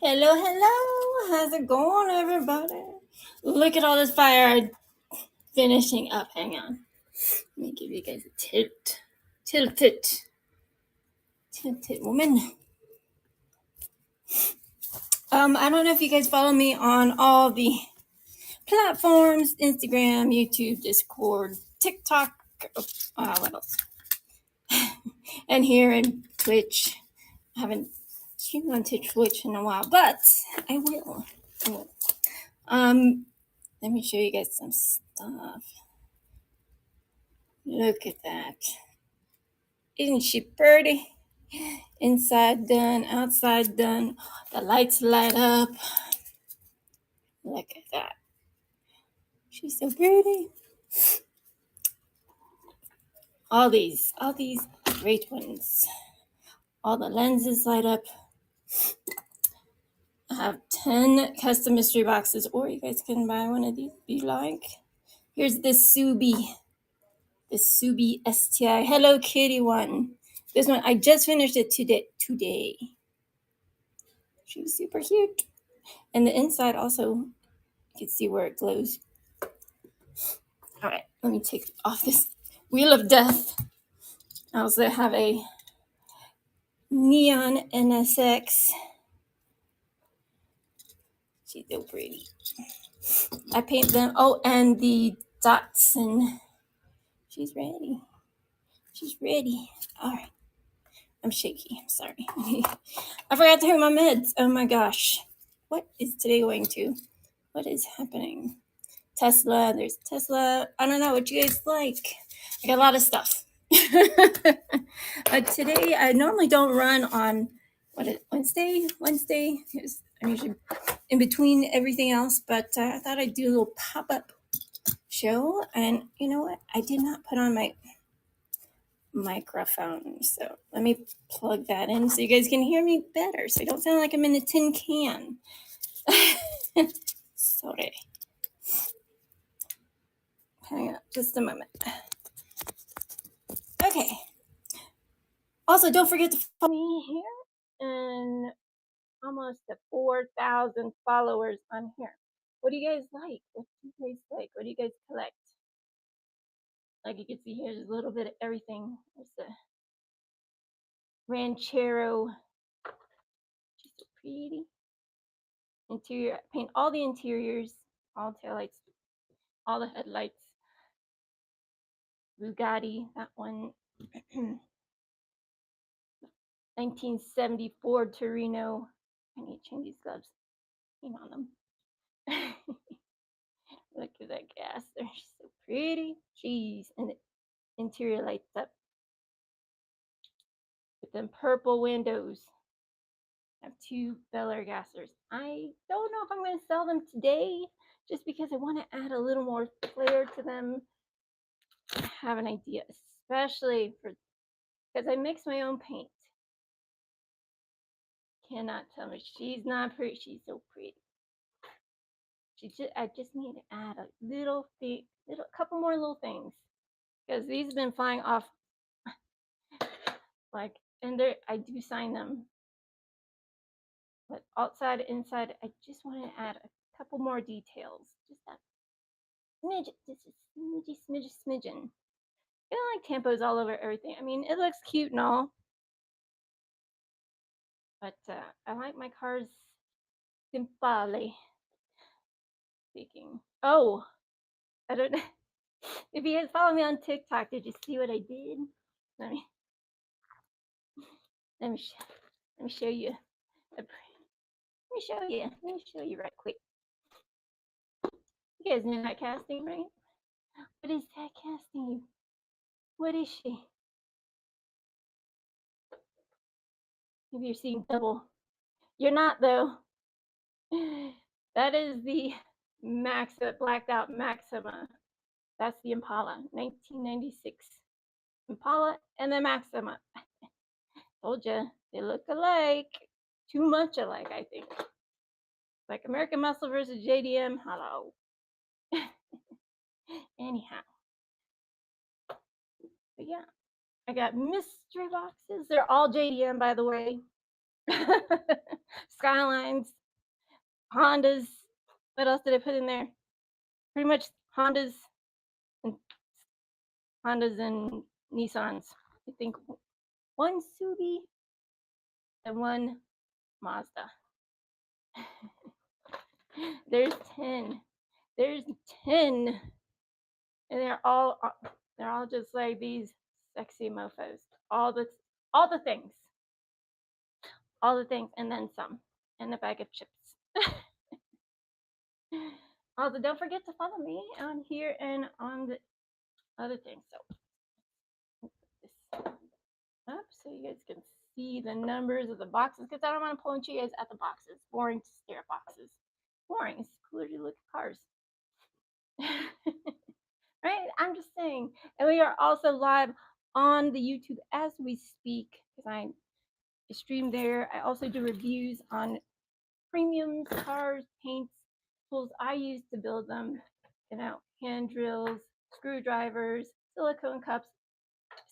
Hello, hello. How's it going, everybody? Look at all this fire finishing up. Hang on. Let me give you guys a tilt. Tilted. Tilted woman. I don't know if you guys follow me on all the platforms, Instagram, YouTube, Discord, TikTok, what else? And here in Twitch. I haven't streamed on Twitch in a while, but I will. Let me show you guys some stuff. Look at that. Isn't she pretty? Inside done, outside done. The lights light up. Look at that. She's so pretty. All these great ones. All the lenses light up. I have 10 custom mystery boxes, or you guys can buy one of these if you like. Here's this Subi STI Hello Kitty one. This one, I just finished it today. She's super cute. And the inside also, you can see where it glows. All right, let me take off this Wheel of Death. I also have a Neon NSX. She's so pretty. I paint them. Oh, and the Datsun. She's ready. She's ready. All right. I'm shaky. I'm sorry. I forgot to hit my meds. Oh my gosh. What is today going to? What is happening? Tesla. There's Tesla. I don't know what you guys like. I got a lot of stuff. Today, I normally don't run on Wednesday. I'm usually in between everything else, but I thought I'd do a little pop-up show. And you know what? I did not put on my microphone, so let me plug that in so you guys can hear me better, so I don't sound like I'm in a tin can. Sorry. Hang on just a moment. Okay. Also, don't forget to follow me here, and almost to 4,000 followers on here. What do you guys like? What do you guys like? What do you guys collect? Like you can see here, there's a little bit of everything. There's the Ranchero. She's so pretty. Interior, I paint all the interiors, all taillights, all the headlights. Bugatti, that one. 1974 Torino. I need to change these gloves. Paint on them. Look at that gas. They're so pretty. Jeez. And the interior lights up with them purple windows. I have 2 Bel Air gassers. I don't know if I'm going to sell them today, just because I want to add a little more flair to them. I have an idea, especially because I mix my own paint. Cannot tell me she's not pretty. She's so pretty. I just need to add a little couple more little things, because these have been flying off. Like, and I do sign them, but outside, inside, I just want to add a couple more details. Just that smidgen. I don't like tampos all over everything. I mean, it looks cute and all, but I like my cars simply speaking. Oh, I don't know if you guys follow me on TikTok. Did you see what I did? Let me show you. Let me show you right quick. You guys know that casting, right? What is that casting? What is she? Maybe you're seeing double. You're not, though. That is the blacked out Maxima. That's the Impala, 1996. Impala and the Maxima. Told you, they look alike. Too much alike, I think. Like American Muscle versus JDM. Hello. Anyhow. But yeah, I got mystery boxes. They're all JDM, by the way. Skylines, Hondas. What else did I put in there? Pretty much and Hondas and Nissans. I think one Subi and one Mazda. There's 10. There's 10. And they're all just like these sexy mofos. All the things. All the things and then some. And a bag of chips. Also, don't forget to follow me on here and on the other things. So this up so you guys can see the numbers of the boxes, because I don't want to point you guys at the boxes. Boring to stare at boxes. Boring. It's cooler to look at cars. Right? I'm just saying. And we are also live on the YouTube as we speak, because I stream there. I also do reviews on premium cars, paints, tools I use to build them, hand drills, screwdrivers, silicone cups,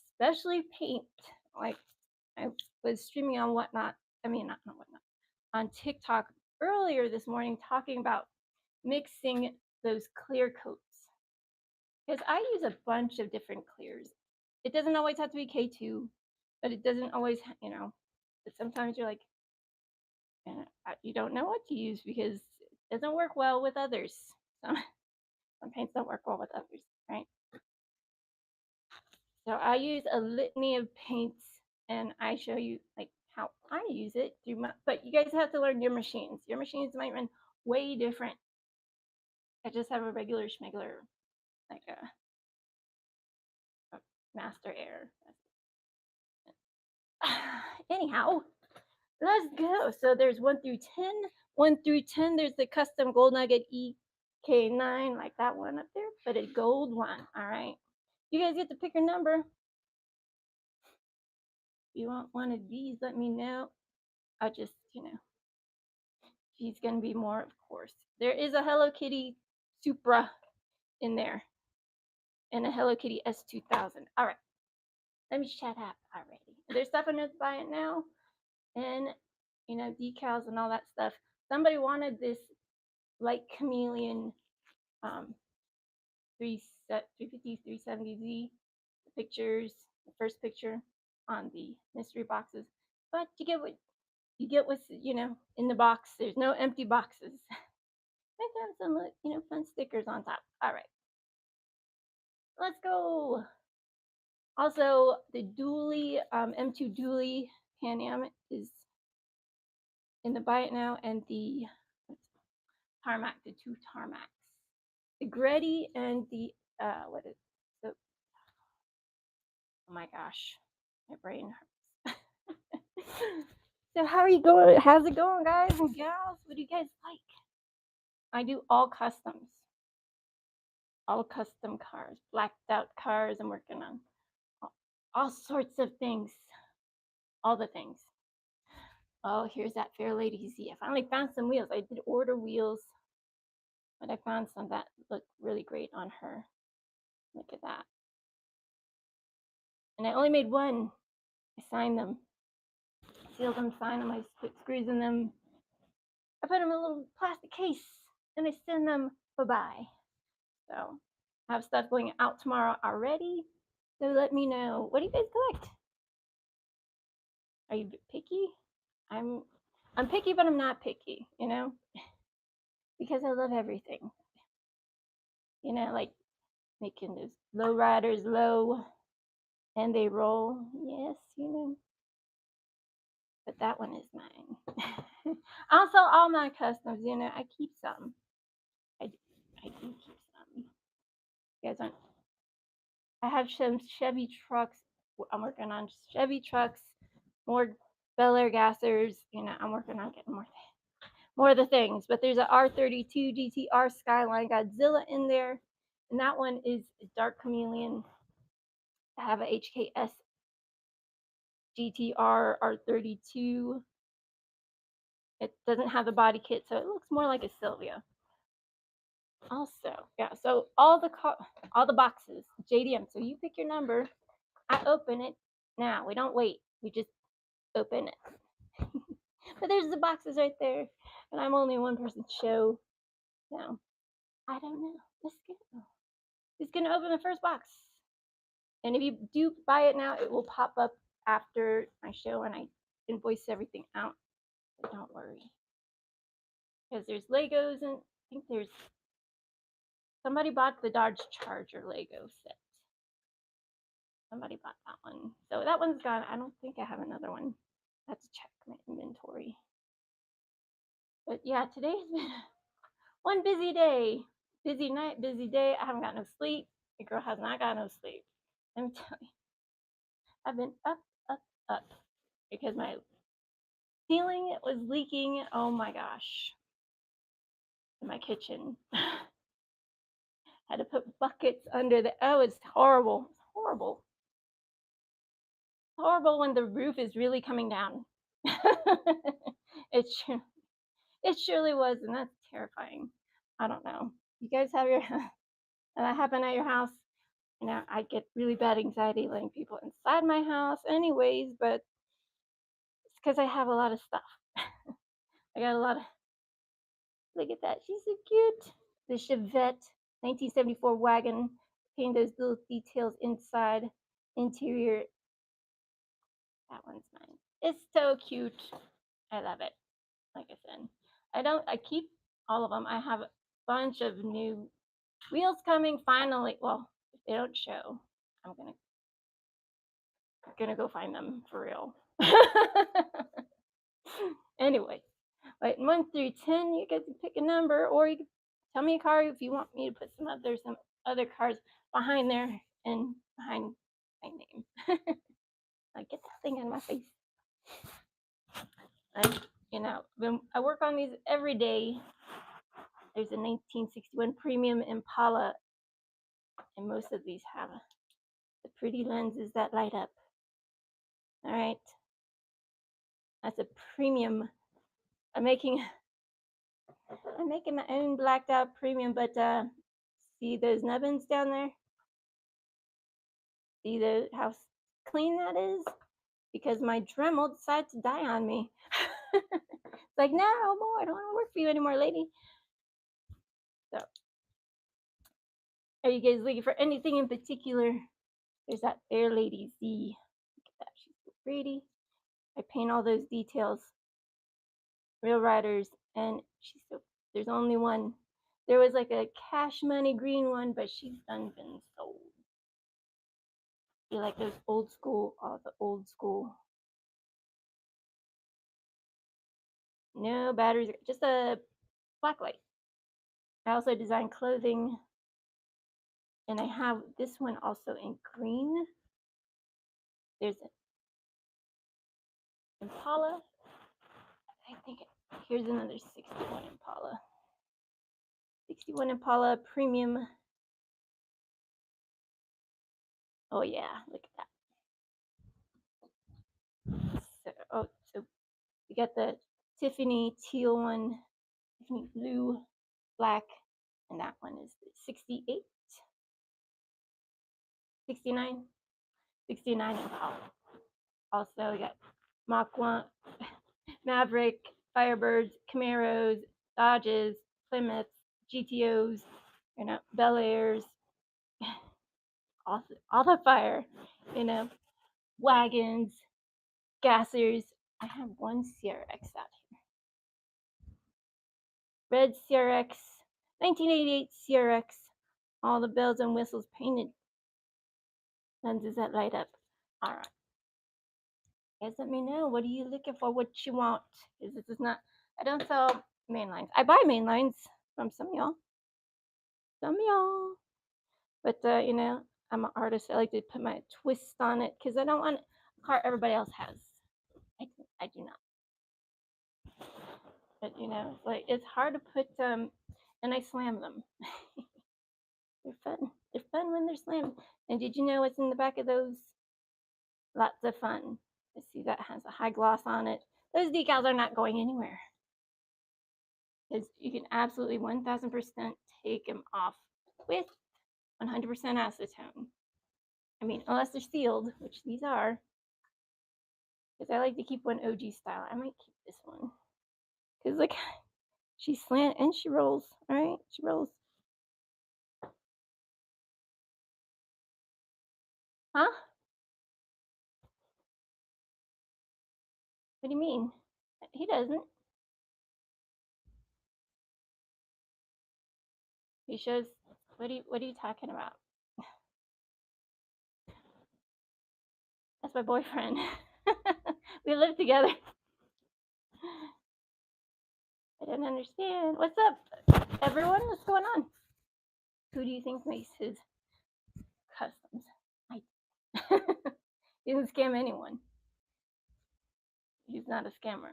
especially paint. Like I was streaming on Whatnot, not Whatnot, on TikTok earlier this morning talking about mixing those clear coats. Because I use a bunch of different clears. It doesn't always have to be K2, but it doesn't always, but sometimes you're like, you don't know what to use because it doesn't work well with others. Some paints don't work well with others, right? So I use a litany of paints, and I show you like how I use it through but you guys have to learn your machines. Your machines might run way different. I just have a regular schmegler, like a master air. Anyhow, let's go. So there's 1 through 10. 1 through 10, there's the custom gold nugget EK9, like that one up there, but a gold one. All right. You guys get to pick your number. If you want one of these, let me know. I just, she's going to be more, of course. There is a Hello Kitty Supra in there and a Hello Kitty S2000. All right. Let me shut up already. There's stuff in there to buy it now. And, decals and all that stuff. Somebody wanted this light chameleon 350, 370Z pictures, the first picture on the mystery boxes. But you get what's, in the box. There's no empty boxes. I found some, fun stickers on top. All right. Let's go. Also, the dually, M2 dually Pan Am is in the buy it now, and the tarmac, the 2 tarmacs. The Gretty and the, oh my gosh, my brain hurts. So how are you going? How's it going, guys and gals? What do you guys like? I do all customs. All custom cars, blacked out cars. I'm working on all sorts of things. All the things. Oh, here's that Fair Lady Z. I finally found some wheels. I did order wheels, but I found some that look really great on her. Look at that. And I only made one. I signed them. Sealed them, signed them. I put screws in them. I put them in a little plastic case, and I send them bye-bye. So I have stuff going out tomorrow already. So let me know. What do you guys collect? Are you picky? I'm picky, but I'm not picky, because I love everything. Like making those low riders low and they roll. Yes, But that one is mine. Also, all my customs, I keep some. I do keep some. You guys aren't. I have some Chevy trucks. I'm working on Chevy trucks, more Bel Air gassers. I'm working on getting more of the things. But there's a R32 GTR Skyline Godzilla in there, and that one is dark chameleon. I have a HKS GTR R32. It doesn't have the body kit, so it looks more like a Sylvia. Also, yeah, so all the boxes, JDM. So you pick your number. I open it now. We don't wait. We just open it. But there's the boxes right there. And I'm only a one-person show. So, I don't know. Let's go. Who's going to open the first box? And if you do buy it now, it will pop up after my show and I invoice everything out. But don't worry. Because there's Legos and I think there's somebody bought the Dodge Charger Lego set. Somebody bought that one. So that one's gone. I don't think I have another one. I have to check my inventory. But yeah, today's been one busy day. Busy night, busy day. I haven't got no sleep. The girl has not got no sleep. Let me tell you. I've been up. Because my ceiling was leaking. Oh my gosh. In my kitchen. Had to put buckets under the, oh, it's horrible. It's horrible. It's horrible when the roof is really coming down. it surely was, and that's terrifying. I don't know. You guys have your, that happen at your house? You know, I get really bad anxiety letting people inside my house anyways, but it's because I have a lot of stuff. I got a lot of, look at that. She's so cute. The Chevette 1974 wagon. Paint those little details inside. Interior. That one's mine. It's so cute. I love it. Like I said, I keep all of them. I have a bunch of new wheels coming finally. Well, if they don't show, I'm gonna go find them for real. Anyway, like 1 through 10, you guys can pick a number, or you can tell me a car if you want me to put some other cars behind there and behind my name. Like, get that thing out of my face. Like, you know, I work on these every day. There's a 1961 premium Impala, and most of these have the pretty lenses that light up. All right, that's a premium. I'm making my own blacked out premium, but see those nubbins down there? See how clean that is? Because my Dremel decided to die on me. It's like, no more, I don't want to work for you anymore, lady. So, are you guys looking for anything in particular? There's that Fair Lady Z. Look at that, she's so pretty. I paint all those details. Real Riders, and there's only one. There was like a cash money green one, but she's done been sold. You like those old school, the old school. No batteries, just a black light. I also design clothing, and I have this one also in green. There's an Impala. I think here's another 61 Impala. 61 Impala premium. Oh yeah, look at that. So we got the Tiffany teal one, Tiffany blue, black, and that one is 68, 69, 69 Impala. Also, we got Mach 1, Maverick, Firebirds, Camaros, Dodges, Plymouths, GTOs, Bel Airs, all the fire, wagons, gassers. I have one CRX out here. Red CRX, 1988 CRX, all the bells and whistles painted. Lenses that light up. All right. Guys, let me know. What are you looking for? What you want? Because this is not, I don't sell main lines. I buy main lines from some of y'all. But, I'm an artist. I like to put my twist on it because I don't want a car everybody else has. I do not. But, it's hard to put, and I slam them. They're fun. They're fun when they're slammed. And did you know what's in the back of those? Lots of fun. I see that has a high gloss on it. Those decals are not going anywhere. Because you can absolutely 1000% take them off with 100% acetone. I mean, unless they're sealed, which these are. Because I like to keep one OG style. I might keep this one. Because, like, she slant and she rolls. All right? She rolls. Huh? What do you mean? He doesn't. He shows. What are you talking about? That's my boyfriend. We live together. I don't understand. What's up, everyone? What's going on? Who do you think makes his customs? He doesn't scam anyone. He's not a scammer.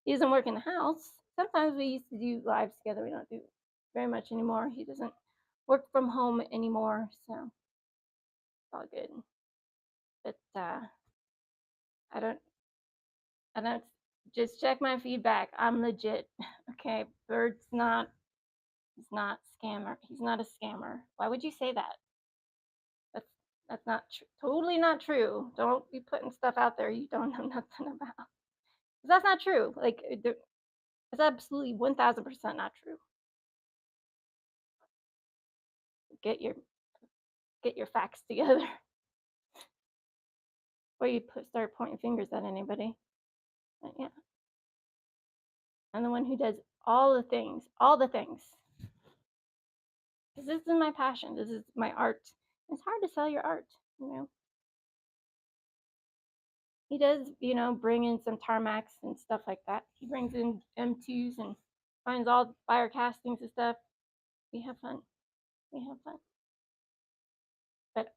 He doesn't work in the house. Sometimes we used to do lives together. We don't do very much anymore. He doesn't work from home anymore, so it's all good. But I don't just check my feedback. I'm legit. Okay, Bird's not. He's not scammer. He's not a scammer. Why would you say that? That's not true. Totally not true. Don't be putting stuff out there you don't know nothing about. That's not true. Like, it's absolutely 1000% not true. Get your facts together. Or you start pointing fingers at anybody. But yeah. I'm the one who does all the things. Because this is my passion. This is my art. It's hard to sell your art, you know. He does, bring in some tarmacs and stuff like that. He brings in M2s and finds all fire castings and stuff. We have fun. But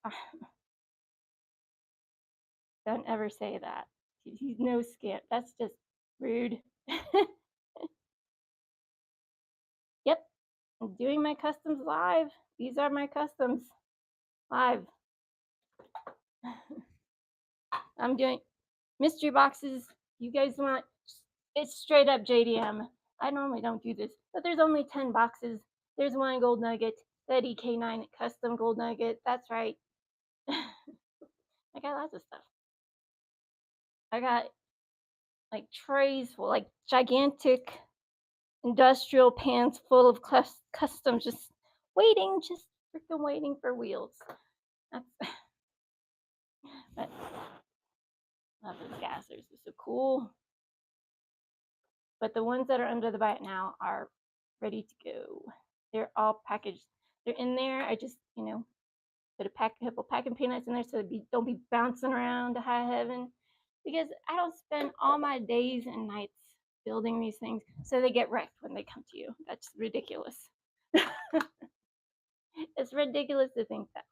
don't ever say that. He's no scam. That's just rude. Yep, I'm doing my customs live. These are my customs live. I'm doing mystery boxes. You guys want, it's straight up JDM. I normally don't do this, but there's only 10 boxes. There's one gold nugget, that EK9 custom gold nugget. That's right. I got lots of stuff. I got like trays full, like gigantic industrial pans full of customs, just freaking waiting for wheels. That's but love those gassers. They're so cool. But the ones that are under the bite now are ready to go. They're all packaged. They're in there. I just, put a couple packing peanuts in there so they don't be bouncing around to high heaven. Because I don't spend all my days and nights building these things so they get wrecked when they come to you. That's ridiculous. It's ridiculous to think that.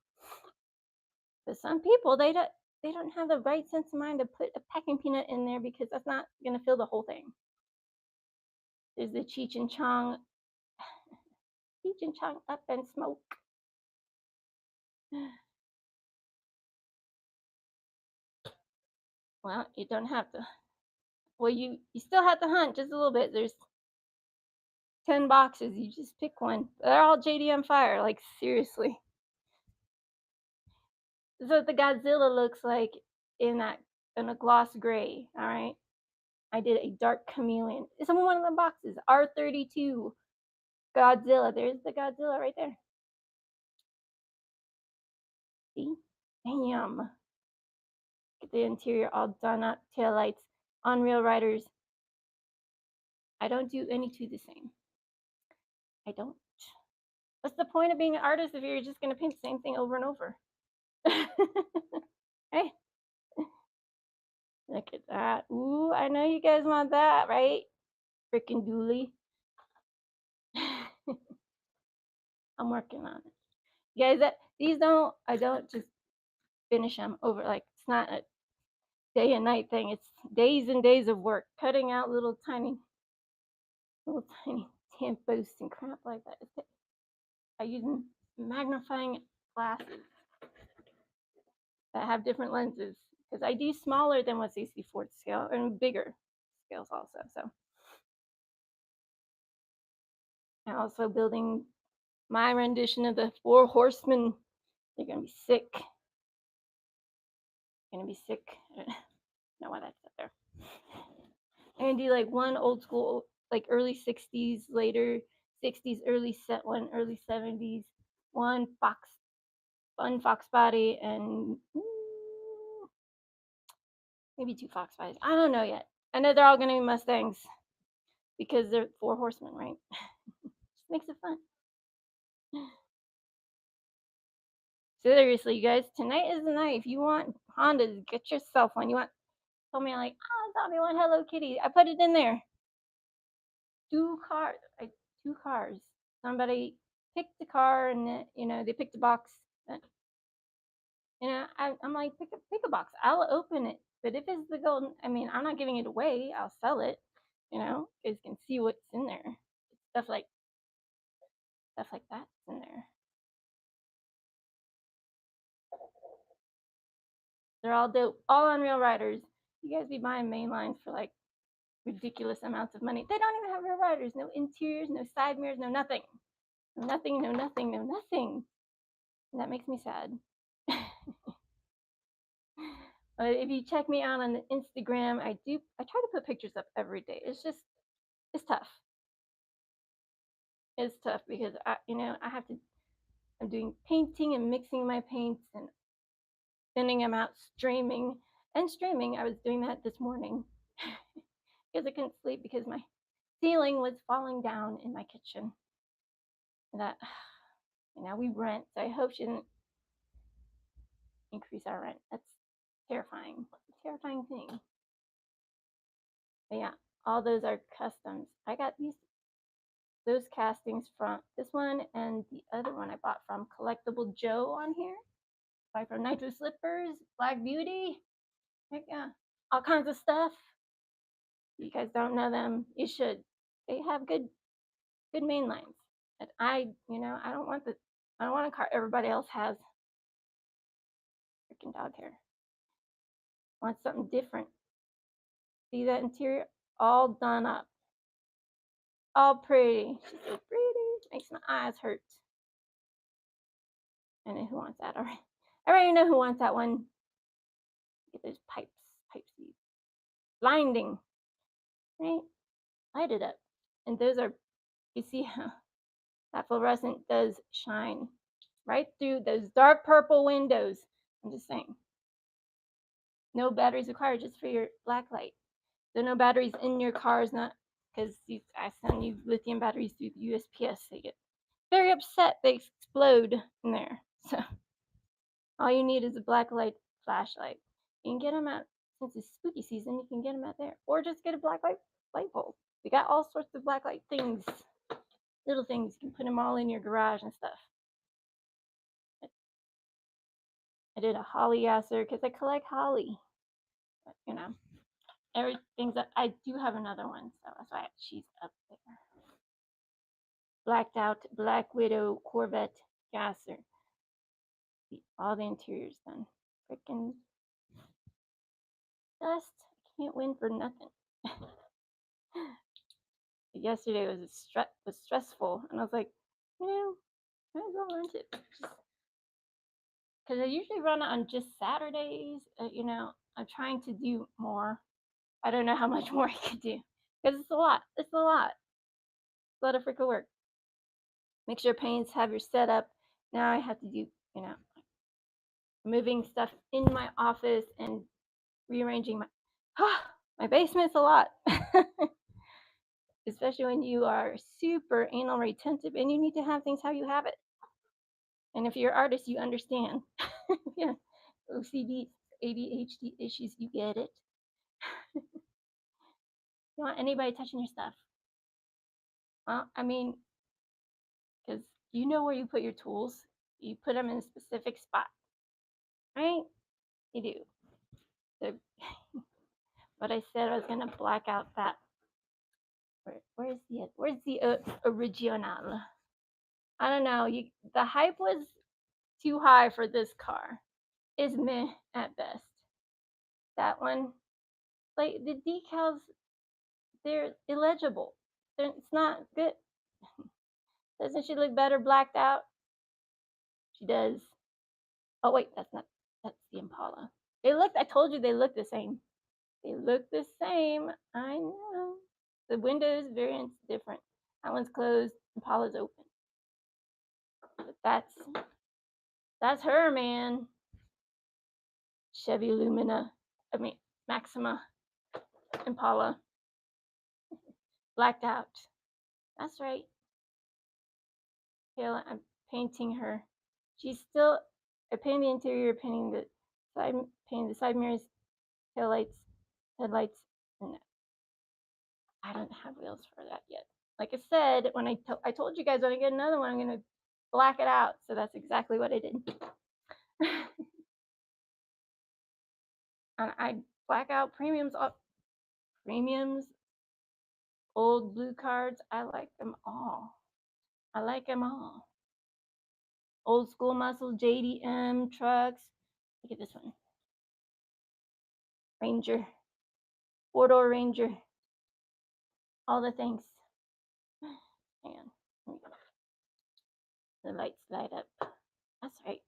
But some people, they don't have the right sense of mind to put a packing peanut in there because that's not going to fill the whole thing. There's the Cheech and Chong up and smoke. Well, you don't have to. Well, you still have to hunt just a little bit. There's 10 boxes. You just pick one. They're all JDM fire. Like, seriously. This is what the Godzilla looks like in a gloss gray. All right. I did a dark chameleon. It's in one of the boxes. R32 Godzilla. There's the Godzilla right there. See? Damn. Get the interior all done up. Taillights. Unreal Riders. I don't do any two the same. I don't. What's the point of being an artist if you're just going to paint the same thing over and over? Hey. Look at that. Ooh, I know you guys want that, right? Freaking Dooley. I'm working on it. You guys, I don't just finish them over. Like, it's not a day and night thing. It's days and days of work, cutting out little tiny tan posts and crap like that. I use magnifying glasses that have different lenses because I do smaller than what AC4 scale and bigger scales also. So I'm also building my rendition of the 4 horsemen. They're gonna be sick. I don't know why that's up there. I'm gonna do like one old school, like early 60s, later 60s, early 70s, one fun fox body, and maybe two fox bodies. I don't know yet. I know they're all gonna be Mustangs because they're 4 horsemen, right? Just makes it fun. Seriously, you guys, tonight is the night. If you want Hondas, get yourself one. You want? Told me like, oh, Zombie one Hello Kitty. I put it in there. 2 cars. 2 cars. Somebody picked the car, and they picked the box. I'm like, pick a box. I'll open it. But if it's the golden, I mean, I'm not giving it away. I'll sell it. You guys can see what's in there. Stuff like that's in there. They're all dope. All Unreal Riders. You guys be buying main lines for like ridiculous amounts of money. They don't even have real riders. No interiors, no side mirrors, no nothing. No nothing, no nothing, no nothing. And that makes me sad. But if you check me out on the Instagram, I try to put pictures up every day. It's tough. It's tough because I'm doing painting and mixing my paints and sending them out streaming. I was doing that this morning because I couldn't sleep because my ceiling was falling down in my kitchen. And that, we rent, so I hope she didn't increase our rent. That's terrifying. Terrifying thing. But yeah, all those are customs. I got those castings from this one and the other one I bought from Collectible Joe on here. Buy from Nitro Slippers, Black Beauty. Heck yeah. All kinds of stuff. You guys don't know them, you should. They have good main lines. And I don't want a car everybody else has. Freaking dog hair. I want something different. See that interior? All done up. All pretty. She's so pretty. Makes my eyes hurt. I know who wants that. All right. I already know who wants that one. Get those pipes. Blinding. Right? Light it up. And those are, you see how that fluorescent does shine right through those dark purple windows. I'm just saying. No batteries required, just for your black light. So no batteries in your cars, not because I send you lithium batteries through the USPS. They get very upset. They explode in there. So all you need is a black light flashlight. You can get them at, since it's spooky season, you can get them out there. Or just get a black light bulb. We got all sorts of black light things. Little things. You can put them all in your garage and stuff. I did a holly yasser because I collect holly. But, everything's up. I do have another one, so that's why she's up there. Blacked out Black Widow Corvette gasser. All the interiors done. Freaking dust. I can't win for nothing. Yesterday was stressful, and I was like, might as well rent it. Because I usually run it on just Saturdays. I'm trying to do more. I don't know how much more I could do because it's a lot. It's a lot of freaking work. Make sure paints have your setup. Now I have to do, moving stuff in my office and rearranging my basement's a lot. Especially when you are super anal retentive and you need to have things how you have it. And if you're an artist, you understand. Yeah, OCD, ADHD issues, you get it. You don't want anybody touching your stuff. Well, I mean, because you know where you put your tools. You put them in a specific spot, right? You do. So, but I said I was gonna black out that. Where's the original? I don't know. The hype was too high for this car. It's meh at best. That one, like the decals, they're illegible. It's not good. Doesn't she look better blacked out? She does. Oh wait, that's the Impala. I told you they look the same. They look the same. I know. The windows variant's different. That one's closed. Impala's open. But that's her, man. Chevy Lumina. I mean Maxima Impala. Blacked out. That's right. Kayla, I'm painting her. She's still. I painted the interior, painting the side mirrors, tail lights, headlights, and I don't have wheels for that yet. Like I said, when I told you guys when I get another one, I'm gonna black it out. So that's exactly what I did. And I black out premiums, old blue cards. I like them all. I like them all. Old school muscle, JDM trucks. Look at this one. Ranger, 4-door Ranger. All the things. Hang on. The lights light up. That's right.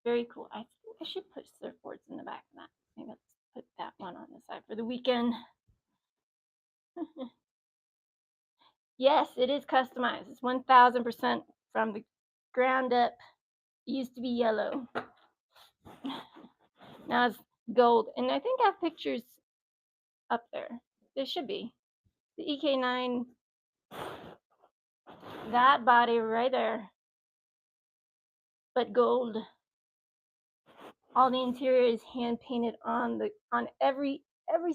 Very cool. I think I should put surfboards in the back of that. Maybe let's put that one on the side for the weekend. Yes, it is customized. It's 1000% from the ground up. It used to be yellow. Now it's gold. And I think I have pictures up there. There should be. The EK9, that body right there. But gold. All the interior is hand painted on every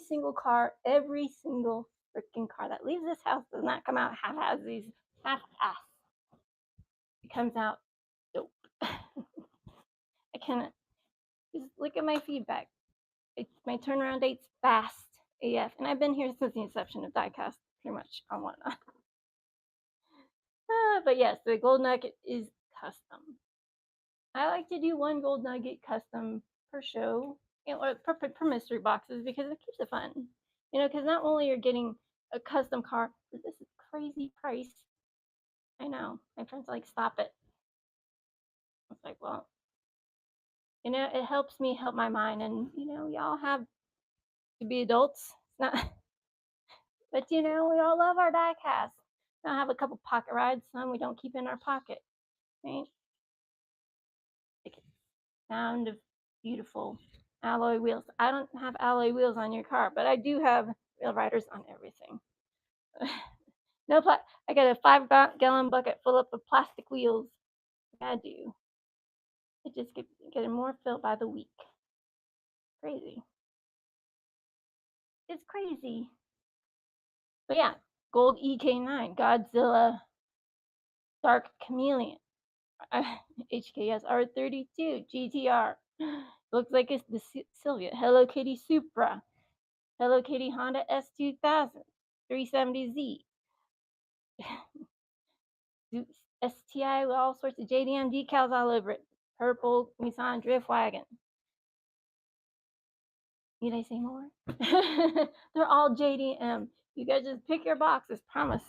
single car, every single freaking car that leaves this house does not come out half-ass. It comes out dope. I cannot just look at my feedback. My turnaround date's fast AF, and I've been here since the inception of diecast, pretty much on whatnot. But yes, the gold nugget is custom. I like to do one gold nugget custom per show, or per mystery boxes, because it keeps it fun. Because not only you're getting a custom car, but this is crazy price. I know. My friends are like, stop it. It's like, well, it helps me help my mind, and y'all have to be adults. It's not, but we all love our diecast. I have a couple pocket rides, some we don't keep in our pocket, right? Sound of beautiful alloy wheels. I don't have alloy wheels on your car, but I do have wheel riders on everything. No, I got a 5-gallon bucket full up of plastic wheels. I do. It just getting more filled by the week. Crazy. It's crazy. But yeah, gold EK9, Godzilla, Dark Chameleon, HKS R32, GTR. Looks like it's the Sylvia, Hello Kitty Supra, Hello Kitty Honda S2000, 370Z, STI with all sorts of JDM decals all over it. Purple Nissan Drift Wagon. Need I say more? They're all JDM. You guys just pick your boxes, promise.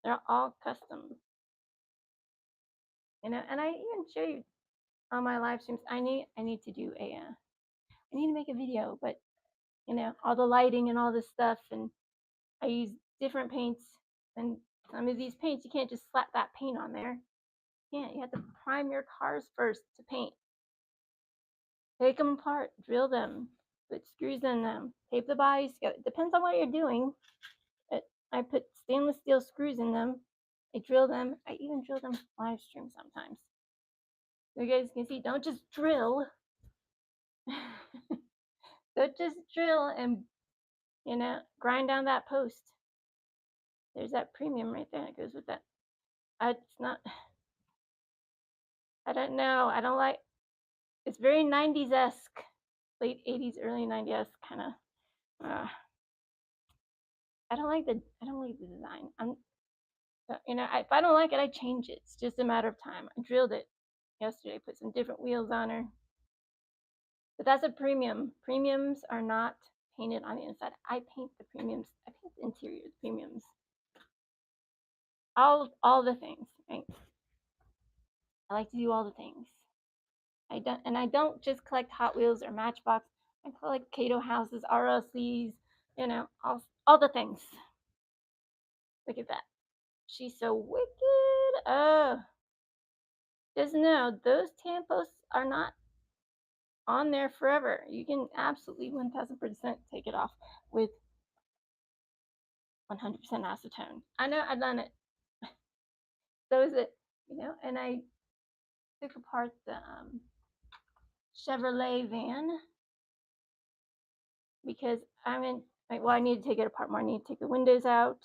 They're all custom. And I even show you on my live streams. I need to do I need to make a video, but all the lighting and all this stuff, and I use different paints, and some of these paints you can't just slap that paint on there. You have to prime your cars first to paint. Take them apart, drill them, put screws in them, tape the bodies together. Depends on what you're doing. I put stainless steel screws in them. I drill them. I even drill them live stream sometimes. So you guys can see, don't just drill. Don't just drill and grind down that post. There's that premium right there that goes with that. It's not, I don't know. I don't like, it's very 90s-esque, late 80s, early 90s kind of. I don't like the design. If I don't like it, I change it. It's just a matter of time. I drilled it yesterday, put some different wheels on her. But that's a premium. Premiums are not painted on the inside. I paint the premiums. I paint the interior, the premiums. All the things, right? I like to do all the things. I don't just collect Hot Wheels or Matchbox. I collect Kato houses, RLCs, you know, all the things. Look at that. She's so wicked. Oh, just know those tampos are not on there forever. You can absolutely 1000% take it off with 100% acetone. I know I've done it. So is it, you know, and I took apart the Chevrolet van because I'm in, like, well, I need to take it apart more. I need to take the windows out,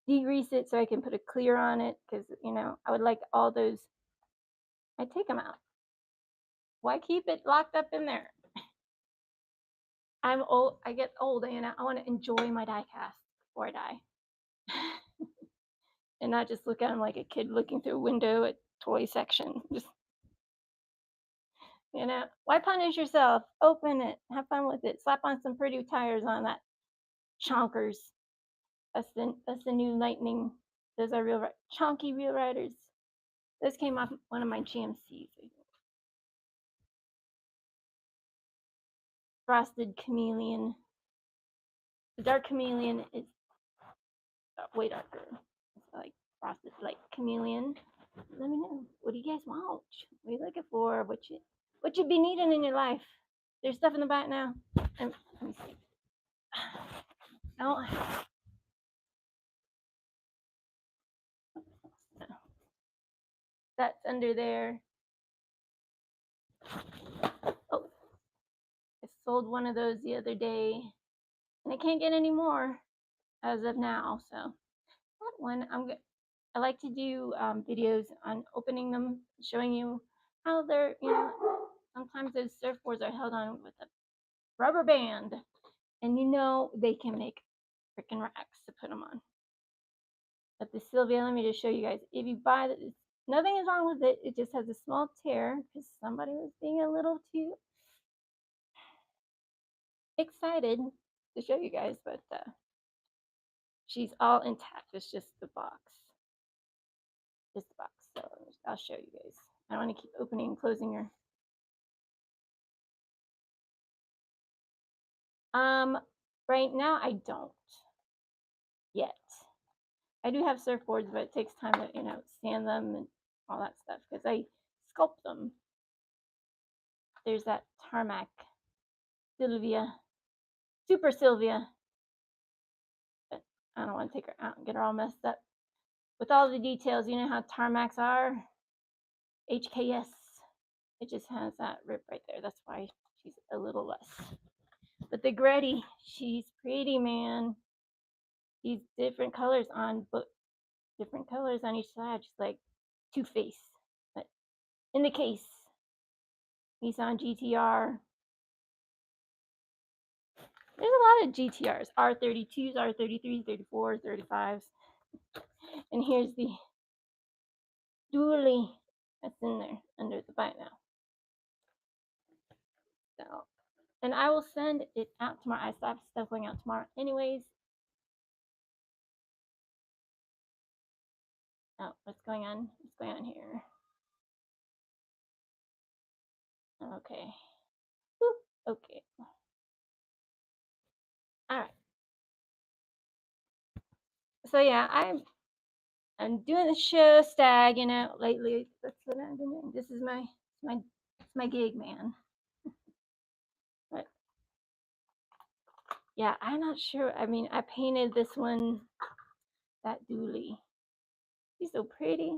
degrease it so I can put a clear on it because, you know, I would like all those. I take them out. Why keep it locked up in there? I'm old. I get old, and I want to enjoy my die cast before I die, and not just look at them like a kid looking through a window at toy section. Just, you know, why punish yourself? Open it, have fun with it. Slap on some pretty tires on that. Chonkers. That's the new Lightning. Those are real chonky real riders. Those came off one of my GMCs. Frosted Chameleon. The dark chameleon is way darker. It's like frosted like chameleon. Let me know. What do you guys want? What are you looking for? What you be needing in your life? There's stuff in the back now. Let me see. Oh. That's under there. Oh, I sold one of those the other day, and I can't get any more as of now. So that one, I like to do videos on opening them, showing you how they're, you know, sometimes those surfboards are held on with a rubber band, and you know they can make freaking racks to put them on. But the Sylvia, let me just show you guys. If you buy this, nothing is wrong with it. It just has a small tear because somebody was being a little too excited to show you guys, but she's all intact. It's just the box. Just the box. So I'll show you guys. I don't want to keep opening and closing her. Right now I don't yet. I do have surfboards, but it takes time to, you know, sand them and all that stuff because I sculpt them. There's that tarmac Sylvia, Super Sylvia. But I don't want to take her out and get her all messed up. With all the details, you know how tarmacs are. HKS. It just has that rip right there. That's why she's a little less. But the Gretty, she's pretty, man. These different colors on, but different colors on each side, just like Two-Face. But in the case, Nissan GTR. There's a lot of GTRs, R32s, R33s, 34s, 35s. And here's the dually that's in there under the bite now. So, and I will send it out tomorrow. I still have stuff going out tomorrow anyways. Oh, what's going on? What's going on here? Okay. Whew. Okay. All right. So yeah, I'm doing the show stag, you know, lately. That's what I'm doing. This is my gig, man. But yeah, I'm not sure. I mean, I painted this one, that dually. She's so pretty.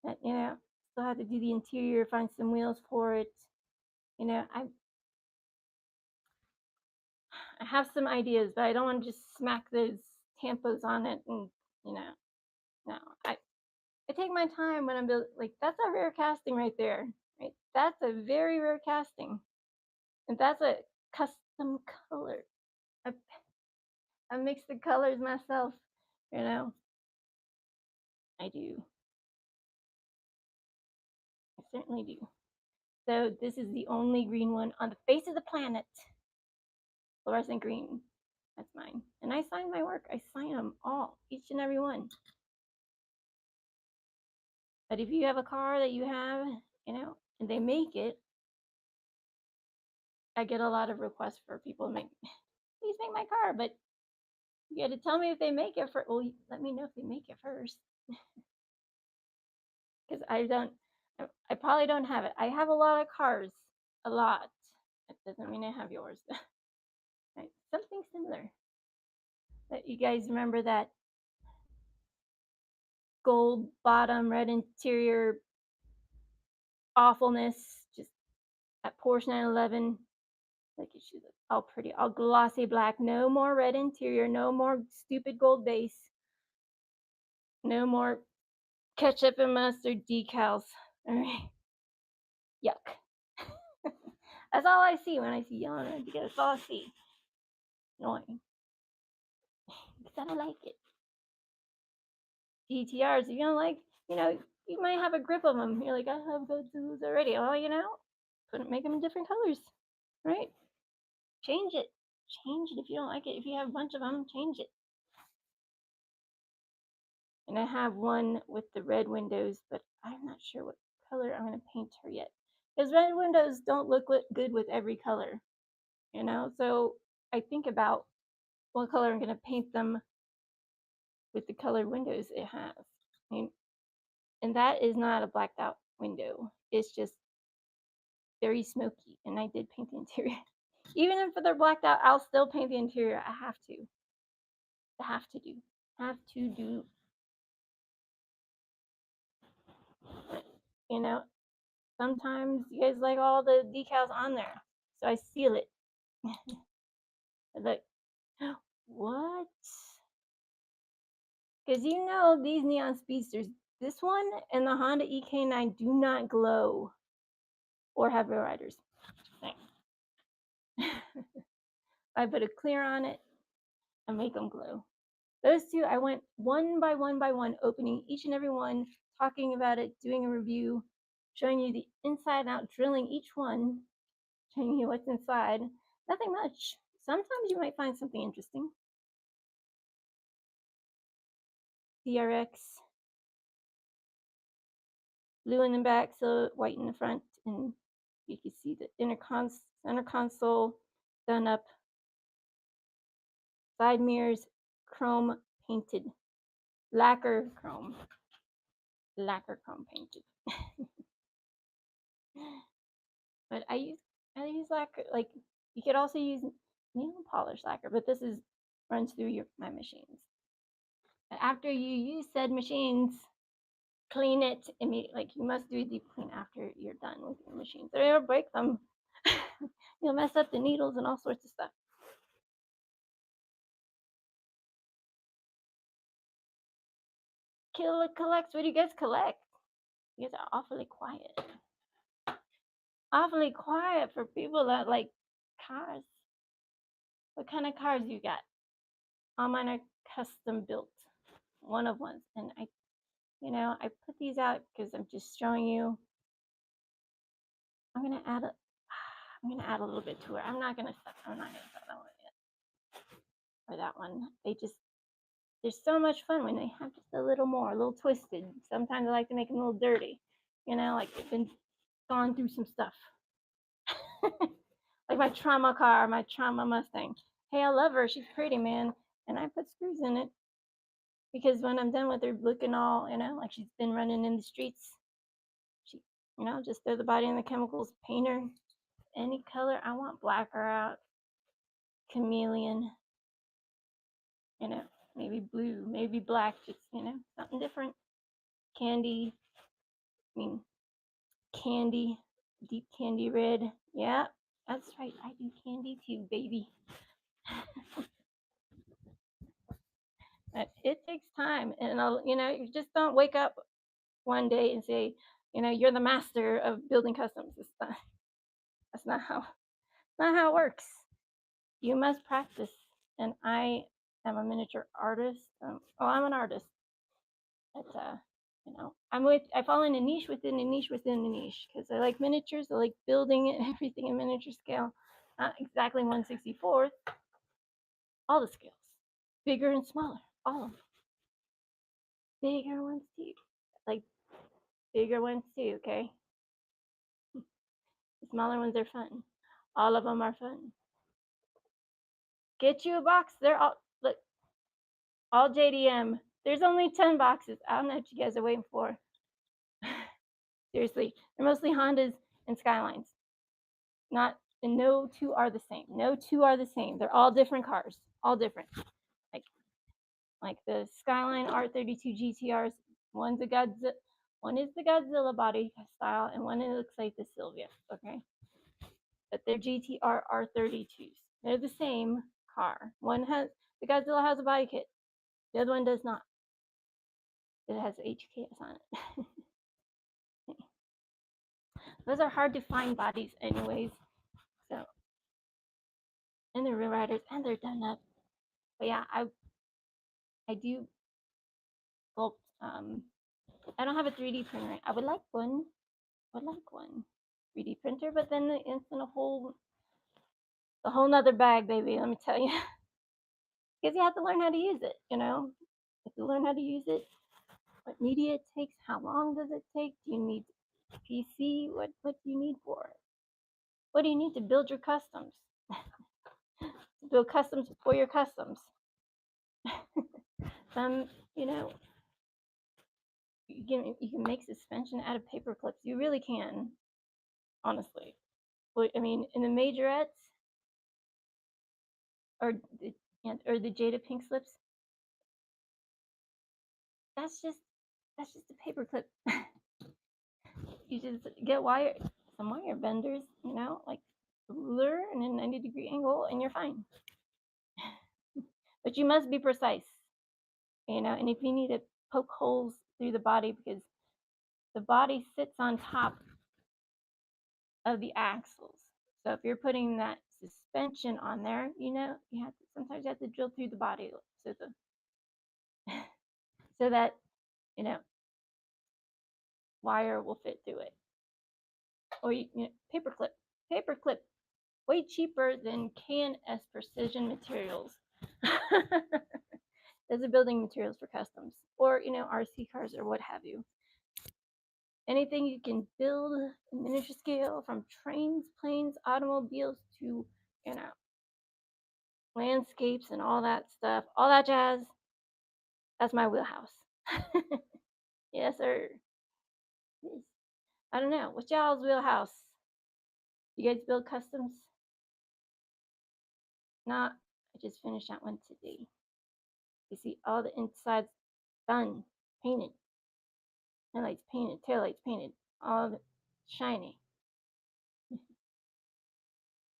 That, you know, still have to do the interior, find some wheels for it. You know, I have some ideas, but I don't want to just smack those tampos on it and, you know, no. I take my time when I'm building. Like, that's a rare casting right there. Right? That's a very rare casting. And that's a custom color. I mix the colors myself, you know. I do. I certainly do. So this is the only green one on the face of the planet. Fluorescent green. That's mine. And I sign my work. I sign them all, each and every one. But if you have a car that you have, you know, and they make it, I get a lot of requests for people to make, please make my car, but you got to tell me if they make it first. Well, let me know if they make it first, because I probably don't have it. I have a lot of cars, a lot. That doesn't mean I have yours. Right? Something similar. That you guys remember that gold bottom, red interior awfulness, just at Porsche 911. Like it should look all pretty, all glossy black. No more red interior. No more stupid gold base. No more ketchup and mustard decals. All right. Yuck. That's all I see when I see yellow and red. That's all I see. Annoying. Because I don't like it. GTRs, if you don't like, you might have a grip of them. You're like, I have those already. Well, make them in different colors, right? Change it. Change it if you don't like it. If you have a bunch of them, change it. And I have one with the red windows, but I'm not sure what color I'm going to paint her yet. Because red windows don't look good with every color, So I think about what color I'm going to paint them with the colored windows it has. And that is not a blacked out window. It's just very smoky. And I did paint the interior. Even if they're blacked out, I'll still paint the interior. I have to. Have to do. Sometimes you guys like all the decals on there, so I seal it. Like, what? Because these neon speedsters, this one and the Honda EK9 do not glow or have row riders. I put a clear on it and make them glow. Those two, I went one by one, opening each and every one, talking about it, doing a review, showing you the inside out, drilling each one, showing you what's inside. Nothing much. Sometimes you might find something interesting. CRX, blue in the back, so white in the front, and you can see the center console done up. Side mirrors, chrome painted, lacquer chrome painted. But I use lacquer. Like, you could also use nail polish lacquer, but this runs through my machines. And after you use said machines, clean it immediately. Like, you must do a deep clean after you're done with your machines, or you'll break them. You'll mess up the needles and all sorts of stuff. Killer collects. What do you guys collect? You guys are awfully quiet. Awfully quiet for people that like cars. What kind of cars you got? All mine are custom built, one of ones, and I put these out because I'm just showing you. I'm gonna add a little bit to it. I'm not gonna set that one yet. Or that one. They're so much fun when they have just a little twisted. Sometimes I like to make them a little dirty, like they've been gone through some stuff. Like my trauma car, my trauma Mustang. Hey, I love her. She's pretty, man. And I put screws in it because when I'm done with her looking all, like she's been running in the streets, she, just throw the body in the chemicals, paint her any color I want, black or out, chameleon, maybe blue, maybe black, just, something different. Candy, deep candy red. Yeah, that's right. I do candy too, baby. But it takes time, and you just don't wake up one day and say, you're the master of building customs. That's not how it works. You must practice, and I am a miniature artist. I'm an artist. But I fall in a niche within a niche within a niche because I like miniatures. I like building everything in miniature scale, not exactly 1/64th. All the scales, bigger and smaller, all of them. Bigger ones too, like bigger ones too. Okay. The smaller ones are fun. All of them are fun. Get you a box. They're all, look, all JDM. There's only 10 boxes. I don't know what you guys are waiting for. Seriously, they're mostly Hondas and Skylines. Not, and no two are the same. No two are the same. They're all different cars. All different. Like the Skyline R32 GTRs. One is the Godzilla body style, and one it looks like the Sylvia. Okay, but they're GTR R32s. They're the same car. One has the Godzilla has a body kit. The other one does not. It has HKS on it. Those are hard to find bodies, anyways. So, and they're real riders, and they're done up. But yeah, I do sculpt. I don't have a 3D printer. I would like one. 3D printer, but then it's in a whole nother bag, baby. Let me tell you, because you have to learn how to use it. You know, you have to learn how to use it. What media it takes? How long does it take? Do you need PC? What do you need for it? What do you need to build your customs? To build customs for your customs. You know, you can make suspension out of paper clips. You really can, honestly. But I mean, in the majorettes or the Jada Pink slips, that's just a paper clip. You just get some wire benders, you know, like a ruler and a 90-degree angle, and you're fine. But you must be precise, you know. And if you need to poke holes through the body, because the body sits on top of the axles, so if you're putting that suspension on there, you know, sometimes you have to drill through the body so that you know wire will fit through it. Or paper clip, way cheaper than K&S Precision Materials. Those are building materials for customs, or RC cars or what have you. Anything you can build in miniature scale, from trains, planes, automobiles to landscapes and all that stuff, all that jazz. That's my wheelhouse. Yes, sir. I don't know. What's y'all's wheelhouse? You guys build customs? Not. I just finished that one today. You see all the insides done, painted. Headlights painted, taillights painted, all the shiny.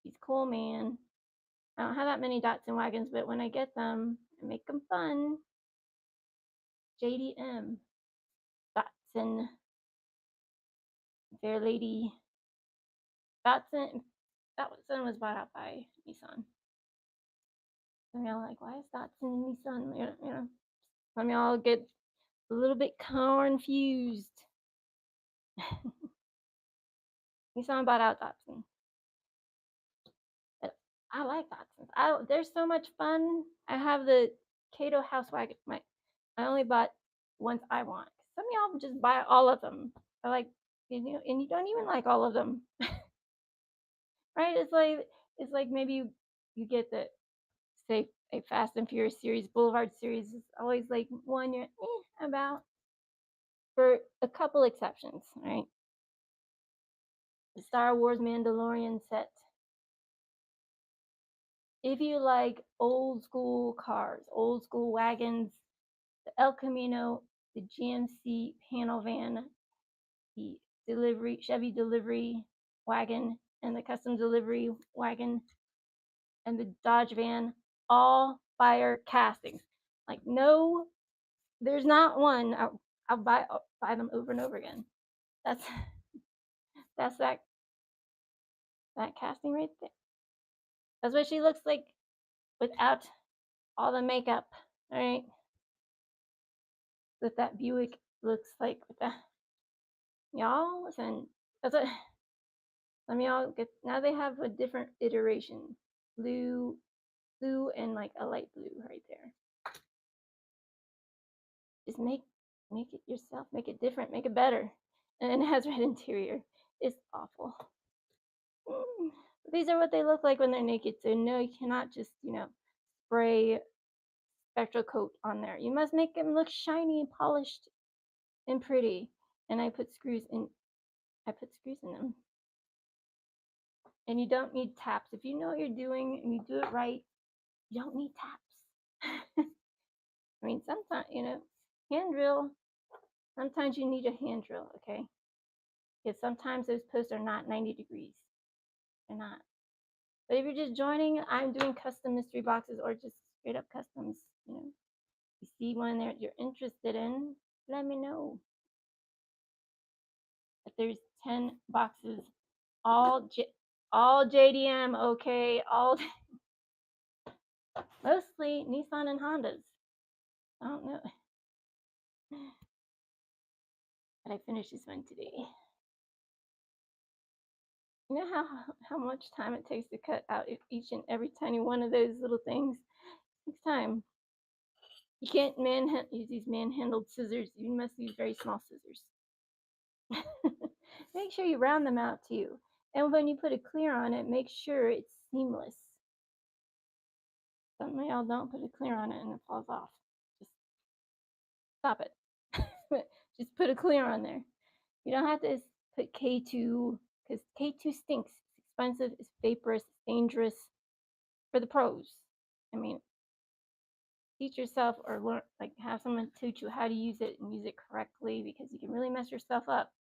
He's cool, man. I don't have that many Datsun wagons, but when I get them, I make them fun. JDM. Datsun. Fair Lady. Datsun was bought out by Nissan. Some of y'all are like, why is Datsun Nissan? You know, some of y'all get a little bit confused. Nissan bought out Datsun. I like Datsuns. They're so much fun. I have the Kato house wagon. I only bought ones I want. Some of y'all just buy all of them. I like, and you don't even like all of them, right? It's like maybe you get the, say, a Fast and Furious series, Boulevard series. It's always like one you're about, for a couple exceptions, right? The Star Wars Mandalorian set. If you like old school cars, old school wagons, the El Camino, the GMC panel van, the Chevy delivery wagon, and the custom delivery wagon, and the Dodge van, all fire castings. Like, no, there's not one. I'll buy them over and over again. That's that casting right there. That's what she looks like without all the makeup, right? What that Buick looks like with that. Y'all, listen, that's what some of y'all get. Now they have a different iteration. Blue, and like a light blue right there. Just make it yourself, make it different, make it better. And it has red interior. It's awful. These are what they look like when they're naked. So no, you cannot just, spray spectral coat on there. You must make them look shiny and polished and pretty. And I put screws in them. And you don't need taps. If you know what you're doing and you do it right, you don't need taps. I mean, sometimes, hand drill, sometimes you need a hand drill, okay? Because sometimes those posts are not 90 degrees. They're not. But if you're just joining, I'm doing custom mystery boxes or just straight up customs, You see one that you're interested in, let me know. But there's 10 boxes, all JDM, okay? All mostly Nissan and Hondas. I don't know. But I finished this one today. You know how much time it takes to cut out each and every tiny one of those little things? It takes time. You can't use these manhandled scissors. You must use very small scissors. Make sure you round them out too. And when you put a clear on it, make sure it's seamless. Some of y'all don't put a clear on it and it falls off. Just stop it. Just put a clear on there. You don't have to put K2 because K2 stinks. It's expensive, it's vaporous, it's dangerous for the pros. I mean, teach yourself or learn, like have someone teach you how to use it and use it correctly because you can really mess yourself up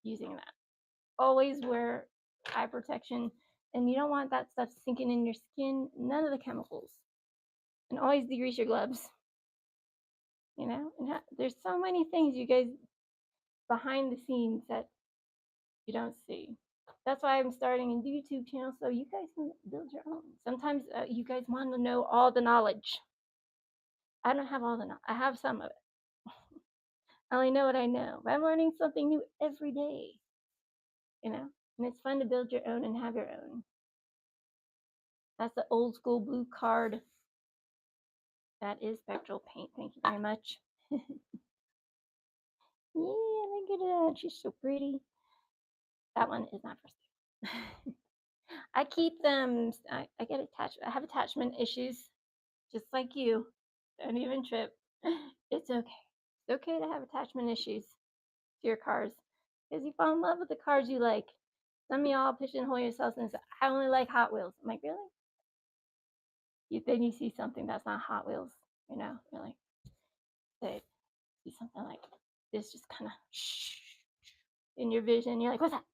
using that. Always wear eye protection and you don't want that stuff sinking in your skin, none of the chemicals. And always degrease your gloves. And there's so many things you guys behind the scenes that you don't see. That's why I'm starting a YouTube channel so you guys can build your own. Sometimes you guys want to know all the knowledge. I don't have all the knowledge. I have some of it. I only know what I know. But I'm learning something new every day. And it's fun to build your own and have your own. That's the old school blue card. That is spectral paint. Thank you very much. Yeah, look at that. She's so pretty. That one is not for sale. I keep them. I get attached. I have attachment issues, just like you. Don't even trip. It's okay. It's okay to have attachment issues to your cars because you fall in love with the cars you like. Some of y'all pigeonhole yourselves and say, "I only like Hot Wheels." I'm like, really? Then you see something that's not Hot Wheels. You're like, say, see something like this, just kind of in your vision. You're like, what's that?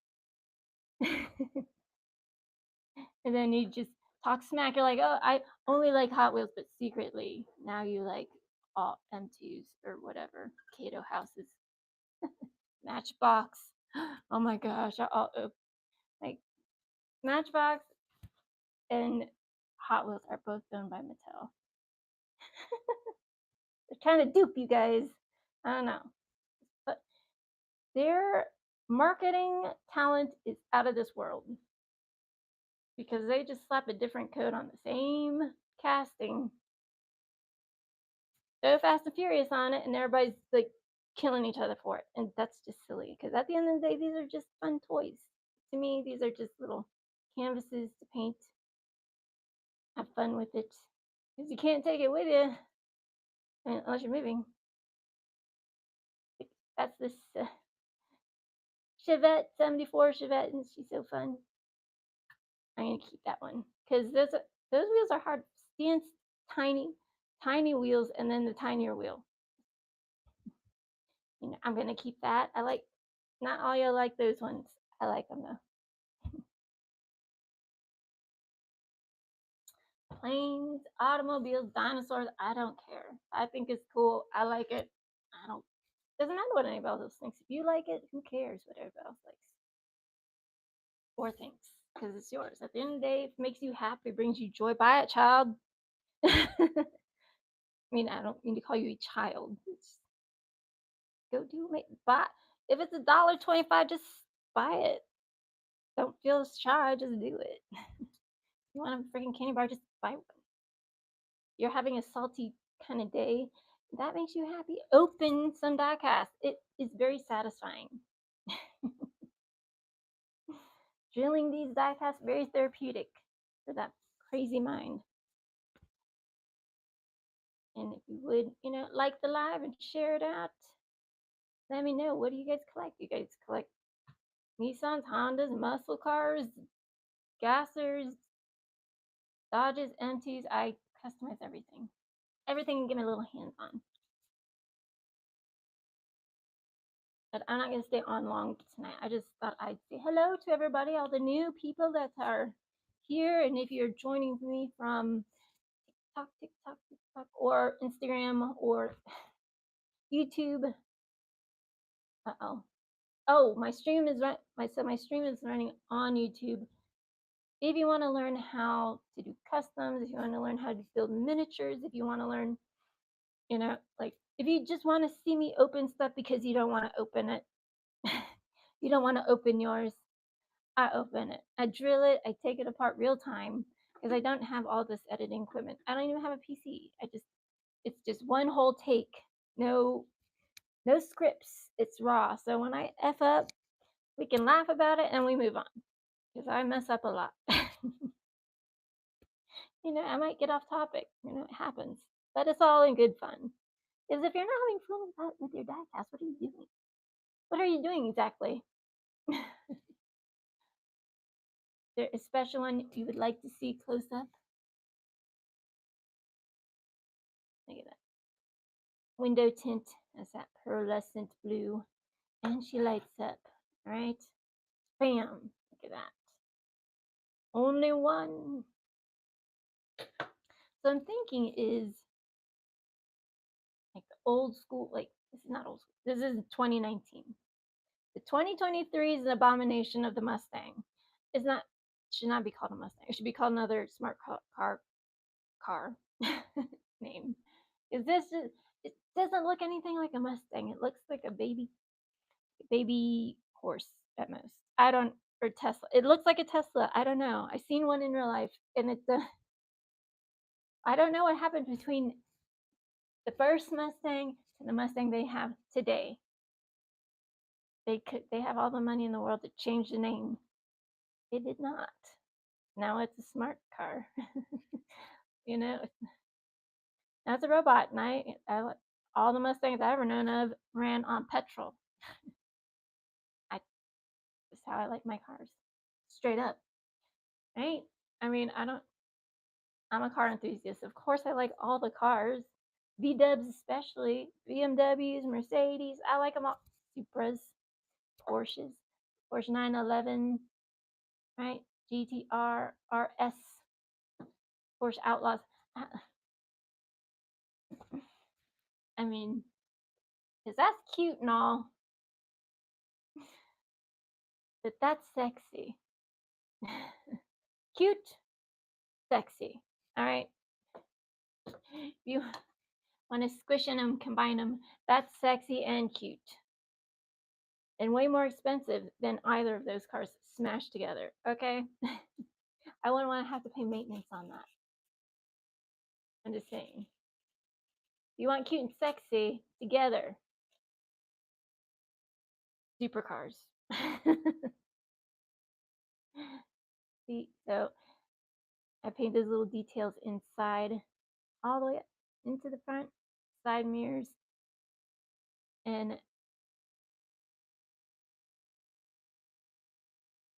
And then you just talk smack. You're like, oh, I only like Hot Wheels, but secretly now you like all M2s or whatever, Kato houses, Matchbox. Oh my gosh, like Matchbox and Hot Wheels are both owned by Mattel. They're trying to dupe you guys. I don't know, but their marketing talent is out of this world because they just slap a different code on the same casting. So Fast and Furious on it, and everybody's like killing each other for it, and that's just silly. Because at the end of the day, these are just fun toys. To me, these are just little canvases to paint. Have fun with it, because you can't take it with you unless you're moving. That's this Chevette 74 Chevette, and she's so fun. I'm gonna keep that one because those wheels are hard. Stance tiny wheels, and then the tinier wheel. I'm gonna keep that. I like. Not all y'all like those ones. I like them though. Planes, automobiles, dinosaurs, I don't care. I think it's cool. I like it. Doesn't matter what anybody else thinks. If you like it, who cares what everybody else likes or thinks? Because it's yours. At the end of the day, if it makes you happy, brings you joy, buy it, child. I mean, I don't mean to call you a child. Go do it. Buy. If it's $1.25, just buy it. Don't feel shy, just do it. You want a freaking candy bar, just buy one. You're having a salty kind of day, that makes you happy. Open some diecast. It is very satisfying. Drilling these die casts, very therapeutic for that crazy mind. And if you would, like the live and share it out, let me know. What do you guys collect? You guys collect Nissans, Hondas, muscle cars, gassers, Dodges, MTs. I customize everything. Everything and get my little hands on. But I'm not going to stay on long tonight. I just thought I'd say hello to everybody, all the new people that are here. And if you're joining me from TikTok, or Instagram, or YouTube. Oh, my stream is my stream is running on YouTube. If you want to learn how to do customs, if you want to learn how to build miniatures, if you want to learn, like if you just want to see me open stuff because you don't want to open it, you don't want to open yours, I open it. I drill it. I take it apart real time because I don't have all this editing equipment. I don't even have a PC. It's just one whole take. No scripts. It's raw. So when I F up, we can laugh about it and we move on because I mess up a lot. I might get off topic. It happens. But it's all in good fun. Because if you're not having fun with your diecast, what are you doing? What are you doing exactly? There a special one you would like to see close up? Look at that. Window tint has that pearlescent blue. And she lights up. Right? Bam. Look at that. Only one. So I'm thinking is like the old school, like this is not old school. This is 2019. The 2023 is an abomination of the Mustang. It's not, should not be called a Mustang. It should be called another smart car name. Is this just, it doesn't look anything like a Mustang. It looks like a baby horse at most. I don't, or Tesla. It looks like a Tesla. I don't know. I seen one in real life, and it's I don't know what happened between the first Mustang to the Mustang they have today. They have all the money in the world to change the name. They did not. Now it's a smart car. That's a robot. And all the Mustangs I ever known of ran on petrol. That's how I like my cars. Straight up. Right? I mean, I'm a car enthusiast. Of course I like all the cars. V-dubs especially. BMWs, Mercedes. I like them all. Supras, Porsches, Porsche 911, right? GTR, RS, Porsche Outlaws. I mean, because that's cute and all, but that's sexy. Cute, sexy. All right. If you want to squish them, combine them, that's sexy and cute. And way more expensive than either of those cars smashed together. Okay. I wouldn't want to have to pay maintenance on that. I'm just saying. If you want cute and sexy together, supercars. See, so I paint those little details inside, all the way into the front, side mirrors, and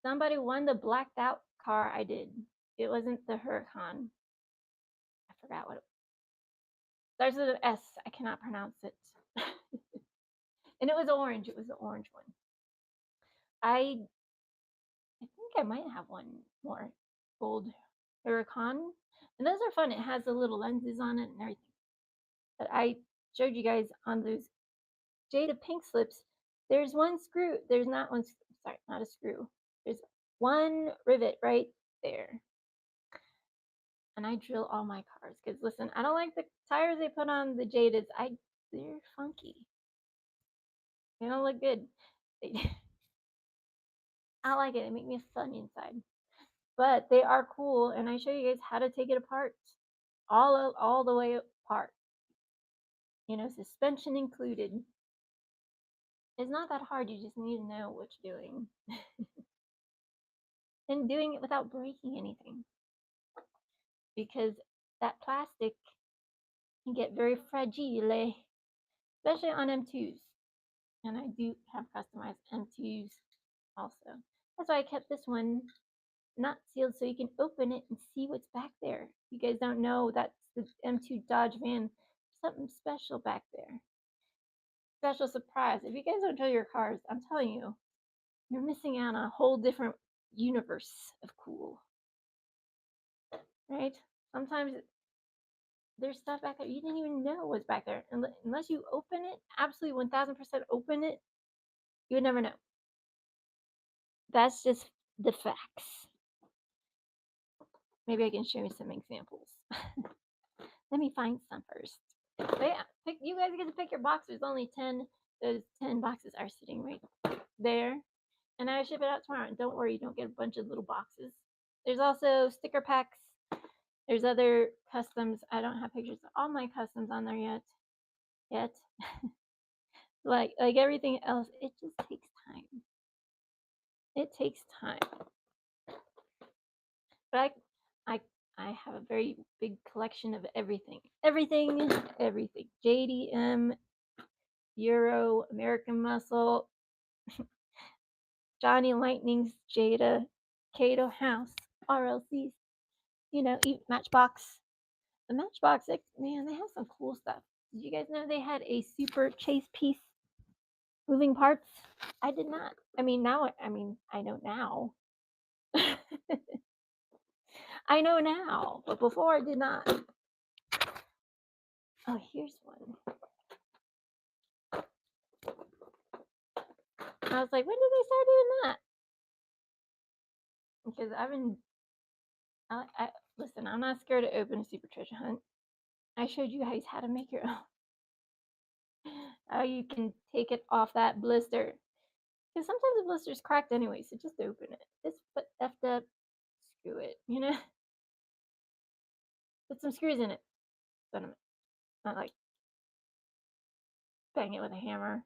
somebody won the blacked out car I did. It wasn't the Huracan. I forgot what it was. Starts with an S. I cannot pronounce it. And it was orange. It was the orange one. I think I might have one more gold Huracan. And those are fun. It has the little lenses on it and everything. But I showed you guys on those Jada pink slips. There's one screw. There's not one. Sorry, not a screw. There's one rivet right there. And I drill all my cars because listen, I don't like the tires they put on the Jadas. They're funky. They don't look good. I like it. They make me fun inside. But they are cool, and I show you guys how to take it apart, all the way apart. Suspension included. It's not that hard. You just need to know what you're doing. and doing it without breaking anything, because that plastic can get very fragile, especially on M2s. And I do have customized M2s also. That's why I kept this one not sealed, so you can open it and see what's back there. You guys don't know that's the M2 Dodge van. Something special back there. Special surprise. If you guys don't drill your cars, I'm telling you, you're missing out on a whole different universe of cool. Right? Sometimes there's stuff back there you didn't even know was back there. Unless you open it, absolutely 1000% open it, you would never know. That's just the facts. Maybe I can show you some examples. Let me find some first. But yeah, you guys get to pick your box. There's only 10. Those 10 boxes are sitting right there. And I ship it out tomorrow. And don't worry, you don't get a bunch of little boxes. There's also sticker packs. There's other customs. I don't have pictures of all my customs on there yet. like everything else, it just takes time. It takes time. But I have a very big collection of everything. Everything. JDM, Euro, American Muscle, Johnny Lightning's Jada, Cato House, RLCs, Matchbox. The Matchbox, man, they have some cool stuff. Did you guys know they had a super chase piece moving parts? I did not. I know now. I know now, but before I did not. Oh, here's one. I was like, when did they start doing that? Because listen, I'm not scared to open a super treasure hunt. I showed you guys how to make your own. How you can take it off that blister. Because sometimes the blister's cracked anyway, so just open it. It's effed up. Screw it, Put some screws in it. Not like bang it with a hammer.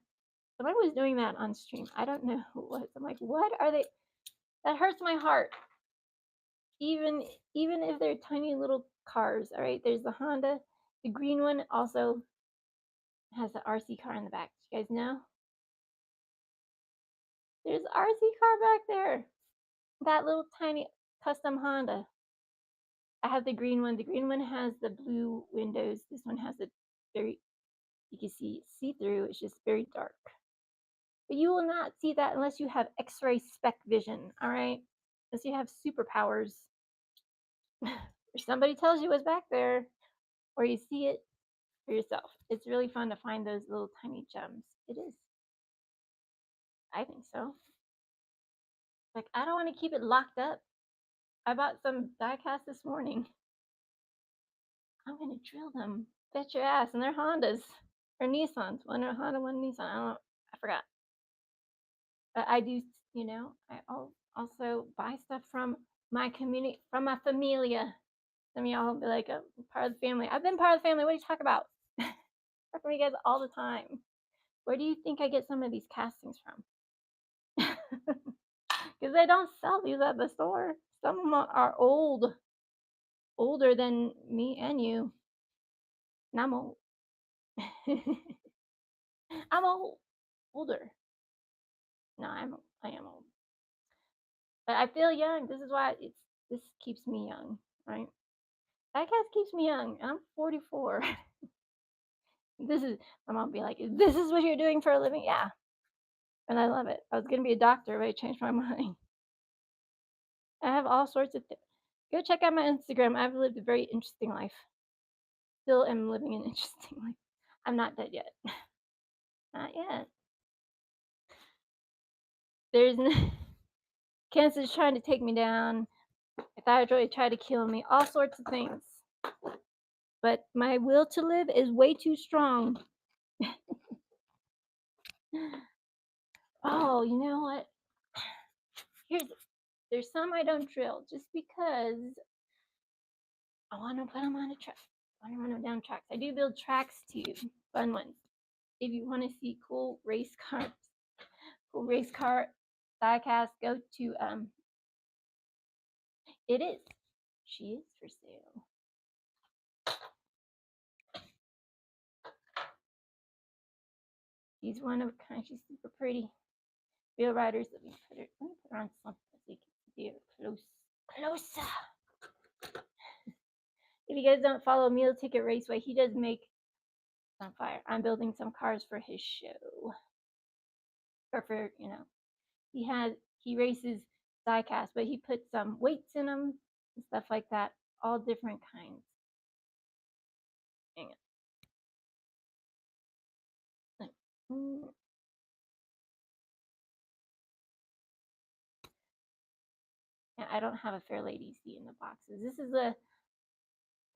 Somebody was doing that on stream. I don't know who it was. I'm like, what are they? That hurts my heart. Even if they're tiny little cars, all right? There's the Honda. The green one also has the RC car in the back. You guys know? There's an RC car back there. That little tiny custom Honda. I have the green one. The green one has the blue windows. This one has the very, you can see through. It's just very dark. But you will not see that unless you have X-ray spec vision, all right? Unless you have superpowers. Or somebody tells you what's back there, or you see it for yourself. It's really fun to find those little tiny gems. It is. I think so. Like, I don't want to keep it locked up. I bought some die cast this morning. I'm going to drill them. Bet your ass. And they're Hondas. Or Nissans. One Honda, one Nissan. I don't know. I forgot. But I do, I also buy stuff from my community, from my familia. Some of y'all will be like, oh, part of the family. I've been part of the family. What are you talking about? I talk to you guys all the time. Where do you think I get some of these castings from? Because they don't sell these at the store. Some of them are older than me and you. And I'm old. I'm older. No, I am old. But I feel young. This is why this keeps me young, right? That cast keeps me young. I'm 44. My mom be like, this is what you're doing for a living? Yeah. And I love it. I was going to be a doctor, but I changed my mind. I have all sorts of things. Go check out my Instagram. I've lived a very interesting life. Still am living an interesting life. I'm not dead yet. Not yet. There's cancer's trying to take me down. Thyroid tried to kill me. All sorts of things. But my will to live is way too strong. Oh, you know what? There's some I don't drill just because I want to put them on a truck. I want to run them down tracks. I do build tracks too, fun ones. If you want to see cool race car diecast, go to It is. She is for sale. She's one of a kind. She's super pretty. Real riders. Let me put her on something so you can see her closer. If you guys don't follow Meal Ticket Raceway, he does make on fire. I'm building some cars for his show. Or for, he races diecast, but he puts some weights in them and stuff like that. All different kinds. Hang on. And I don't have a Fair Lady Z in the boxes. This is the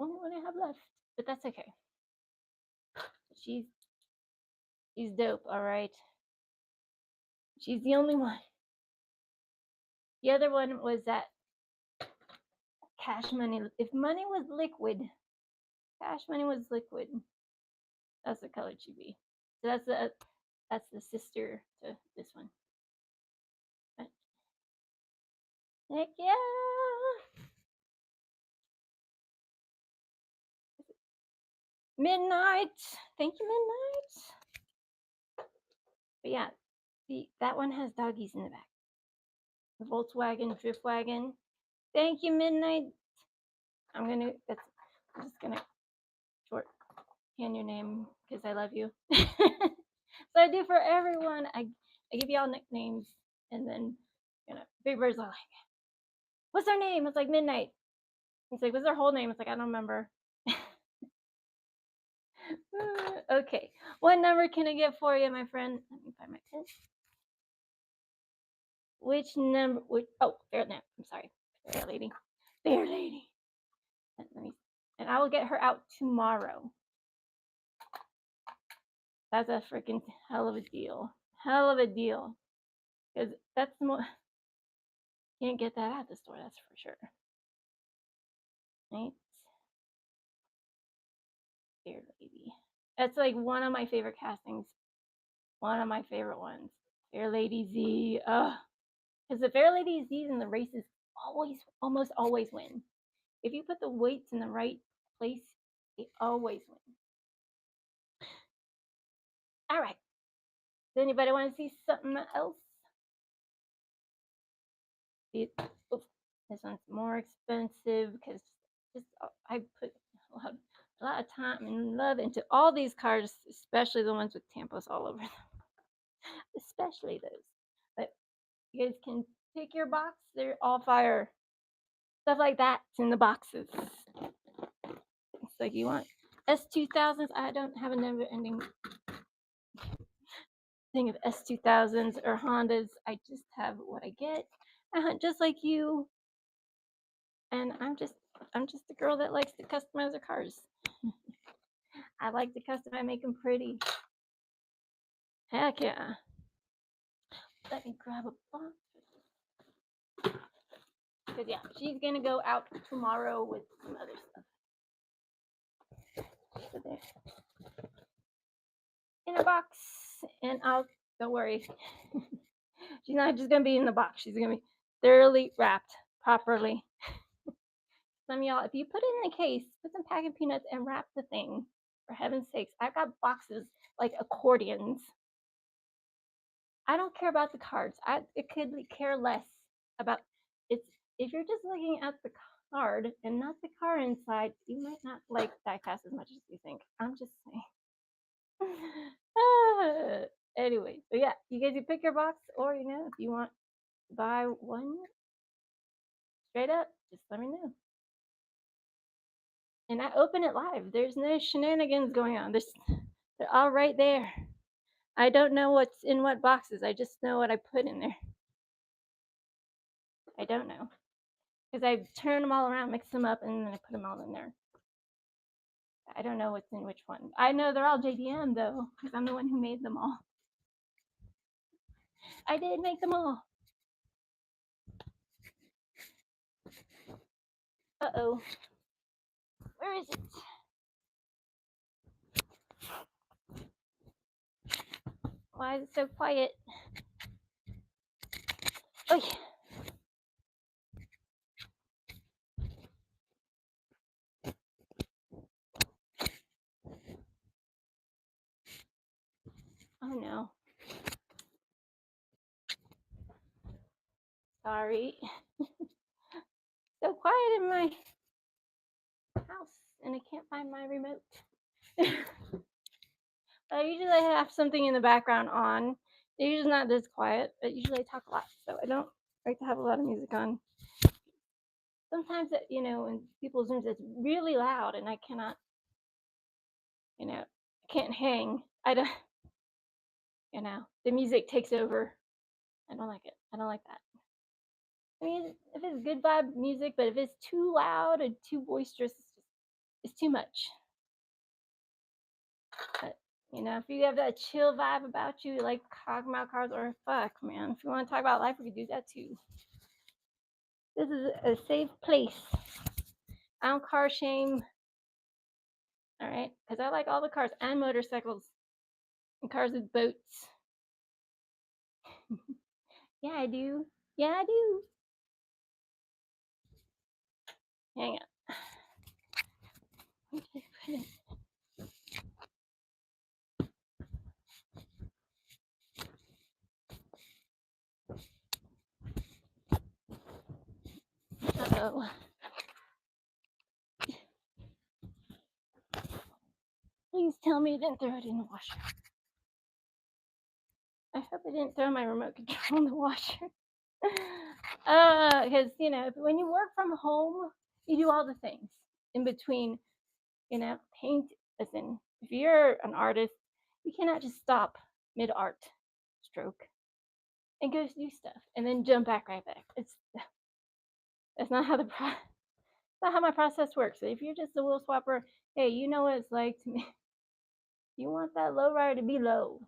only one I have left, but that's okay. She's dope, all right. She's the only one. The other one was that Cash Money. If money was liquid, Cash Money was liquid. That's the color she'd be. So that's the sister to this one. But, heck yeah! Midnight. Thank you, Midnight. But yeah, see, that one has doggies in the back. The Volkswagen Drift Wagon. Thank you, Midnight. I'm just gonna shorthand your name because I love you. So I do for everyone. I give y'all nicknames, and then Big Bird's like, "What's their name?" It's like Midnight. He's like, "What's their whole name?" It's like, I don't remember. Okay, what number can I get for you, my friend? Let me find my pen. Which number? Oh, Fair Lady. I'm sorry, Fair Lady. Fair Lady. And I will get her out tomorrow. That's a freaking hell of a deal. Hell of a deal. Because that's more. Can't get that at the store, that's for sure. Right? Fair Lady. That's like one of my favorite castings. One of my favorite ones. Fair Lady Z. Because the Fair Lady Z's in the races almost always win. If you put the weights in the right place, they always win. All right. Does anybody want to see something else? This one's more expensive because I put a lot of time and love into all these cards, especially the ones with tampos all over them. Especially those. But you guys can pick your box. They're all fire. Stuff like that's in the boxes. It's like you want S2000s. I don't have a never ending thing of S2000s or Hondas. I just have what I get. I hunt just like you. And I'm just a girl that likes to customize her cars. I like to customize, make them pretty. Heck yeah. Let me grab a box. Because yeah, she's gonna go out tomorrow with some other stuff. So there. In a box, and don't worry. She's not just gonna be in the box. She's gonna be thoroughly wrapped properly. Some of y'all, if you put it in a case, put some packing peanuts and wrap the thing. For heaven's sakes, I've got boxes like accordions. I don't care about the cards. I could care less about it's. If you're just looking at the card and not the car inside, you might not like diecast as much as you think. I'm just saying. Anyway, so yeah, you guys, you pick your box, or if you want to buy one straight up, just let me know. And I open it live. There's no shenanigans going on. They're all right there. I don't know what's in what boxes. I just know what I put in there. I don't know. Because I turn them all around, mix them up, and then I put them all in there. I don't know what's in which one. I know they're all JDM, though, because I'm the one who made them all. I did make them all. Uh-oh. Where is it? Why is it so quiet? Oh, yeah. Oh no. Sorry. So quiet in my house and I can't find my remote. Usually I have something in the background on. It's usually not this quiet, but usually I talk a lot, so I don't like to have a lot of music on. Sometimes, in people's rooms, it's really loud and I cannot, I can't hang. I don't, the music takes over. I don't like it. I don't like that. I mean, if it's good vibe music, but if it's too loud and too boisterous, it's too much. But, if you have that chill vibe about you, like talking about cars, or fuck, man, if you want to talk about life, we can do that too. This is a safe place. I don't car shame. All right, because I like all the cars and motorcycles and cars with boats. Yeah, I do. Yeah, I do. Hang on. Uh-oh. Please tell me you didn't throw it in the washer. I hope I didn't throw my remote control in the washer. Because, when you work from home, you do all the things in between, paint. Listen, if you're an artist, you cannot just stop mid-art stroke and go do stuff and then jump back right back. That's not how not how my process works. If you're just a wheel swapper, hey, you know what it's like to me. You want that low rider to be low.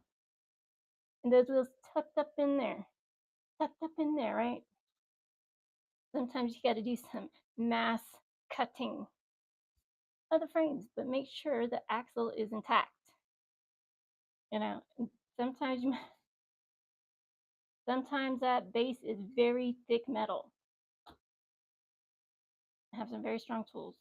And those wheels tucked up in there, right? Sometimes you got to do some mass cutting of the frames, but make sure the axle is intact. Sometimes that base is very thick metal. I have some very strong tools.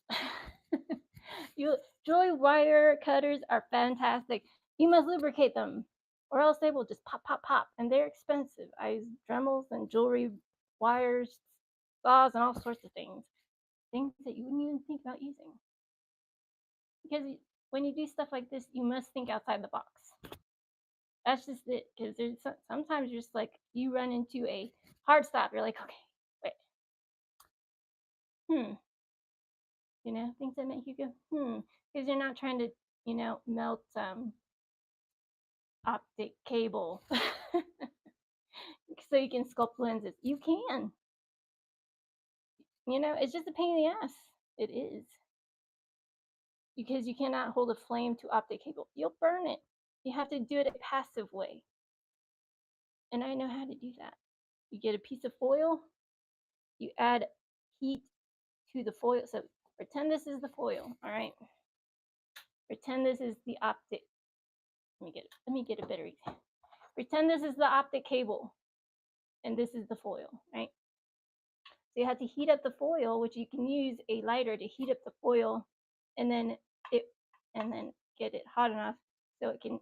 Joy wire cutters are fantastic. You must lubricate them, or else they will just pop, pop, pop, and they're expensive. I use Dremels and jewelry wires, saws, and all sorts of things that you wouldn't even think about using. Because when you do stuff like this, you must think outside the box. That's just it. Because there's sometimes you're just like, you run into a hard stop. You're like, okay, wait, things that make you go, because you're not trying to, melt optic cable so you can sculpt lenses. You can. It's just a pain in the ass. It is. Because you cannot hold a flame to optic cable. You'll burn it. You have to do it a passive way. And I know how to do that. You get a piece of foil, you add heat to the foil. So pretend this is the foil, all right? Pretend this is the optic. Let me get a better example. Pretend this is the optic cable and this is the foil, right? So you have to heat up the foil, which you can use a lighter to heat up the foil and then get it hot enough so it can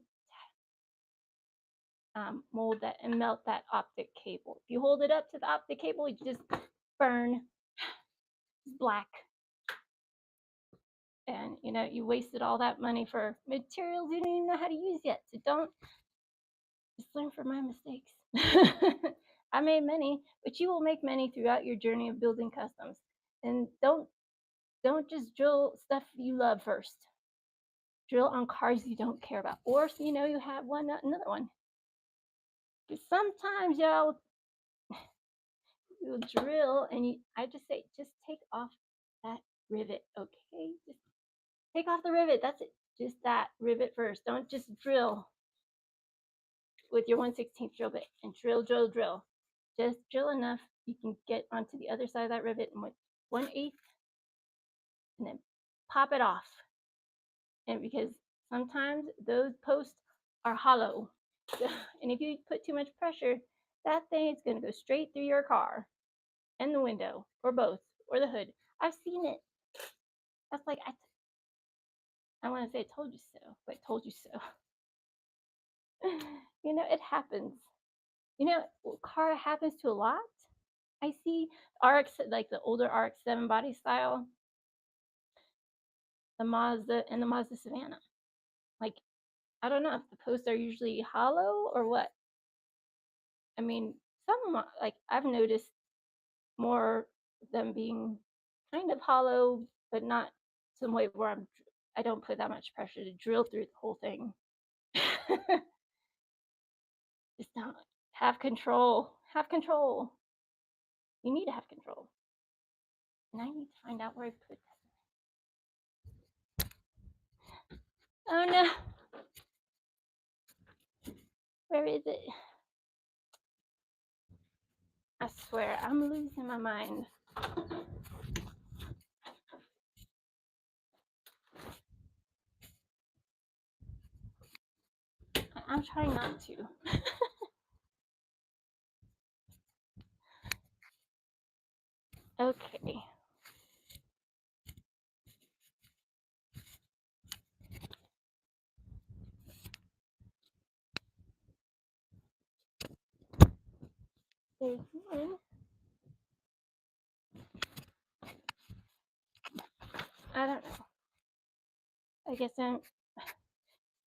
mold that and melt that optic cable. If you hold it up to the optic cable, you just burn black. And you wasted all that money for materials you don't even know how to use yet. So don't just learn from my mistakes. I made many, but you will make many throughout your journey of building customs. And don't just drill stuff you love first. Drill on cars you don't care about, or you have another one. Because sometimes you'll drill and I just say, just take off that rivet, okay? Just take off the rivet. That's it. Just that rivet first. Don't just drill with your 1/16 drill bit and drill. Just drill enough you can get onto the other side of that rivet and with 1/8, and then pop it off. And because sometimes those posts are hollow, and if you put too much pressure, that thing is going to go straight through your car and the window, or both, or the hood. I've seen it. That's like I want to say I told you so, but I told you so. You know, it happens. You know, car happens to a lot. I see RX, like the older RX-7 body style, the Mazda and the Mazda Savannah. Like, I don't know if the posts are usually hollow or what. I mean, some of them, like I've noticed more of them being kind of hollow, but not some way where I don't put that much pressure to drill through the whole thing. Just don't have control. Have control. You need to have control. And I need to find out where I put that. Oh no. Where is it? I swear, I'm losing my mind. I'm trying not to. Okay. There's one. I don't know. I guess I'm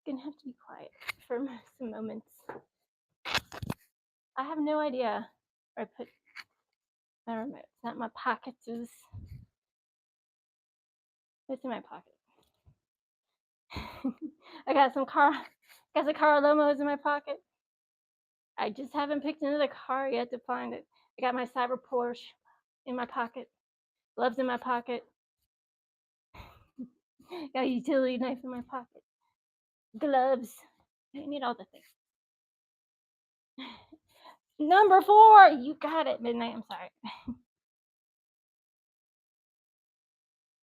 gonna have to be quiet for some moments. I have no idea where I put my remote. It's not my pockets. What's in my pocket? I got some Carl Lomos in my pocket. I just haven't picked another car yet to find it. I got my Cyber Porsche in my pocket. Gloves in my pocket. Got a utility knife in my pocket. Gloves. I need all the things. Number 4. You got it, Midnight. I'm sorry.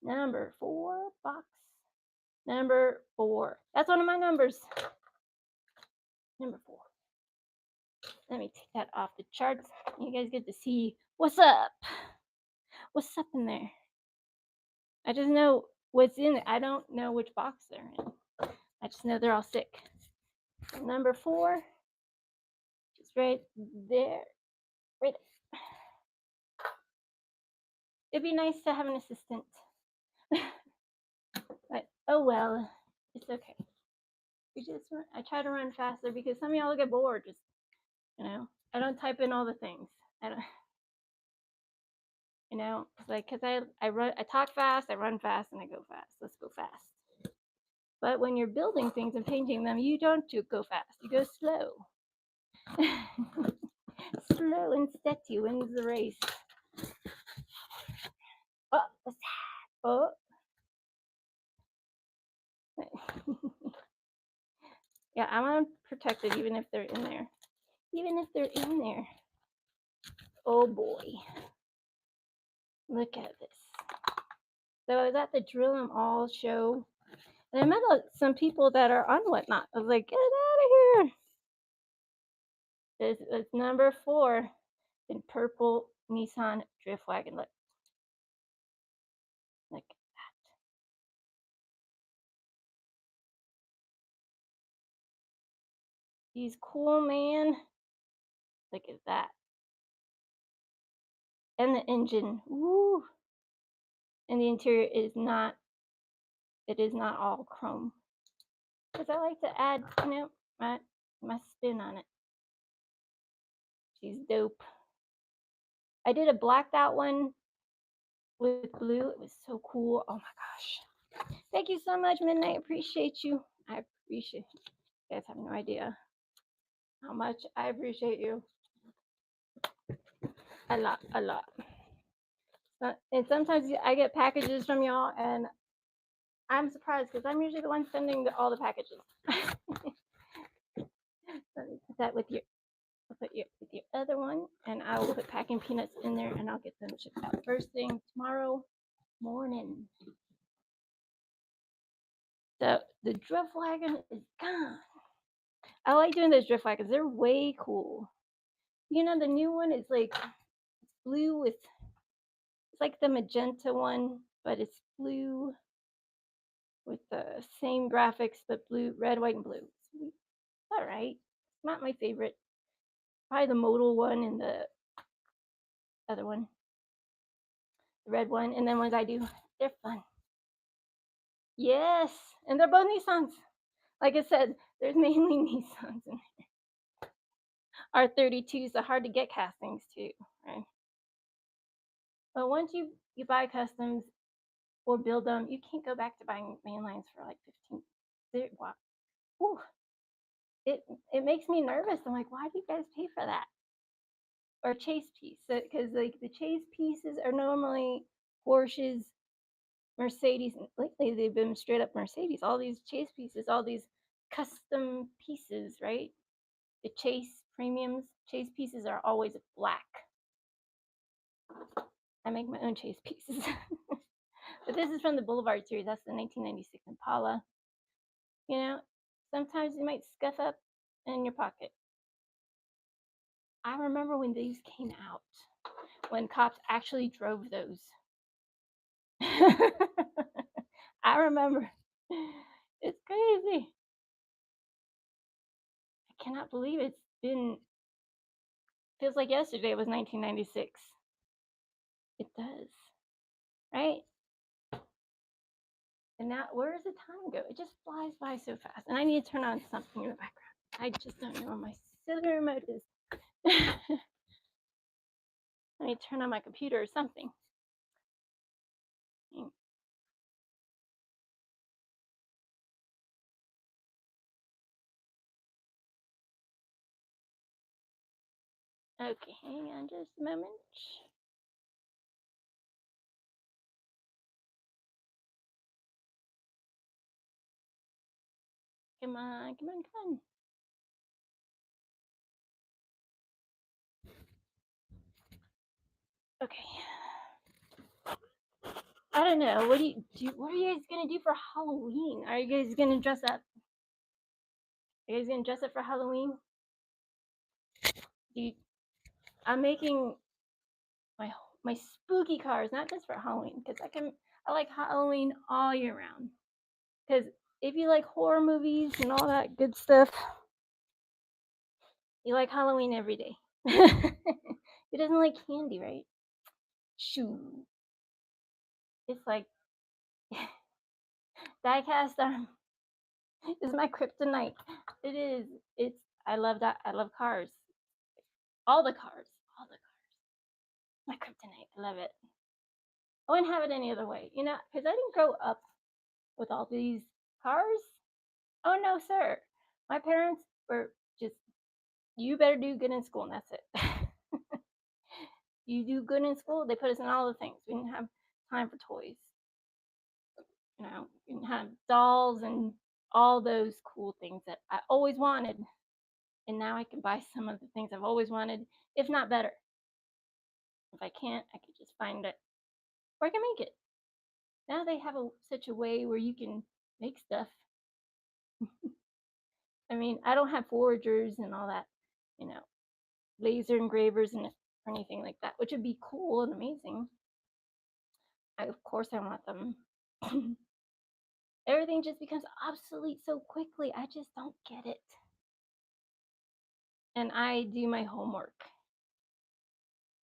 Number 4 box. Number 4. That's one of my numbers. Number 4. Let me take that off the charts. You guys get to see what's up. What's up in there? I just know what's in it. I don't know which box they're in. I just know they're all sick. Number 4 is right there. Right. It'd be nice to have an assistant. But oh well, it's okay. I try to run faster because some of y'all get bored. Just I don't type in all the things. I don't. It's like because I talk fast, I run fast, and I go fast. Let's go fast. But when you're building things and painting them, you don't go fast. You go slow. Slow and steady wins the race. Oh, what's that? Oh. Yeah, I want to protect it even if they're in there. Even if they're in there. Oh boy. Look at this. So I was at the Drill 'em All show. And I met some people that are on Whatnot. I was like, get out of here. This is number 4 in purple Nissan Drift Wagon. Look at that. He's cool, man. Look at that. And the engine. Woo. And the interior is not all chrome. Because I like to add, my spin on it. She's dope. I did a blacked out one with blue. It was so cool. Oh my gosh. Thank you so much, Midnight. Appreciate you. I appreciate you. You guys have no idea how much I appreciate you. A lot. And sometimes I get packages from y'all, and I'm surprised because I'm usually the one sending all the packages. Let me put that with your other one, and I will put packing peanuts in there, and I'll get them shipped out first thing tomorrow morning. So the drift wagon is gone. I like doing those drift wagons. They're way cool. The new one is like blue with, it's like the magenta one, but it's blue with the same graphics, but blue, red, white, and blue. All right. not my favorite. Probably the modal one and the other one, the red one. And then ones I do, they're fun. Yes, and they're both Nissans. Like I said, there's mainly Nissans in there. R32s are hard to get castings too, right? But once you buy customs or build them, you can't go back to buying mainlines for like 15. Wow. Ooh, it makes me nervous. I'm like, why do you guys pay for that? Or chase piece? Because like the chase pieces are normally Porsches, Mercedes. Lately they've been straight up Mercedes. All these chase pieces, all these custom pieces, right? The chase premiums, chase pieces are always black. I make my own chase pieces. But this is from the Boulevard series. That's the 1996 Impala. You know, sometimes you might scuff up in your pocket. I remember when these came out, when cops actually drove those. I remember. It's crazy. I cannot believe it's been, feels like yesterday was 1996. It does. Right? And now, where does the time go? It just flies by so fast. And I need to turn on something in the background. I just don't know where my silly remote is. I need to turn on my computer or something. Okay, hang on just a moment. Come on, come on, come on. Okay. I don't know. What what are you guys gonna do for Halloween? Are you guys gonna dress up? Are you guys gonna dress up for Halloween? I'm making my spooky cars, not just for Halloween, because I like Halloween all year round. Because if you like horror movies and all that good stuff, you like Halloween every day. Who doesn't like candy, right? Shoo. It's like diecast is my kryptonite. It is. I love that. I love cars. All the cars. All the cars. My kryptonite. I love it. I wouldn't have it any other way. You know, because I didn't grow up with all these cars. Oh no, sir. My parents were just, you better do good in school, and that's it. You do good in school, they put us in all the things. We didn't have time for toys. You know, we didn't have dolls and all those cool things that I always wanted. And now I can buy some of the things I've always wanted, if not better. If I can't, I can just find it, or I can make it. Now they have such a way where you can make stuff. I mean, I don't have forgers and all that, you know, laser engravers and or anything like that, which would be cool and amazing. Of course, I want them. Everything just becomes obsolete so quickly. I just don't get it. And I do my homework.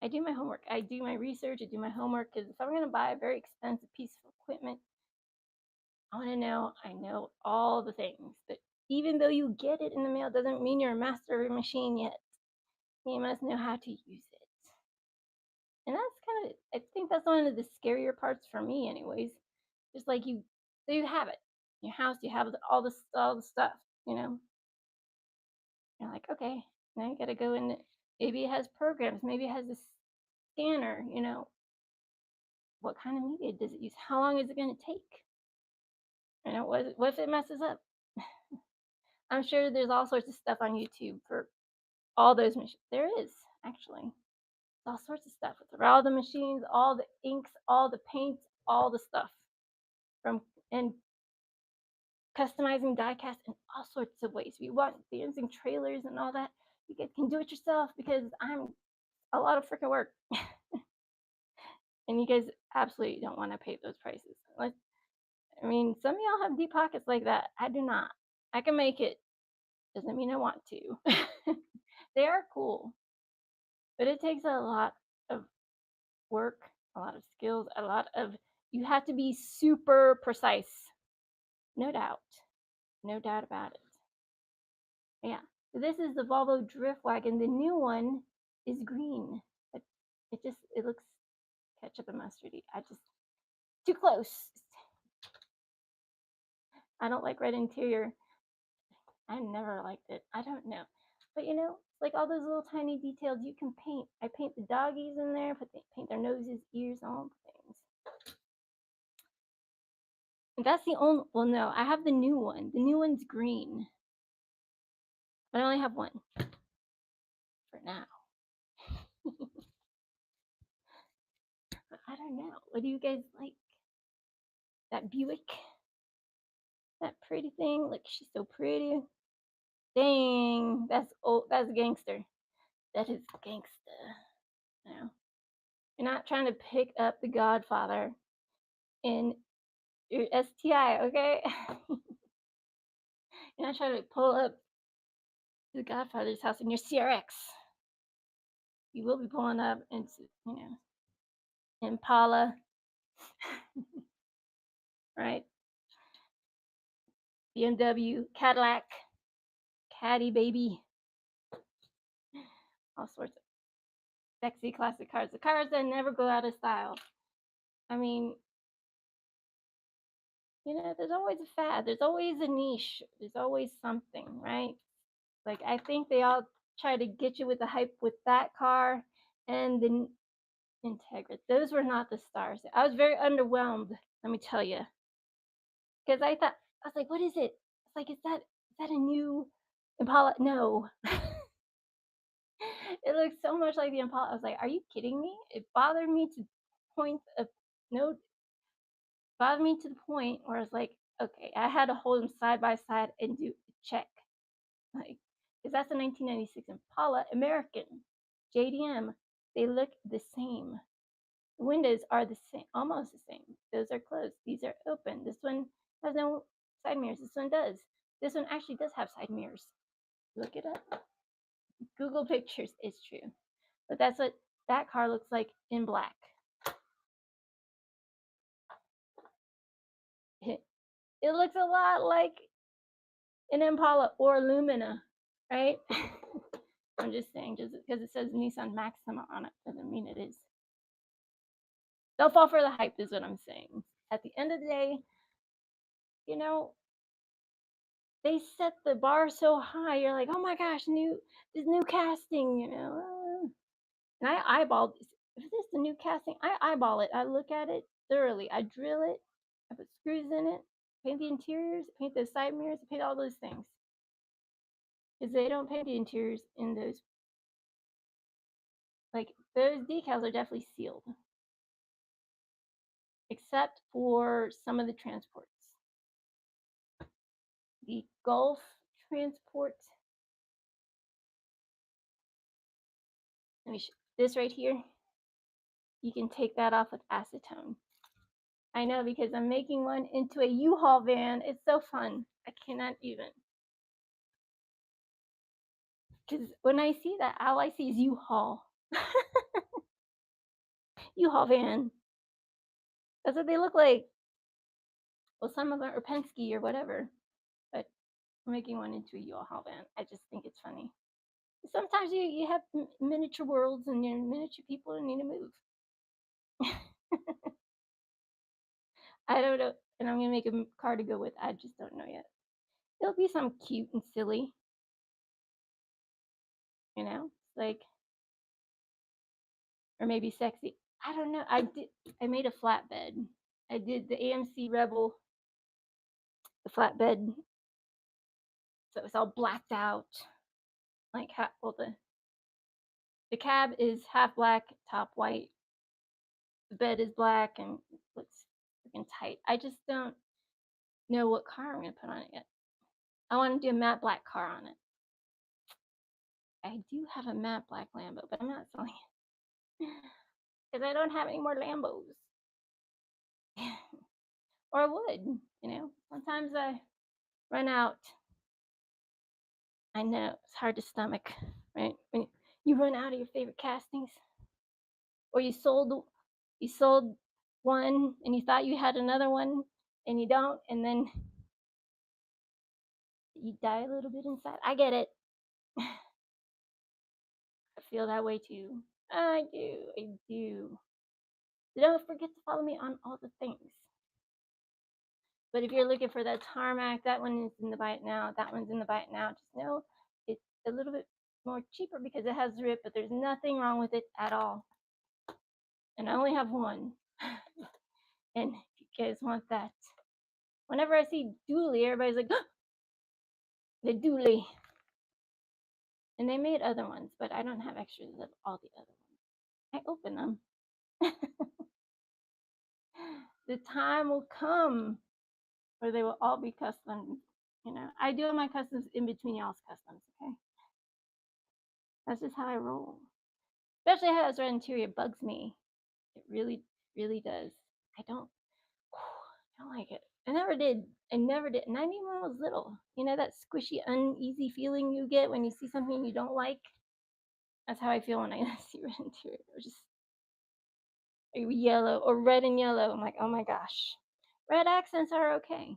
I do my homework. I do my research. I do my homework, because if I'm going to buy a very expensive piece of equipment, I want to know, I know all the things. But even though you get it in the mail, doesn't mean you're a master of a machine yet. You must know how to use it. And that's kind of, I think that's one of the scarier parts for me, anyways. Just like so you have it. Your house, you have all the stuff, you know. You're like, okay, now you gotta go in. Maybe it has programs. Maybe it has a scanner. You know, what kind of media does it use? How long is it gonna take? You know, what if it messes up? I'm sure there's all sorts of stuff on YouTube for all those machines. There is actually all sorts of stuff with all the machines, all the inks, all the paints, all the stuff from and customizing diecast in all sorts of ways. If you want dancing trailers and all that, you guys can do it yourself, because I'm a lot of freaking work. And you guys absolutely don't want to pay those prices. I mean, some of y'all have deep pockets like that. I do not. I can make it, Doesn't mean I want to. They are cool, but it takes a lot of work, a lot of skills, you have to be super precise. No doubt. No doubt about it. Yeah. So this is the Volvo Drift Wagon. The new one is green. It looks ketchup and mustardy. Too close. I don't like red interior. I never liked it. I don't know. But like all those little tiny details you can paint. I paint the doggies in there, paint their noses, ears, all things. And that's the only, well, no, I have the new one. The new one's green. But I only have one for now. But I don't know. What do you guys like? That Buick? That pretty thing? Like, she's so pretty. Dang, that's old. That's gangster. That is gangster. No. You're not trying to pick up the Godfather in your STI, okay? You're not trying to pull up to the Godfather's house in your CRX. You will be pulling up into, Impala, right? BMW, Cadillac, Caddy baby, all sorts of sexy classic cars. The cars that never go out of style. I mean, there's always a fad. There's always a niche. There's always something, right? Like, I think they all try to get you with the hype with that car and the Integra. Those were not the stars. I was very underwhelmed, let me tell you. Because I was like, what is it? It's like, is that a new Impala? No. It looks so much like the Impala. I was like, are you kidding me? It bothered me to the point where I was like, okay, I had to hold them side by side and do a check. Like, because that's a 1996 Impala American JDM. They look the same. The windows are the same, almost the same. Those are closed. These are open. This one has no side mirrors. This one does. This one actually does have side mirrors. Look it up. Google pictures. It's true. But that's what that car looks like in black. It looks a lot like an Impala or Lumina, right? I'm just saying, just because it says Nissan Maxima on it doesn't mean it is. Don't fall for the hype is what I'm saying. At the end of the day, they set the bar so high. You're like, oh my gosh, this new casting, And I eyeball this. If this is the new casting, I eyeball it. I look at it thoroughly. I drill it. I put screws in it. Paint the interiors. Paint the side mirrors. Paint all those things. Because they don't paint the interiors in those. Like, those decals are definitely sealed. Except for some of the transports. The Gulf transport. Let me show this right here. You can take that off with acetone. I know, because I'm making one into a U-Haul van. It's so fun. I cannot even. Because when I see that, all I see is U-Haul. U-Haul van. That's what they look like. Well, some of them are Penske or whatever. But I'm making one into a U-Haul van. I just think it's funny. Sometimes you have miniature worlds and you're miniature people and need to move. I don't know. And I'm going to make a car to go with. I just don't know yet. It'll be some cute and silly. Like, or maybe sexy. I don't know. I made a flatbed. I did the AMC Rebel, the flatbed. So it's all blacked out. Like, the cab is half black, top white. The bed is black and looks freaking tight. I just don't know what car I'm going to put on it yet. I want to do a matte black car on it. I do have a matte black Lambo, but I'm not selling it. Because I don't have any more Lambos. Or I would, Sometimes I run out I know it's hard to stomach, right? When you run out of your favorite castings, or you sold one and you thought you had another one and you don't, and then you die a little bit inside. I get it. I feel that way too. I do. I do. So don't forget to follow me on all the things. But if you're looking for that tarmac, that one is in the Buy It Now. That one's in the Buy It Now. Just know it's a little bit more cheaper because it has rip, but there's nothing wrong with it at all. And I only have one. And if you guys want that, whenever I see Dooley, everybody's like, oh, the Dooley. And they made other ones, but I don't have extras of all the other ones. I open them. The time will come where they will all be custom. I do my customs in between y'all's customs, okay? That's just how I roll. Especially how this red interior bugs me. It really, really does. I don't like it. I never did. And I mean when I was little. That squishy, uneasy feeling you get when you see something you don't like? That's how I feel when I see red interior. Or just yellow or red and yellow. I'm like, oh my gosh. Red accents are okay.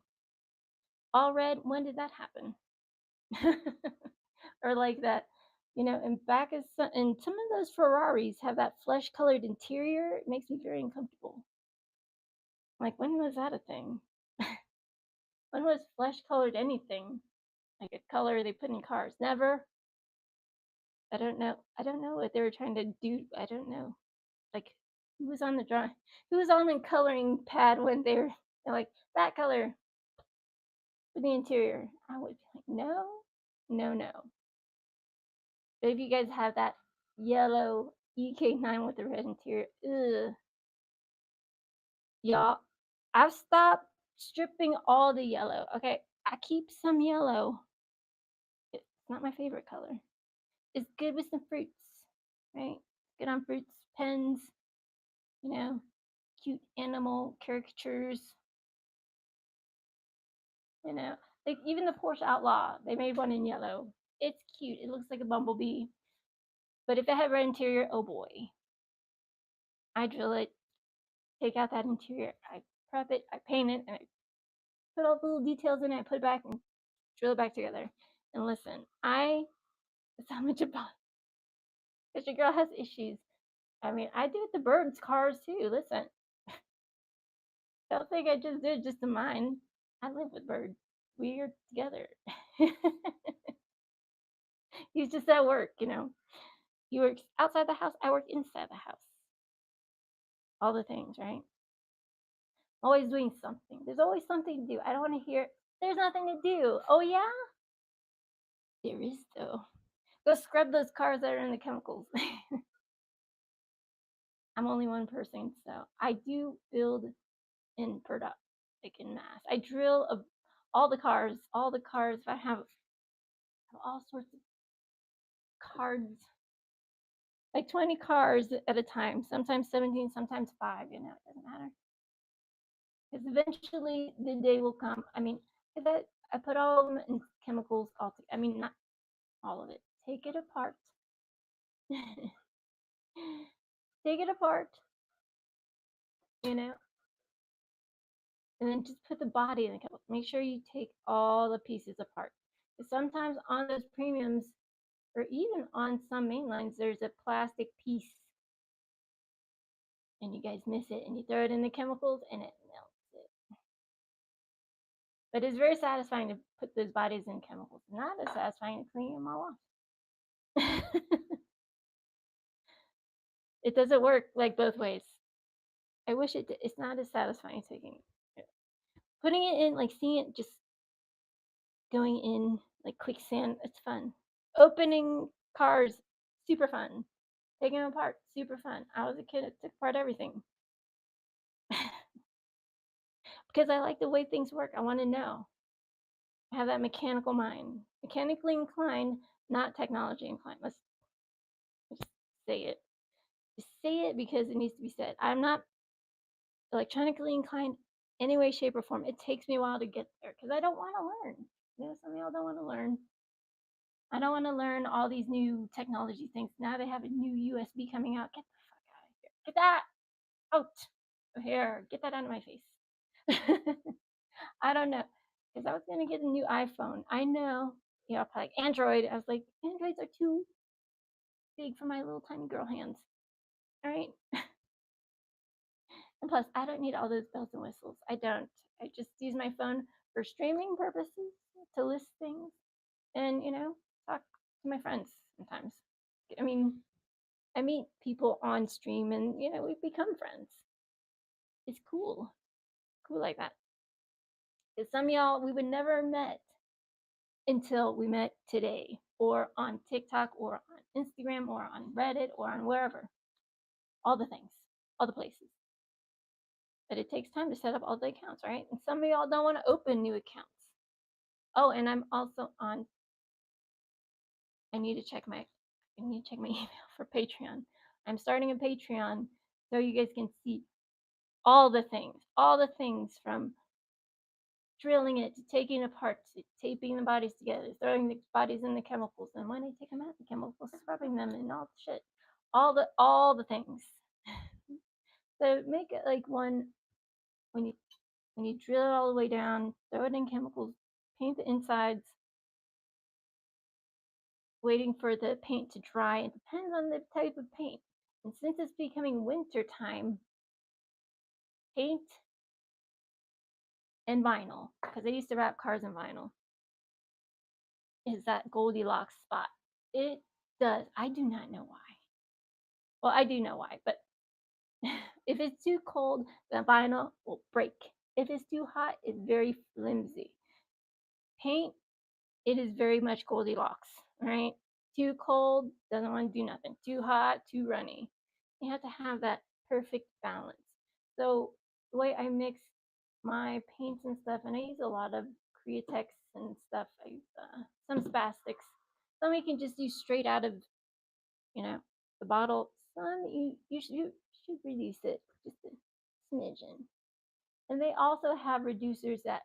All red, when did that happen? Or like that, and back of and some of those Ferraris have that flesh colored interior. It makes me very uncomfortable. Like, when was that a thing? When was flesh colored anything? Like a color they put in cars? Never. I don't know. I don't know what they were trying to do. I don't know. Like, who was on the drawing? Who was on the coloring pad when they're like, that color for the interior? I would be like, no, no, no. But if you guys have that yellow EK9 with the red interior, ugh. Y'all, I've stopped stripping all the yellow. Okay, I keep some yellow. It's not my favorite color. It's good with some fruits, right? Good on fruits, pens, cute animal caricatures. Like even the Porsche Outlaw, they made one in yellow. It's cute. It looks like a bumblebee. But if it had red interior, oh boy. I drill it, take out that interior, I prep it, I paint it, and I put all the little details in it, I put it back and drill it back together. And listen, that's how much about because your girl has issues. I mean, I do it to birds' cars too. Listen, don't think I just did it just to mine. I live with birds. We're together. He's just at work, He works outside the house. I work inside the house. All the things, right? Always doing something. There's always something to do. I don't want to hear, there's nothing to do. Oh, yeah? There is, though. Go scrub those cars that are in the chemicals. I'm only one person, so I do build in product, like in mass. I drill all the cars. If I have all sorts of cards, like 20 cars at a time, sometimes 17, sometimes 5, it doesn't matter. Because eventually the day will come. I mean, I put all of them in chemicals all together. I mean, not all of it. Take it apart. Take it apart, and then just put the body in the chemical. Make sure you take all the pieces apart. Sometimes on those premiums, or even on some main lines, there's a plastic piece, and you guys miss it, and you throw it in the chemicals, and it melts it. But it's very satisfying to put those bodies in chemicals. Not as satisfying to clean them all off. It doesn't work like both ways. I wish it did. It's not as satisfying putting it in, like seeing it just going in like quicksand. It's fun. Opening cars, super fun. Taking them apart, super fun. I was a kid that took apart everything because I like the way things work. I want to know. I have that mechanical mind, mechanically inclined, not technology inclined. Let's say it. Just say it because it needs to be said. I'm not electronically inclined any way, shape, or form. It takes me a while to get there because I don't want to learn. Some of y'all don't want to learn. I don't want to learn all these new technology things. Now they have a new USB coming out. Get the fuck out of here. Get that out. Here, get that out of my face. I don't know. Because I was going to get a new iPhone. I know, like Android. I was like, Androids are too big for my little tiny girl hands. All right. And plus, I don't need all those bells and whistles. I don't. I just use my phone for streaming purposes, to list things, and, talk to my friends sometimes. I mean, I meet people on stream and, we become friends. It's cool. Cool like that. Because some of y'all, we would never have met until we met today, or on TikTok, or on Instagram, or on Reddit, or on wherever. All the things, all the places. But it takes time to set up all the accounts, right? And some of y'all don't want to open new accounts. Oh, and I'm also on. I need to check my email for Patreon. I'm starting a Patreon so you guys can see all the things from drilling it to taking it apart to taping the bodies together, throwing the bodies in the chemicals, and when I take them out, the chemicals, scrubbing them, and all the shit, all the things. So make it like one when you drill it all the way down, throw it in chemicals, paint the insides, waiting for the paint to dry. It depends on the type of paint. And since it's becoming winter time, paint and vinyl, because I used to wrap cars in vinyl, is that Goldilocks spot. It does. I do not know why. Well, I do know why, but if it's too cold, the vinyl will break. If it's too hot, it's very flimsy. Paint, it is very much Goldilocks, right? Too cold, doesn't want to do nothing. Too hot, too runny. You have to have that perfect balance. So the way I mix my paints and stuff, and I use a lot of Createx and stuff. I use some spastics. Some you can just use straight out of, the bottle. Some you should reduce it just a smidgen. And they also have reducers that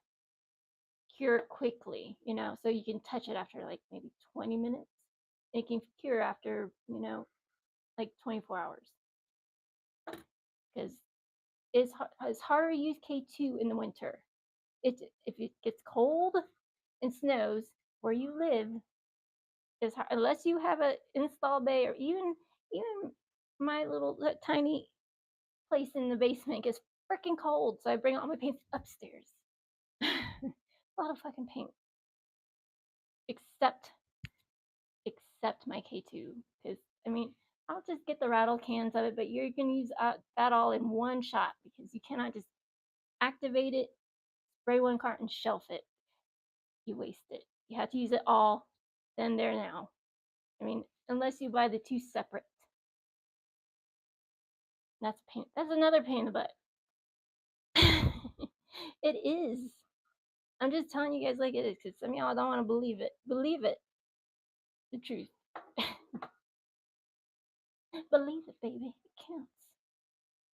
cure quickly, so you can touch it after like maybe 20 minutes. It can cure after, like 24 hours. Because it's harder to use K2 in the winter. If it gets cold and snows where you live, it's hard, unless you have an install bay, or even my little tiny place in the basement gets freaking cold, so I bring all my paints upstairs. A lot of fucking paint, except my K2, because I'll just get the rattle cans of it, but you're gonna use that all in one shot, because you cannot just activate it, spray one carton, shelf it. You waste it. You have to use it all then, there, now. Unless you buy the two separate. That's pain. That's another pain in the butt. It is. I'm just telling you guys like it is, because some of y'all don't want to believe it. Believe it. The truth. Believe it, baby. It counts.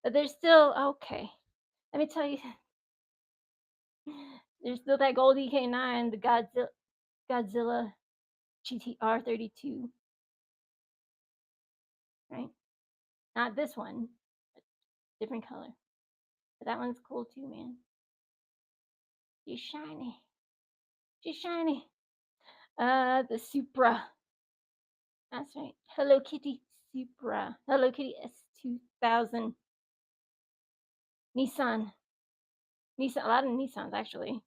But there's still, okay. Let me tell you. There's still that gold EK9, the Godzilla GTR 32. Right? Not this one. Different color. But that one's cool too, man. She's shiny. She's shiny. The Supra. That's right. Hello Kitty Supra. Hello Kitty S2000. Nissan. A lot of Nissans, actually.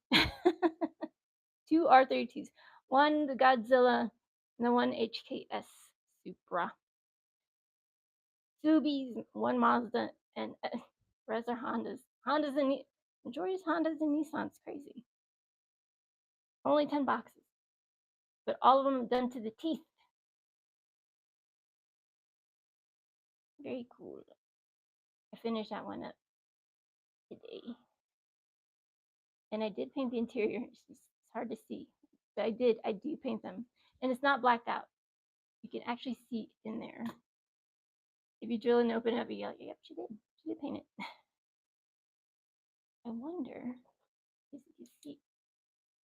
Two R32s. One, the Godzilla, and the one HKS Supra. Subies, one Mazda, and rest are Hondas. Majority is Hondas and Nissans. Crazy. Only 10 boxes. But all of them done to the teeth. Very cool. I finished that one up today. And I did paint the interior. It's hard to see. But I do paint them. And it's not blacked out. You can actually see in there. If you drill and open it up, you go, yep, she did paint it. I wonder if you can see.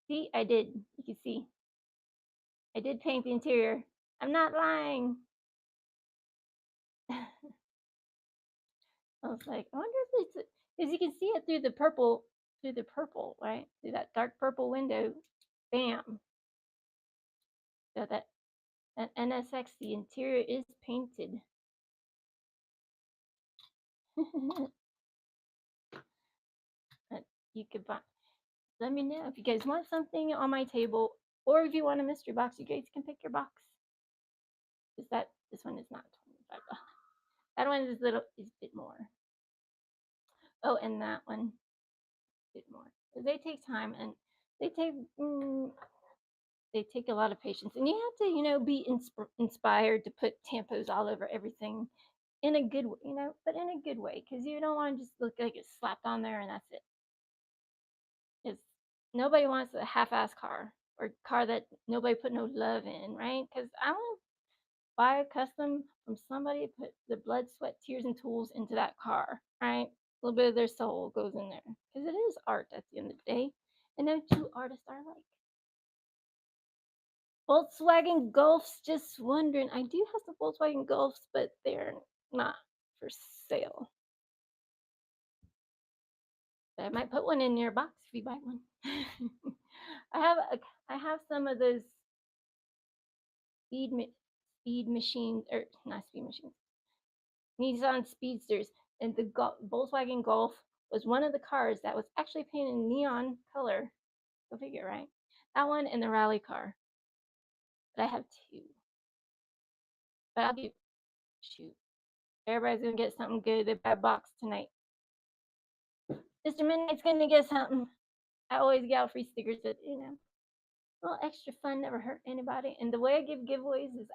See, I did. You can see. I did paint the interior. I'm not lying. I was like, I wonder if it's, because you can see it through the purple, right? Through that dark purple window. Bam. So that NSX, the interior is painted. You could buy. Let me know if you guys want something on my table, or if you want a mystery box, you guys can pick your box. Is that this one is not $25? That one is a bit more. Oh, and that one a bit more. They take time, and they take a lot of patience, and you have to, be inspired to put tampos all over everything in a good way, but in a good way, because you don't want to just look like it's slapped on there and that's it. Because nobody wants a half-ass car or car that nobody put no love in, right? Because I want to buy a custom from somebody, put the blood, sweat, tears, and tools into that car, right? A little bit of their soul goes in there, because it is art at the end of the day, and no two artists are alike. Volkswagen Golfs, just wondering. I do have some Volkswagen Golfs, but they're not for sale. But I might put one in your box if you buy one. I have some of those speed machines, or not speed machines, Nissan Speedsters, and the Volkswagen Golf was one of the cars that was actually painted in neon color. Go figure, right? That one and the rally car. But I have two. But I'll do, shoot. Everybody's gonna get something good. They buy a box tonight. Mr. Midnight's gonna get something. I always get out free stickers that, a little extra fun never hurt anybody. And the way I give giveaways is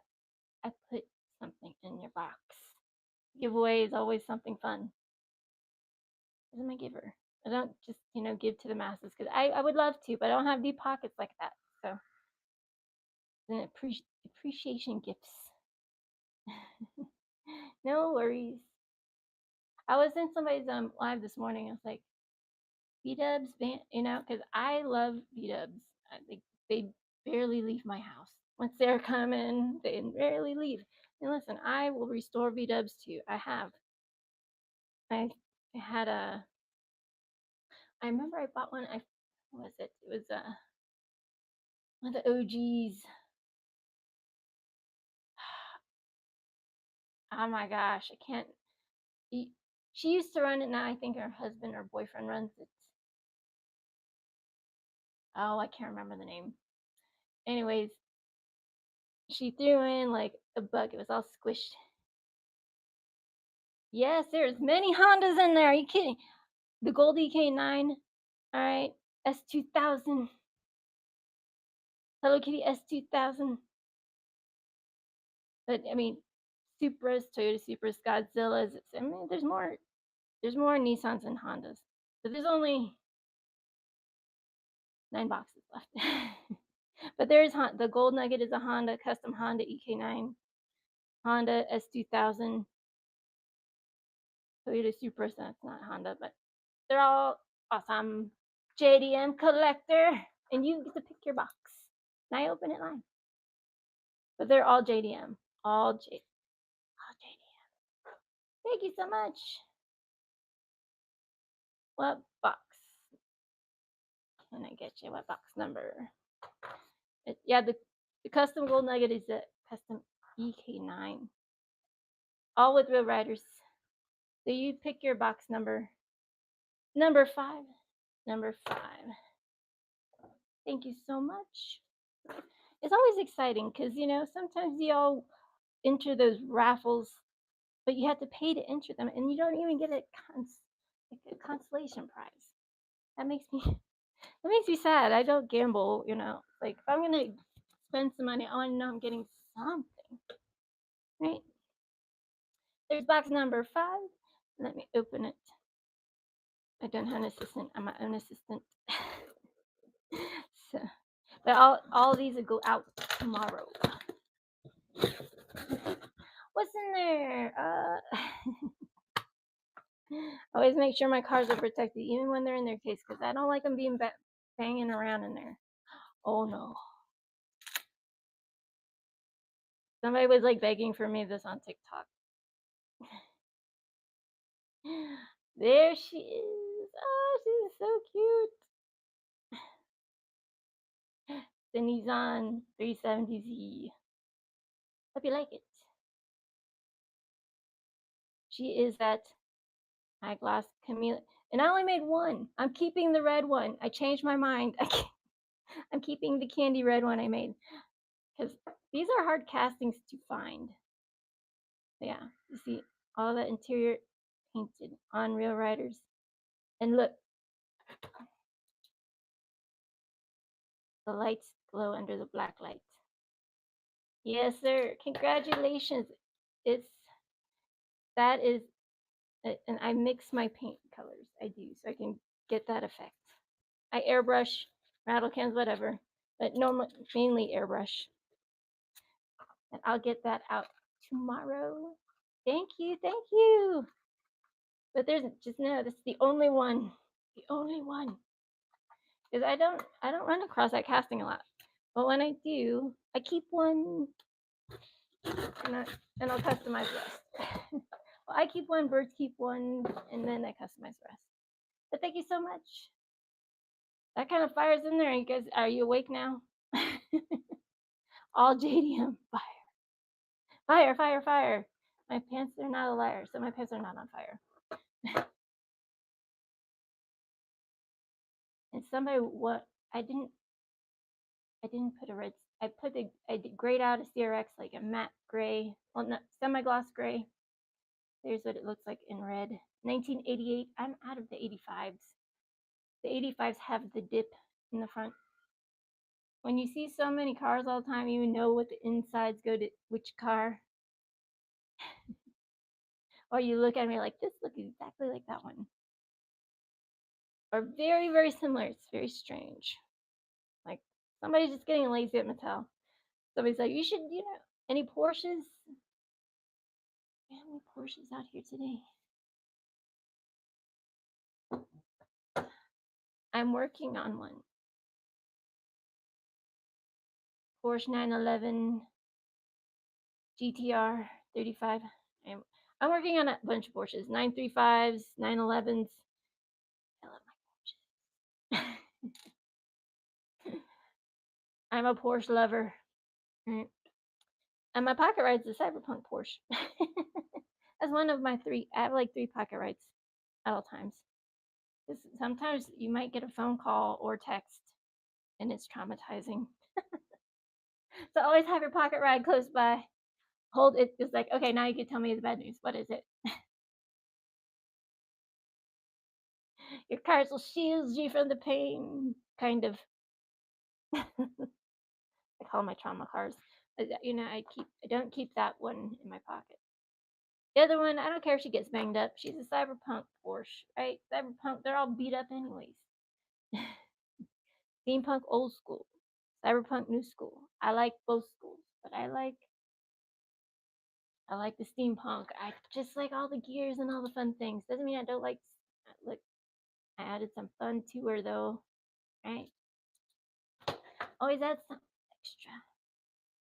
I put something in your box. Giveaway is always something fun. I'm a giver. I don't just, give to the masses, because I would love to, but I don't have deep pockets like that. So, an appreciation gifts. No worries. I was in somebody's live this morning. I was like, B-dubs, because I love B-dubs. They barely leave my house. Once they're coming, they rarely leave. And listen, I will restore B-dubs too. I have. I had a. I remember I bought one. What was it? It was one of the OGs. Oh my gosh, I can't. She used to run it. Now I think her husband or boyfriend runs it. Oh, I can't remember the name. Anyways, she threw in like a bug. It was all squished. Yes, there's many Hondas in there. Are you kidding? The Gold EK9. All right, S2000. Hello Kitty S2000. But I mean, Supras, Toyota Supras, Godzillas. I mean, there's more Nissans and Hondas. But there's only 9 boxes left. But there is the Gold Nugget is a Honda, custom Honda EK9, Honda S2000, Toyota Supra. So that's not Honda, but they're all awesome. JDM collector, and you get to pick your box. And I open it live. But they're all JDM, all JDM. Thank you so much. What box can I get you? What box number? The custom Gold Nugget is a custom EK9. All with Real Riders. So you pick your box number. Number 5. Number 5. Thank you so much. It's always exciting because, sometimes y'all enter those raffles, but you have to pay to enter them, and you don't even get a consolation prize. That makes me sad. I don't gamble, Like, if I'm going to spend some money, I want to know I'm getting something, right? There's box number 5. Let me open it. I don't have an assistant. I'm my own assistant. So, but all these will go out tomorrow. What's in there? Always make sure my cars are protected, even when they're in their case, because I don't like them being banging around in there. Oh no. Somebody was like begging for me this on TikTok. There she is. Oh, she's so cute. The Nissan 370Z. Hope you like it. She is that high gloss chameleon. And I only made one. I'm keeping the red one. I changed my mind. I'm keeping the candy red one I made. Because these are hard castings to find. Yeah, you see all the interior painted on Real Riders. And look, the lights glow under the black light. Yes, sir. Congratulations. It's that is, and I mix my paint colors. I do, so I can get that effect. I airbrush, rattle cans, whatever, but mainly airbrush. And I'll get that out tomorrow. Thank you, thank you. But there's just no. This is the only one. The only one. Because I don't run across that casting a lot. But when I do, I keep one, and I'll customize the rest. Well, I keep one, birds keep one, and then I customize the rest. But thank you so much. That kind of fire's in there. You guys, are you awake now? All JDM fire, fire, fire, fire. My pants are not a liar, so my pants are not on fire. And somebody, what I didn't put a red. I did grayed out a CRX like a matte gray, well, not semi-gloss gray. There's what it looks like in red. 1988. I'm out of the 85s. The 85s have the dip in the front. When you see so many cars all the time, you know what the insides go to which car. Or you look at me like, this looks exactly like that one. Or very, very similar. It's very strange. Like somebody's just getting lazy at Mattel. Somebody's like, you should, any Porsches? How many Porsches out here today? I'm working on one. Porsche 911 GTR 35. I'm working on a bunch of Porsches. 935s, 911s. I love my Porsches. I'm a Porsche lover. And my pocket ride's a Cyberpunk Porsche. That's one of my three. I have like 3 pocket rides at all times. Sometimes you might get a phone call or text and it's traumatizing. So always have your pocket ride close by. Hold it. It's like, okay, now you can tell me the bad news. What is it? Your cars will shield you from the pain. Kind of. I call my trauma cars. I don't keep that one in my pocket. The other one, I don't care if she gets banged up. She's a Cyberpunk Porsche, right? Cyberpunk, they're all beat up anyways. Steampunk old school, Cyberpunk new school. I like both schools, but I like the steampunk. I just like all the gears and all the fun things. Doesn't mean I don't like. Look, I added some fun to her though, right? Always add some extra,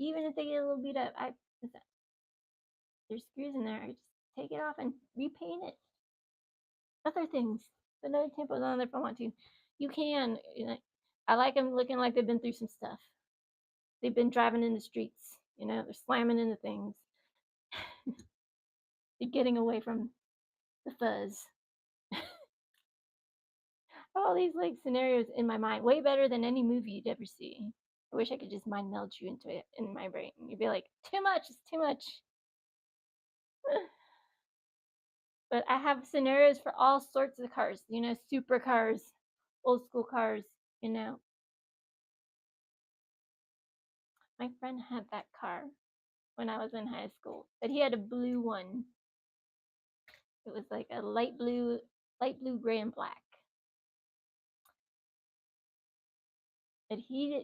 even if they get a little beat up. There's screws in there. I just take it off and repaint it. Other things, but no tempos on there if I want to. You can. I like them looking like they've been through some stuff. They've been driving in the streets. They're slamming into things. They're getting away from the fuzz. All these like scenarios in my mind, way better than any movie you'd ever see. I wish I could just mind meld you into it in my brain. You'd be like, too much, it's too much. But I have scenarios for all sorts of cars, super cars, old school cars, My friend had that car when I was in high school, but he had a blue one. It was like a light blue, gray, and black. But he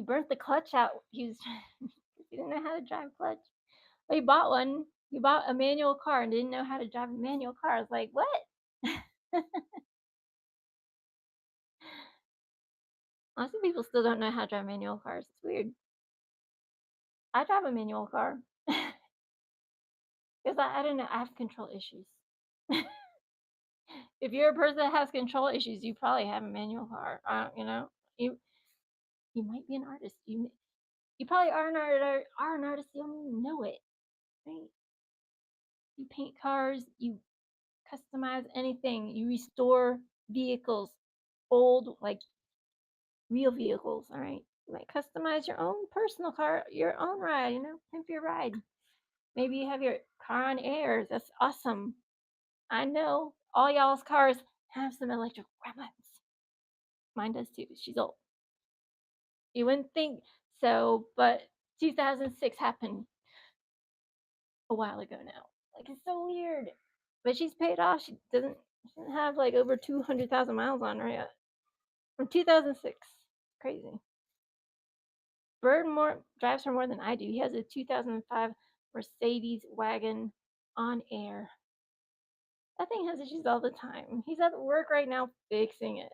burnt the clutch out. He didn't know how to drive clutch. But he bought one. He bought a manual car and didn't know how to drive a manual car. I was like, what? Lots of people still don't know how to drive manual cars. It's weird. I drive a manual car because I don't know. I have control issues. If you're a person that has control issues, you probably have a manual car. You you might be an artist. You probably are an artist. You don't even know it, right? You paint cars. You customize anything. You restore vehicles, old like real vehicles. All right. You might customize your own personal car, your own ride. Pimp your ride. Maybe you have your car on air. That's awesome. I know all y'all's cars have some electric gremlins. Mine does too. She's old. You wouldn't think so, but 2006 happened a while ago now. Like, it's so weird. But she's paid off. She doesn't have like over 200,000 miles on her yet. From 2006. Crazy. Bird drives her more than I do. He has a 2005 Mercedes wagon on air. That thing has issues all the time. He's at work right now fixing it.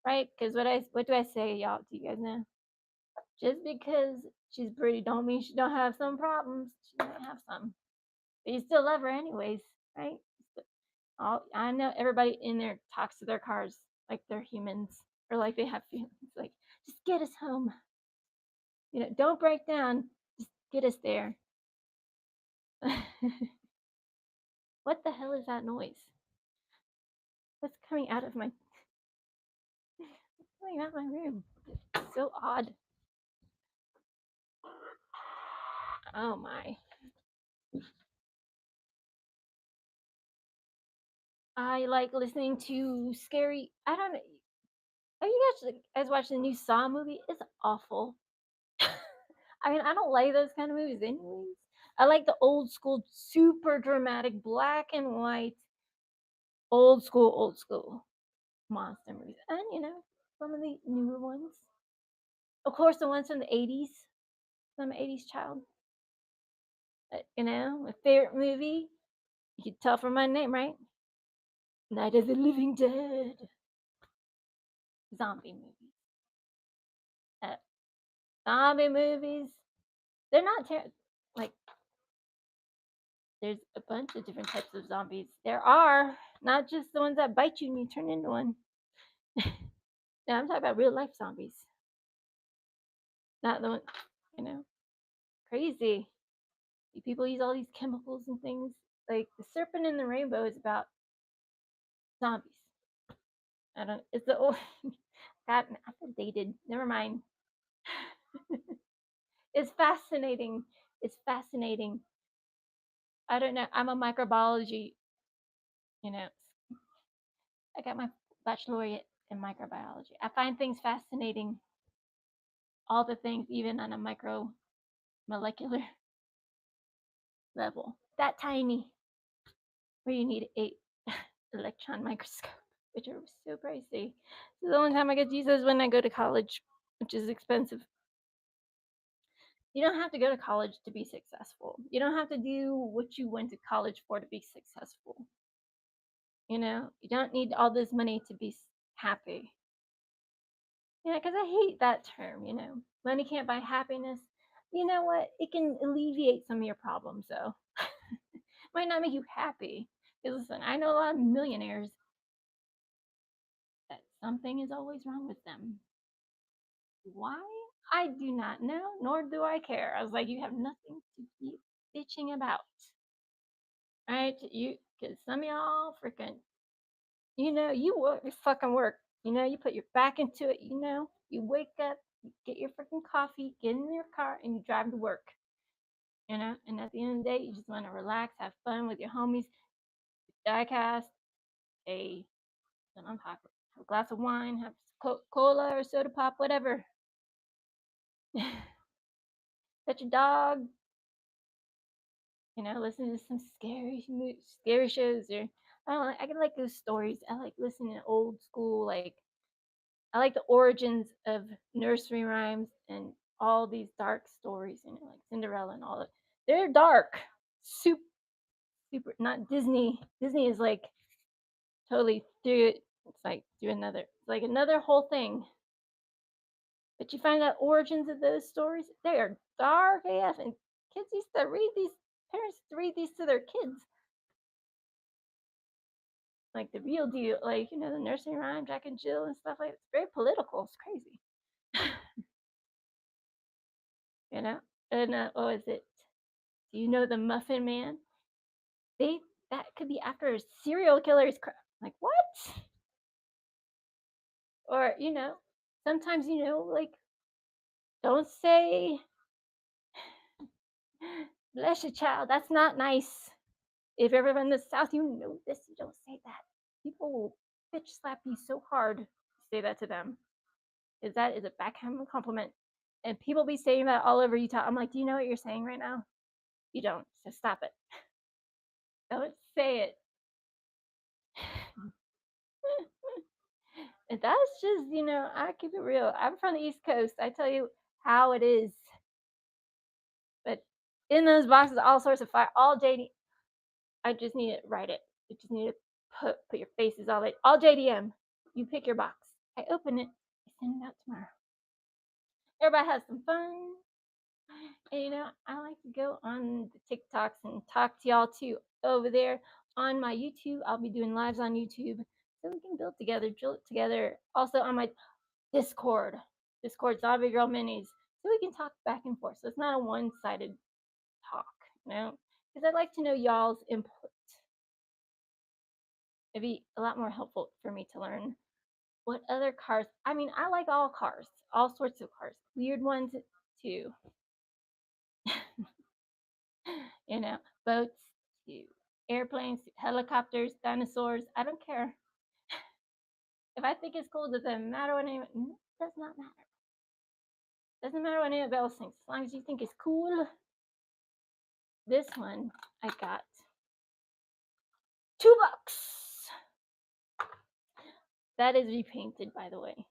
Right? Because what do I say, y'all? Do you guys know? Just because she's pretty don't mean she don't have some problems. She might have some. But you still love her anyways, right? I know everybody in there talks to their cars like they're humans or like they have feelings. Like, just get us home. Don't break down. Just get us there. What the hell is that noise? What's coming out of my room? It's so odd. Oh my. I like listening to scary. I don't know. Have you guys watched the new Saw movie? It's awful. I mean, I don't like those kind of movies anyways. I like the old school, super dramatic, black and white, old school monster movies. And, some of the newer ones. Of course, the ones from the 80s. I'm an 80s child. My favorite movie. You can tell from my name, right? Night of the Living Dead. Zombie movies. Zombie movies. They're not like, there's a bunch of different types of zombies. There are, not just the ones that bite you and you turn into one. No, I'm talking about real life zombies. Not the one, you know, crazy. People use all these chemicals and things. Like the Serpent in the Rainbow is about zombies. It's the old, God, I'm dated. Never mind. It's fascinating. It's fascinating. I don't know. I'm a microbiology, you know, I got my baccalaureate in microbiology. I find things fascinating, all the things, even on a micro molecular level. That tiny, where you need a electron microscope, which are so pricey. So the only time I get to use those when I go to college, which is expensive. You don't have to go to college to be successful. You don't have to do what you went to college for to be successful. You don't need all this money to be happy. Because I hate that term, money can't buy happiness. You know what? It can alleviate some of your problems, though. Might not make you happy. Because listen, I know a lot of millionaires that something is always wrong with them. Why? I do not know, nor do I care. I was like, you have nothing to keep bitching about. Right? Because some of y'all freaking, you work, you fucking work. You put your back into it, you wake up, you get your freaking coffee, get in your car, and you drive to work. And at the end of the day, you just want to relax, have fun with your homies, diecast, a glass of wine, have cola or soda pop, whatever. Pet your dog, listen to some scary shows, or I like those stories. I like listening to old school, like I like the origins of nursery rhymes and all these dark stories, like Cinderella and all that. They're dark, super, super. Not Disney. Disney is like totally through it. It's like another whole thing. But you find out origins of those stories, they are dark AF, and kids used to read these, parents used to read these to their kids. Like the real deal, like, you know, the nursery rhyme, Jack and Jill and stuff like that. It's very political. It's crazy. You know? And what was it? Do you know the Muffin Man? They that could be after a serial killer's like what? Or, you know, sometimes, you know, like, don't say bless your child. That's not nice. If you're ever in the South, you know this. You don't say that. People will bitch slap you so hard. You say that to them. Is that is a backhanded compliment. And people be saying that all over Utah. I'm like, do you know what you're saying right now? You don't. So stop it. Don't say it. And that's just, you know, I keep it real. I'm from the East Coast. I tell you how it is. But in those boxes, all sorts of fire, all JD. I just need to write it. You just need to put your faces all JDM. You pick your box. I open it. I send it out tomorrow. Everybody has some fun. And you know, I like to go on the TikToks and talk to y'all too over there on my YouTube. I'll be doing lives on YouTube so we can build together, drill it together. Also on my Discord, Zombiegirlminis, so we can talk back and forth. So it's not a one-sided talk, you know, because I'd like to know y'all's input. It'd be a lot more helpful for me to learn what other cars. I mean, I like all cars, all sorts of cars, weird ones too. You know, boats to airplanes, to helicopters, dinosaurs. I don't care. If I think it's cool, it doesn't matter what anyone. It does not matter. Doesn't matter what anyone else thinks. As long as you think it's cool. This one I got $2. That is repainted, by the way.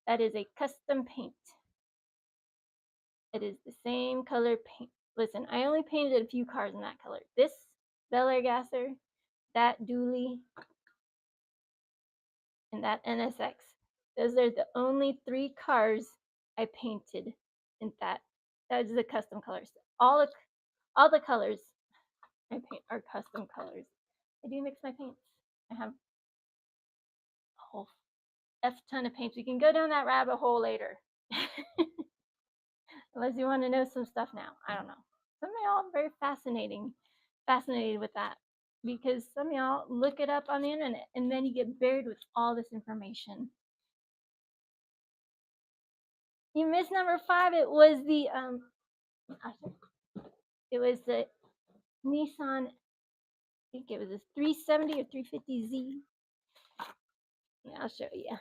That is a custom paint. It is the same color paint. Listen, I only painted a few cars in that color. This Bel Air Gasser, that Dually, and that NSX. Those are the only 3 cars I painted in that. That is the custom colors. All the colors I paint are custom colors. I do mix my paints. I have a whole F ton of paints. We can go down that rabbit hole later. Unless you want to know some stuff now. I don't know. Some of y'all are very fascinated with that. Because some of y'all look it up on the internet and then you get buried with all this information. You missed number 5. It was the Nissan, I think it was a 370 or 350Z. Yeah, I'll show you.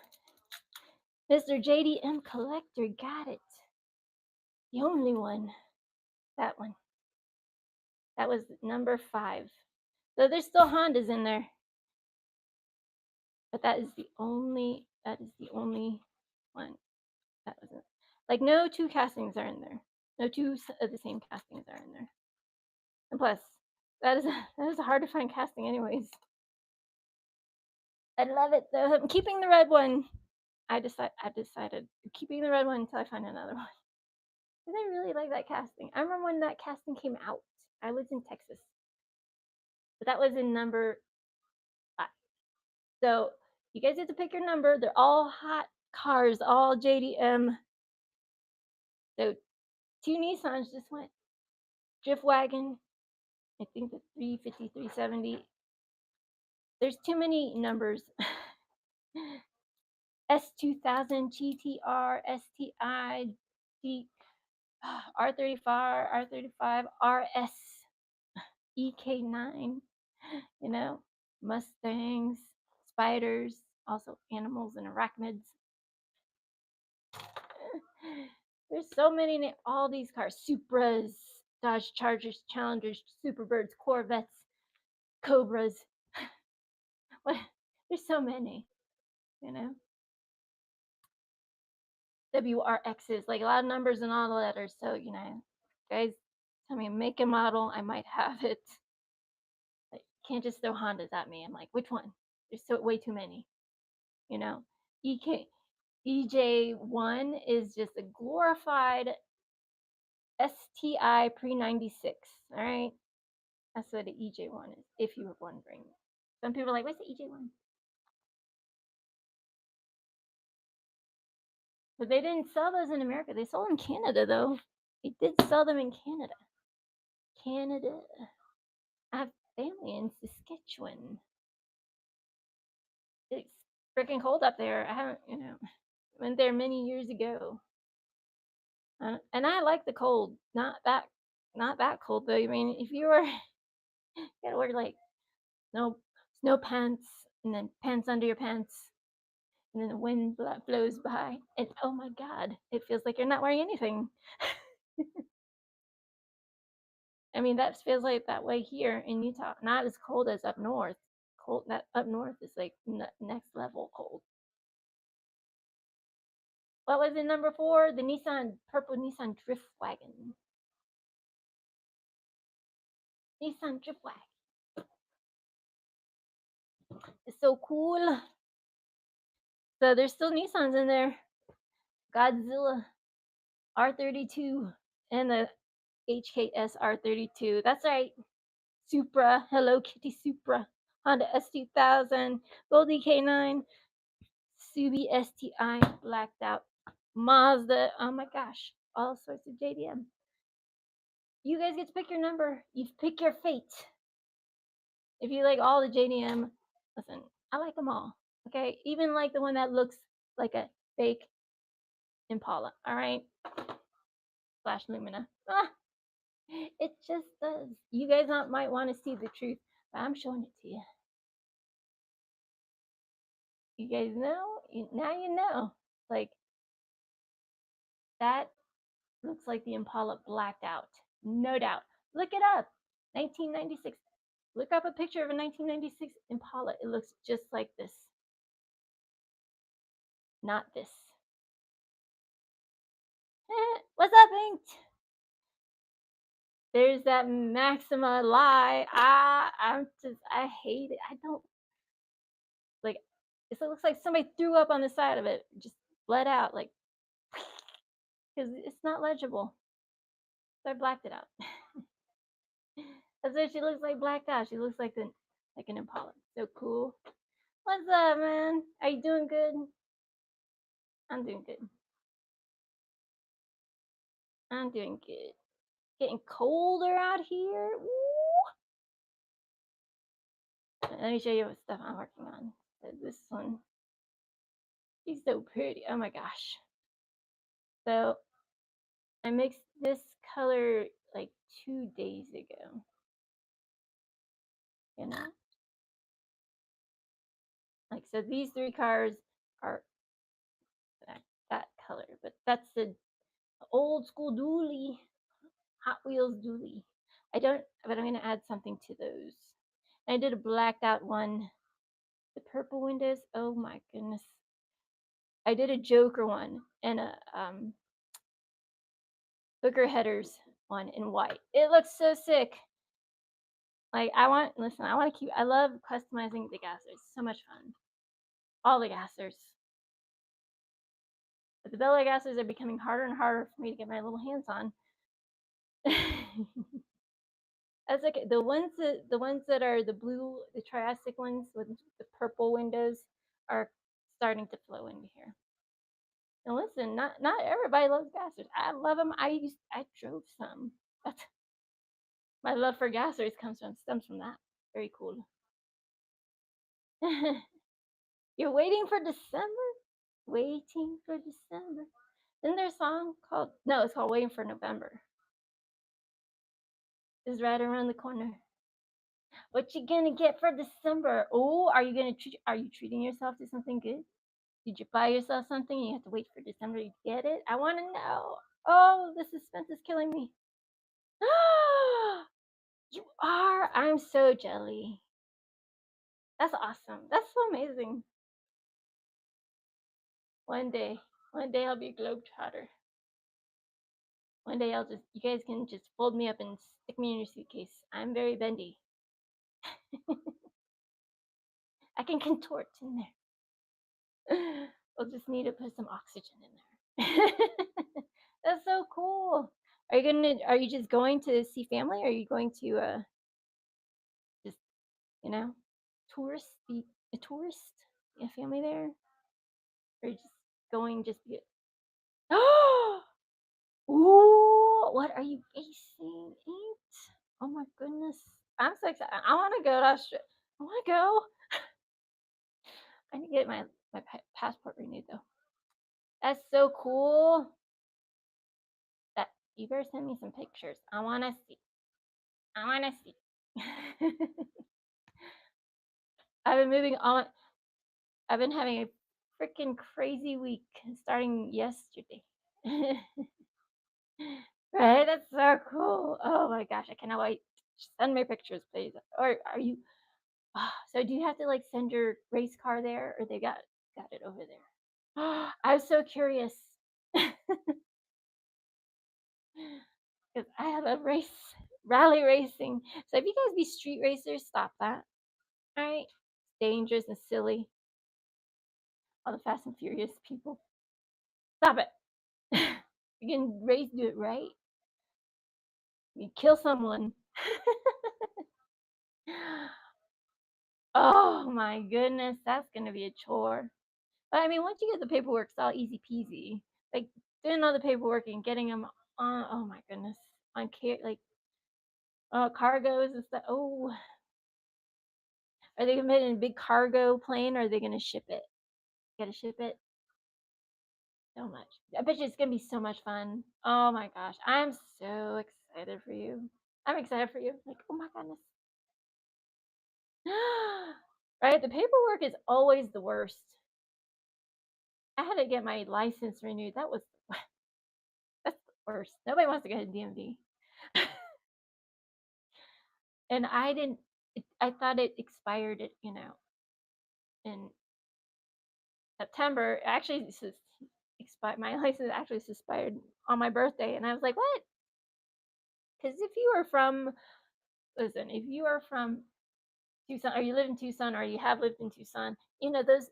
Mr. JDM Collector got it. The only one. That one. That was number 5. So there's still Hondas in there. But that is the only one. That was it. Like no 2 castings are in there. No 2 of the same castings are in there. And plus, that is a hard to find casting anyways. I love it though. I'm keeping the red one. I decided keeping the red one until I find another one. Because I really like that casting. I remember when that casting came out. I lived in Texas. But that was in number 5. So you guys have to pick your number. They're all hot cars, all JDM. So 2 Nissans just went. Drift wagon. I think the 350, 370. There's too many numbers. S2000, GTR, STI, G, R35, RS, EK9, you know, Mustangs, spiders, also animals and arachnids. There's so many, all these cars, Supras, Dodge Chargers, Challengers, Superbirds, Corvettes, Cobras. There's so many, you know. WRXs, like a lot of numbers and all the letters. So, you know, guys, tell me make and model, I might have it. Like, can't just throw Hondas at me. I'm like, which one? There's way too many. You know, EK EJ1 is just a glorified STI pre-96. All right, that's what the EJ1 is, if you were wondering. Some people are like, what's the EJ1? But they didn't sell those in America. They sold in Canada, though. They did sell them in Canada. Canada. I have family in Saskatchewan. It's freaking cold up there. I haven't, went there many years ago. And I like the cold. Not that cold though. I mean, if you were, you gotta wear like snow pants and then pants under your pants, and then the wind blows by, and oh my god, it feels like you're not wearing anything. I mean, that feels like that way here in Utah. Not as cold as up north. Cold that up north is like next level cold. What was in number 4? The purple Nissan Drift Wagon. Nissan Drift Wagon. It's so cool. So there's still Nissans in there. Godzilla R32 and the HKS R32. That's right. Supra, Hello Kitty Supra, Honda S2000, Goldie K9, Subi STI, blacked out, Mazda. Oh my gosh, all sorts of JDM. You guys get to pick your number. You pick your fate. If you like all the JDM, listen, I like them all. Okay, even like the one that looks like a fake Impala. All right, Flash Lumina. It just does. You guys might want to see the truth, but I'm showing it to you. You guys know? Now you know. Like, that looks like the Impala blacked out. No doubt. Look it up. 1996. Look up a picture of a 1996 Impala. It looks just like this. Not this. What's up, Inked? There's that Maxima lie. I hate it. I don't like it. Looks like somebody threw up on the side of it, just bled out, like, because it's not legible. So I blacked it out. That's what she looks like, blacked out. She looks like an Impala. So cool. What's up, man? Are you doing good? I'm doing good. I'm doing good. Getting colder out here. Ooh. Let me show you what stuff I'm working on. This one, she's so pretty. Oh my gosh. So I mixed this color like 2 days ago. You know? Like, so these 3 cars are that color, but that's the old school dually, Hot Wheels dually. But I'm gonna add something to those. I did a blacked out one. The purple windows, oh my goodness. I did a Joker one and a Booker headers one in white. It looks so sick. Like, I love customizing the gassers. So much fun. All the gassers. But the Bella gassers are becoming harder and harder for me to get my little hands on. That's okay. The ones that are the blue, the Triassic ones with the purple windows are starting to flow into here. And listen, not everybody loves gassers. I love them. I drove some. That's my love for gassers stems from that. Very cool. You're waiting for December? Waiting for December. Isn't there a song called? No, it's called Waiting for November. It's right around the corner. What you gonna get for December? Oh, are you treating yourself to something good? Did you buy yourself something and you have to wait for December to get it? I want to know. Oh, the suspense is killing me. You are. I'm so jelly. That's awesome. That's so amazing. One day I'll be a globetrotter. One day you guys can just fold me up and stick me in your suitcase. I'm very bendy. I can contort in there. We'll just need to put some oxygen in there. That's so cool. Are you just going to see family? Or are you going to just, you know, tourist, be a tourist? You have family there? Or are you just going just be Oh, ooh, what are you basing? Eat? Oh my goodness. I'm so excited. I want to go to Australia. I want to go. I need to get my passport renewed though. That's so cool. That you better send me some pictures. I want to see. I want to see. I've been moving on. I've been having a freaking crazy week starting yesterday. Right? That's so cool. Oh my gosh, I cannot wait. Send me pictures, please. Or are you so do you have to like send your race car there or they got it over there? I was so curious. Because I have a rally racing. So if you guys be street racers, stop that. All right? It's dangerous and silly. All the Fast and Furious people. Stop it. You can race, do it right. You kill someone. Oh my goodness, that's gonna be a chore. But I mean, once you get the paperwork, it's all easy peasy. Like doing all the paperwork and getting them on. Oh my goodness, on like cargoes and stuff. Oh, are they gonna put it in a big cargo plane or are they gonna ship it? Gotta ship it. So much. I bet you it's gonna be so much fun. Oh my gosh, I'm so excited for you. I'm excited for you. Like, oh my goodness. Right? The paperwork is always the worst. I had to get my license renewed. That's the worst. Nobody wants to go to DMV. And I didn't. I thought it expired. In September. Actually, expired. My license actually expired on my birthday, and I was like, what? Because if you are from, listen, if you are from Tucson, or you live in Tucson, or you have lived in Tucson, those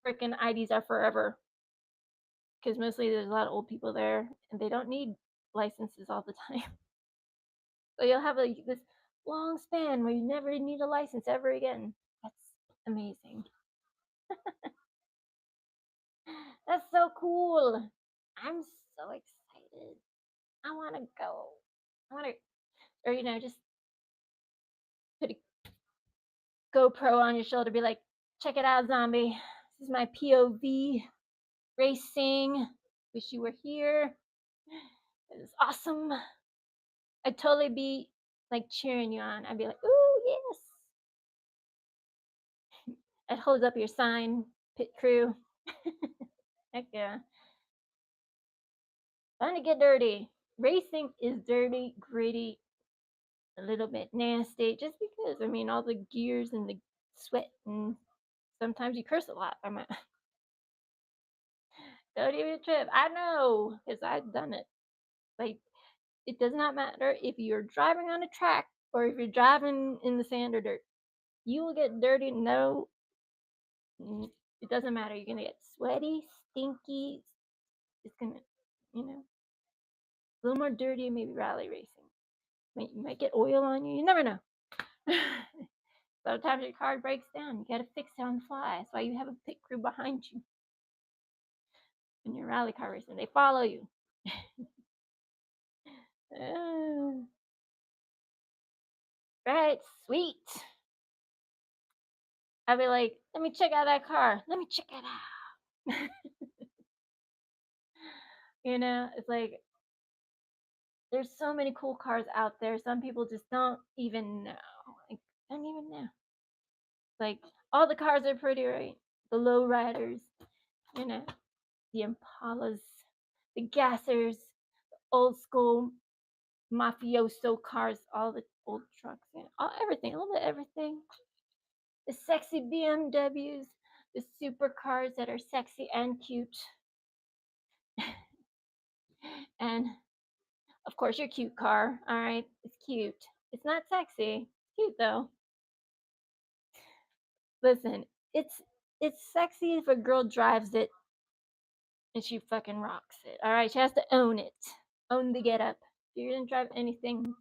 freaking IDs are forever. Because mostly there's a lot of old people there, and they don't need licenses all the time. So you'll have this long span where you never need a license ever again. That's amazing. That's so cool. I'm so excited. I want to go. I want to, or just put a GoPro on your shoulder, be like, check it out, zombie. This is my POV racing. Wish you were here. It is awesome. I'd totally be like cheering you on. I'd be like, ooh, yes. I'd hold up your sign, pit crew. Heck yeah. Fun to get dirty. Racing is dirty, gritty, a little bit nasty, just because, all the gears and the sweat, and sometimes you curse a lot. Don't even trip. I know, because I've done it. Like, it does not matter if you're driving on a track or if you're driving in the sand or dirt. You will get dirty. No, it doesn't matter. You're going to get sweaty, stinky. It's going to, a little more dirty, maybe rally racing. You might get oil on you. You never know. Sometimes your car breaks down. You got to fix it on the fly. That's why you have a pit crew behind you when you're rally car racing. They follow you. Right, sweet. I'd be like, let me check out that car. Let me check it out. It's like there's so many cool cars out there. Some people just don't even know. Like, don't even know. Like, all the cars are pretty, right? The low riders, the Impalas, the Gassers, the old school mafioso cars, all the old trucks, everything, a little bit of everything. The sexy BMWs, the supercars that are sexy and cute. And of course your cute car. All right, it's cute. It's not sexy. It's cute though. Listen, it's sexy if a girl drives it and she fucking rocks it. All right, she has to own it, own the get up. If you're gonna drive anything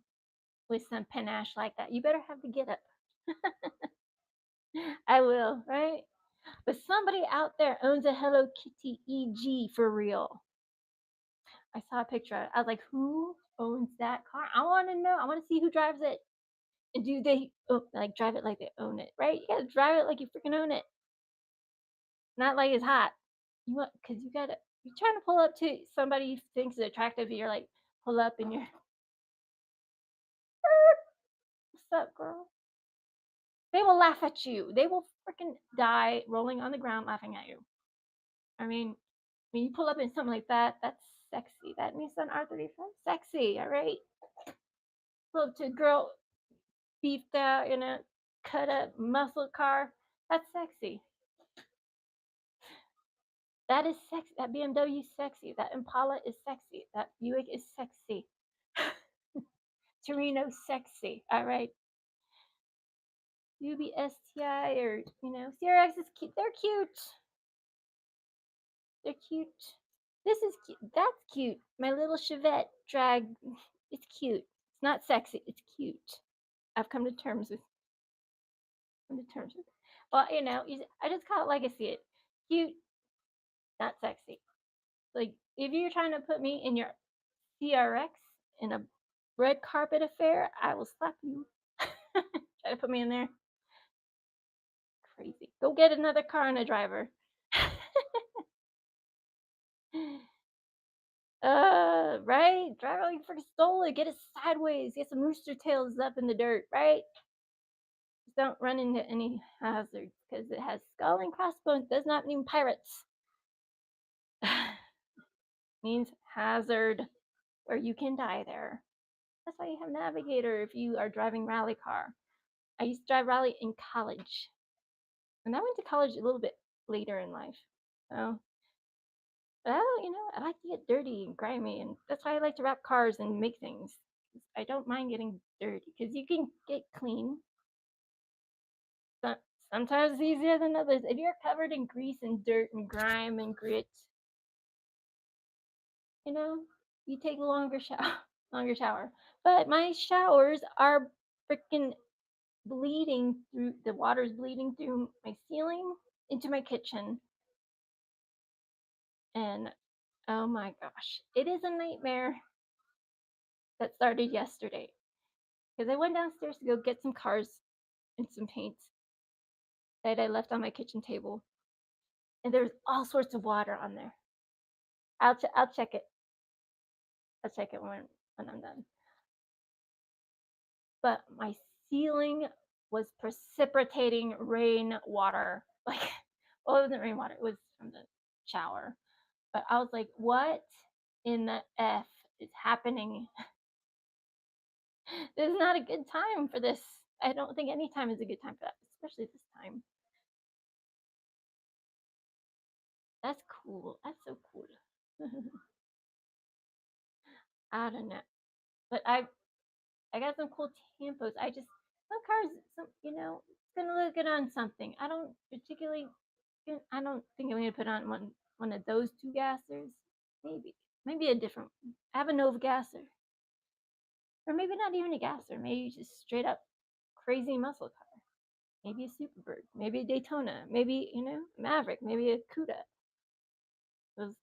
with some panache like that, you better have the get up. I will, right? But somebody out there owns a Hello Kitty EG for real. I saw a picture of it. I was like, who owns that car? I want to know. I want to see who drives it. And do they like drive it like they own it, right? You gotta drive it like you freaking own it, not like it's hot. You want because you're trying to pull up to somebody you thinks is attractive. And you're like pull up and you're what's up, girl? They will laugh at you. They will freaking die rolling on the ground laughing at you. I mean, when you pull up in something like that, that's sexy. That Nissan R35, sexy. All right. Pull up to a girl beefed out in a cut up muscle car. That's sexy. That is sexy. That BMW is sexy. That Impala is sexy. That Buick is sexy. Torino sexy. All right. UBSTI or CRX is cute. They're cute. They're cute. This is cute. That's cute. My little Chevette drag. It's cute. It's not sexy. It's cute. I've come to terms with. Well, I just call it like I see it. Cute, not sexy. Like if you're trying to put me in your CRX in a red carpet affair, I will slap you. Try to put me in there. Crazy. Go get another car and a driver. Right? Drive like you freaking stole it. Get it sideways. Get some rooster tails up in the dirt, right? Just don't run into any hazards because it has skull and crossbones. Does not mean pirates. Means hazard where you can die there. That's why you have navigator if you are driving rally car. I used to drive rally in college. And I went to college a little bit later in life. So, I like to get dirty and grimy, and that's why I like to wrap cars and make things. I don't mind getting dirty because you can get clean. Sometimes it's easier than others. If you're covered in grease and dirt and grime and grit, you take a longer shower. But my showers are freaking bleeding through. The water's bleeding through my ceiling into my kitchen, and oh my gosh, it is a nightmare that started yesterday because I went downstairs to go get some cars and some paints that I left on my kitchen table, and there's all sorts of water on there. I'll check it. I'll check it when I'm done. But my ceiling was precipitating rain water. Like, well, it wasn't rainwater. It was from the shower. But I was like, what in the F is happening? This is not a good time for this. I don't think any time is a good time for that, especially this time. That's cool. That's so cool. I don't know. But I got some cool tampos. Some cars, it's gonna look good on something. I don't think I'm gonna put on one of those two gassers. Maybe a different one. I have a Nova gasser. Or maybe not even a gasser. Maybe just straight up crazy muscle car. Maybe a Superbird. Maybe a Daytona. Maybe, Maverick. Maybe a Cuda. Those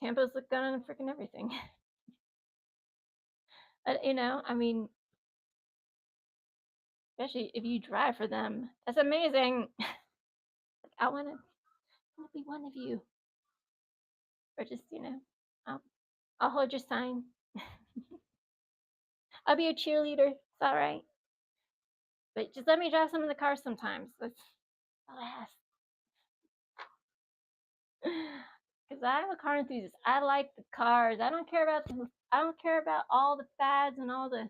Tampos look good on freaking everything. But, I mean, especially if you drive for them, that's amazing. I want to be one of you. Or just, I'll hold your sign. I'll be a cheerleader. It's all right. But just let me drive some of the cars sometimes. That's all I ask. Because I'm a car enthusiast. I like the cars. I don't care about all the fads and all the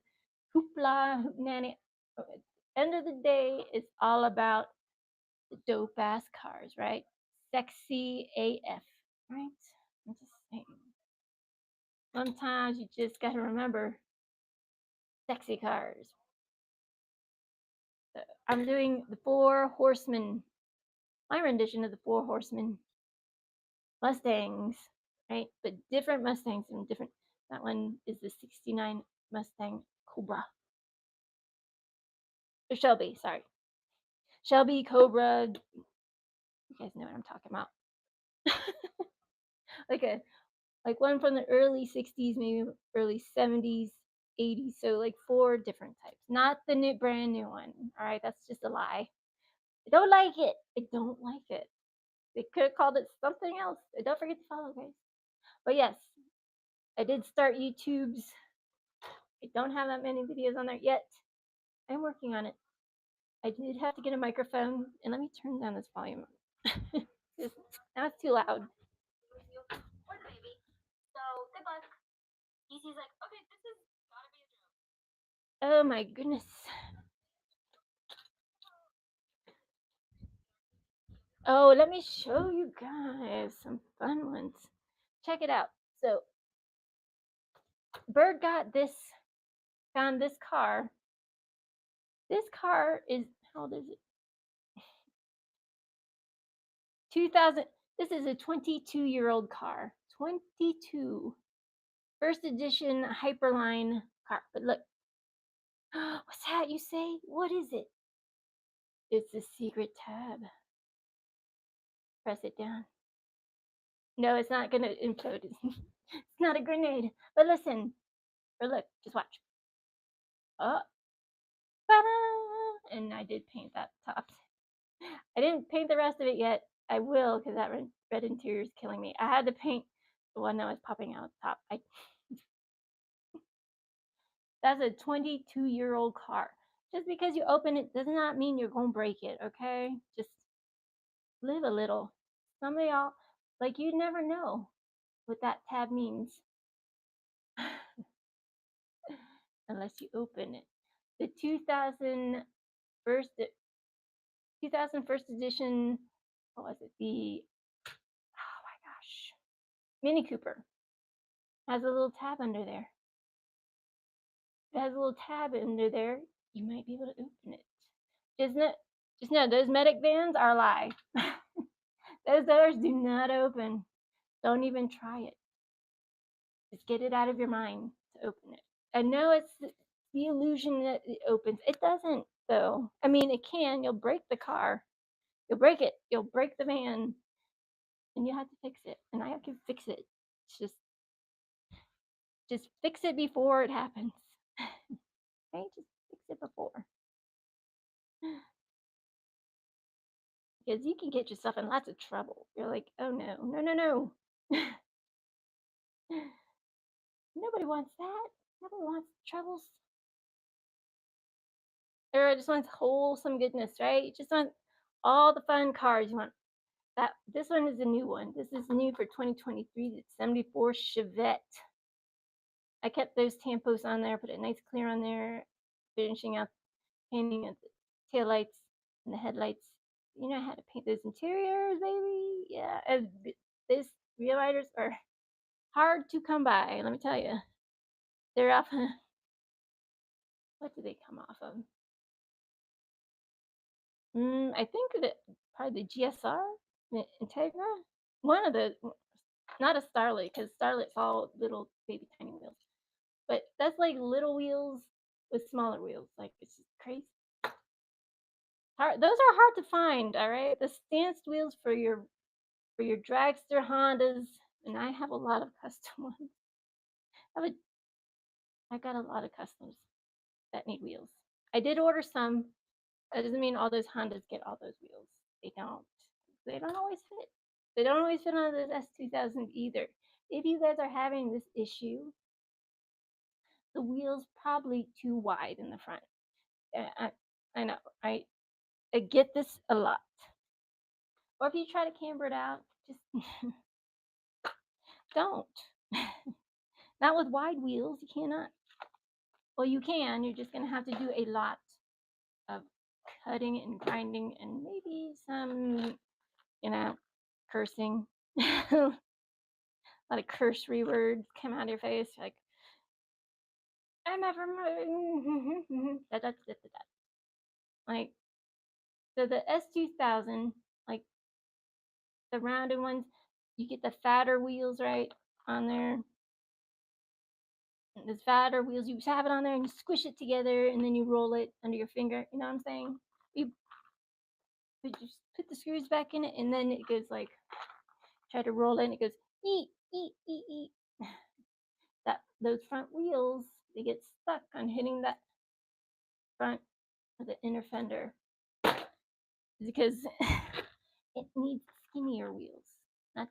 hoopla, hootenanny. At the end of the day, it's all about the dope ass cars, right? Sexy AF, right? I'm just saying. Sometimes you just gotta remember sexy cars. So I'm doing the Four Horsemen, my rendition of the Four Horsemen Mustangs. right? But different Mustangs and different. That one is the 69 Mustang Cobra. Or Shelby, sorry. Shelby, Cobra. You guys know what I'm talking about. like one from the early 60s, maybe early 70s, 80s. So like 4 different types. Not the new brand new one. All right, that's just a lie. I don't like it. I don't like it. They could have called it something else. Don't forget to follow, guys. But yes, I did start YouTube's. I don't have that many videos on there yet. I'm working on it. I did have to get a microphone, and let me turn down this volume. Now it's too loud. So good luck. DC's like, okay, this is gotta be a joke. Oh my goodness. Oh, let me show you guys some fun ones. Check it out. So, Bird got this, found this car. This car is, how old is it? 2000. This is a 22-year-old car. 22. First edition Hyperline car. But look, what's that you say? What is it? It's a secret tab. Press it down. No, it's not gonna implode. It's not a grenade. But listen, or look, just watch. Oh, ta-da! And I did paint that top. I didn't paint the rest of it yet. I will, because that red interior is killing me. I had to paint the one that was popping out top. That's a 22-year-old car. Just because you open it does not mean you're gonna break it, okay? Just live a little. Some of y'all, like, you never know what that tab means unless you open it. The 2000 first edition, what was it? The, oh my gosh, Mini Cooper has a little tab under there. It has a little tab under there. You might be able to open it. Just know those medic vans are a lie. Those doors do not open. Don't even try it. Just get it out of your mind to open it. I know it's the illusion that it opens. It doesn't, though. I mean, it can. You'll break the car. You'll break it. You'll break the van. And you have to fix it. And I can fix it. It's just fix it before it happens. Okay? Just fix it before. Because you can get yourself in lots of trouble. You're like, oh no, no, no, no. Nobody wants that. Nobody wants troubles. Everyone just wants wholesome goodness, right? You just want all the fun cars. You want that. This one is a new one. This is new for 2023. It's 74 Chevette. I kept those tampos on there, put a nice clear on there, finishing out painting of the taillights and the headlights. You know how to paint those interiors, baby. Yeah, and these wheel riders are hard to come by, let me tell you. They're off. What do they come off of? I think that probably the GSR, the Integra. One of the, not a Starlet, because Starlet's all little baby tiny wheels. But that's like little wheels with smaller wheels. Like, it's just crazy. Hard. Those are hard to find, all right? The stanced wheels for your dragster Hondas, and I have a lot of custom ones. I got a lot of customs that need wheels. I did order some. That doesn't mean all those Hondas get all those wheels. They don't. They don't always fit. They don't always fit on those S2000 either. If you guys are having this issue, the wheel's probably too wide in the front. I know. I get this a lot. Or if you try to camber it out, just don't. Not with wide wheels. You cannot. Well, you can. You're just going to have to do a lot of cutting and grinding and maybe some, cursing. A lot of cursory words come out of your face, like, I'm ever like, so the S2000, like the rounded ones, you get the fatter wheels, right? on there. And those fatter wheels, you have it on there and you squish it together and then you roll it under your finger. You know what I'm saying? You just put the screws back in it and then it goes like, try to roll it and it goes, eat, eat, eat, eat. That those front wheels, they get stuck on hitting that front of the inner fender because it needs skinnier wheels, not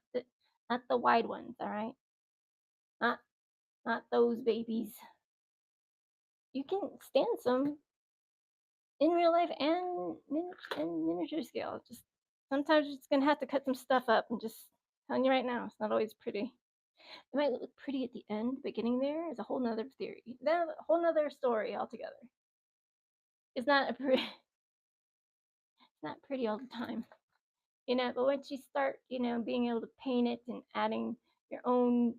the wide ones. All right, not those babies. You can stand some in real life and miniature scale. Just sometimes you're just gonna have to cut some stuff up. And just telling you right now, it's not always pretty. It might look pretty at the end, but getting there is a whole nother theory. Then a whole nother story altogether. It's not it's not pretty all the time. But once you start, being able to paint it and adding your own,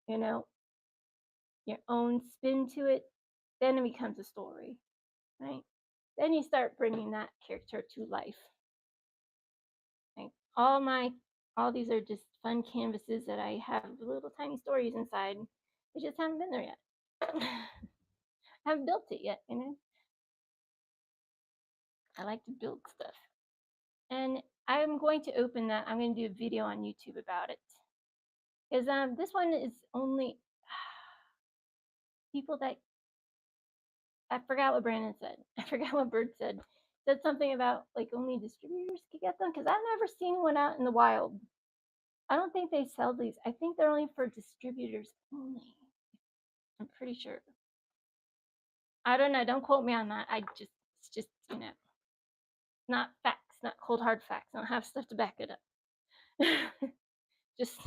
your own spin to it, then it becomes a story, right? Then you start bringing that character to life. Like all these are just fun canvases that I have little tiny stories inside. I just haven't been there yet. I haven't built it yet, I like to build stuff. And I'm going to open that. I'm going to do a video on YouTube about it. Because this one is only people that, I forgot what Brandon said. I forgot what Bird said. Said something about like only distributors could get them because I've never seen one out in the wild. I don't think they sell these. I think they're only for distributors only. I'm pretty sure. I don't know. Don't quote me on that. It's just, not facts, not cold hard facts. I don't have stuff to back it up. Just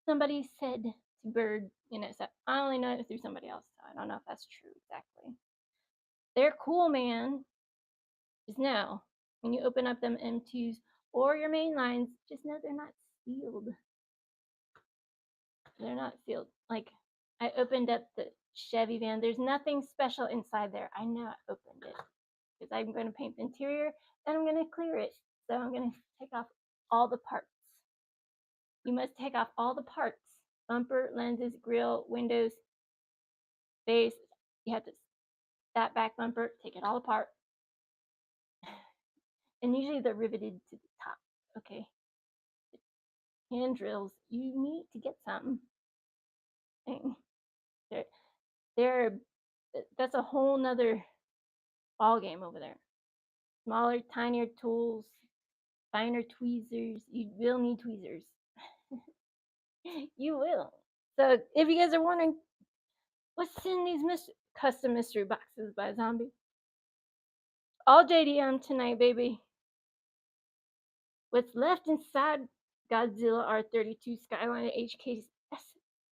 somebody said to Bird, so I only know it through somebody else. So I don't know if that's true exactly. They're cool, man. Just know when you open up them M2s or your main lines, just know they're not sealed. They're not sealed. Like I opened up the Chevy van. There's nothing special inside there. I know I opened it because I'm going to paint the interior and I'm going to clear it. So I'm going to take off all the parts. You must take off all the parts. Bumper, lenses, grill, windows, base. You have to, that back bumper, take it all apart. And usually they're riveted to the top. Okay. Hand drills, you need to get some. That's a whole nother ball game over there. Smaller, tinier tools, finer tweezers. You will need tweezers. You will. So if you guys are wondering what's in these custom mystery boxes by Zombie, all JDM tonight, baby. What's left inside Godzilla R32 Skyliner HK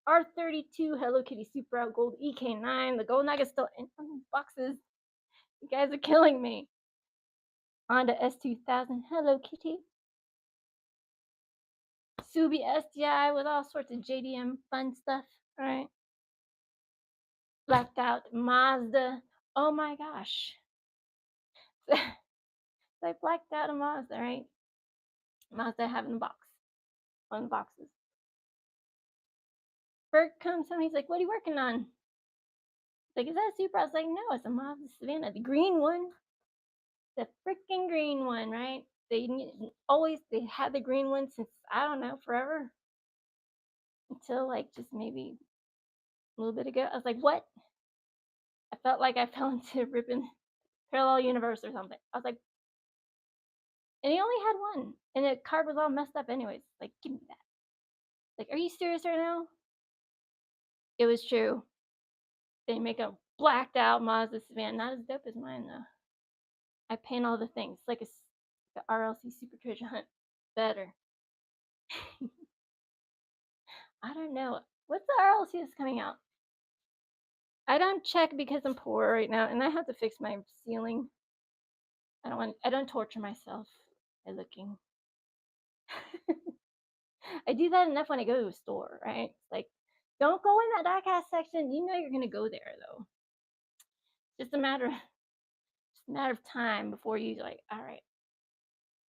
R32 Hello Kitty Super Out Gold EK9. The gold nugget's still in boxes. You guys are killing me. Honda S2000 Hello Kitty. Subi SDI with all sorts of JDM fun stuff. All right. Blacked out Mazda. Oh my gosh. So I blacked out a Mazda, right? Mazda I have in the box. One of the boxes. Bert comes home, he's like, what are you working on? Like, is that a Supra? I was like, no, it's a Mazda Savannah, the green one. The freaking green one, right? They had the green one since, I don't know, forever. Until like just maybe a little bit ago. I was like, what? I felt like I fell into a ripping parallel universe or something. I was like, and he only had one. And the card was all messed up anyways. Like, give me that. Like, are you serious right now? It was true. They make a blacked out Mazda Savannah. Not as dope as mine though. I paint all the things. Like the RLC Super Treasure Hunt. Better. I don't know. What's the RLC that's coming out? I don't check because I'm poor right now and I have to fix my ceiling. I don't torture myself by looking. I do that enough when I go to a store, right? It's like, don't go in that diecast section. You know you're gonna go there though. Just a matter of time before you like, all right,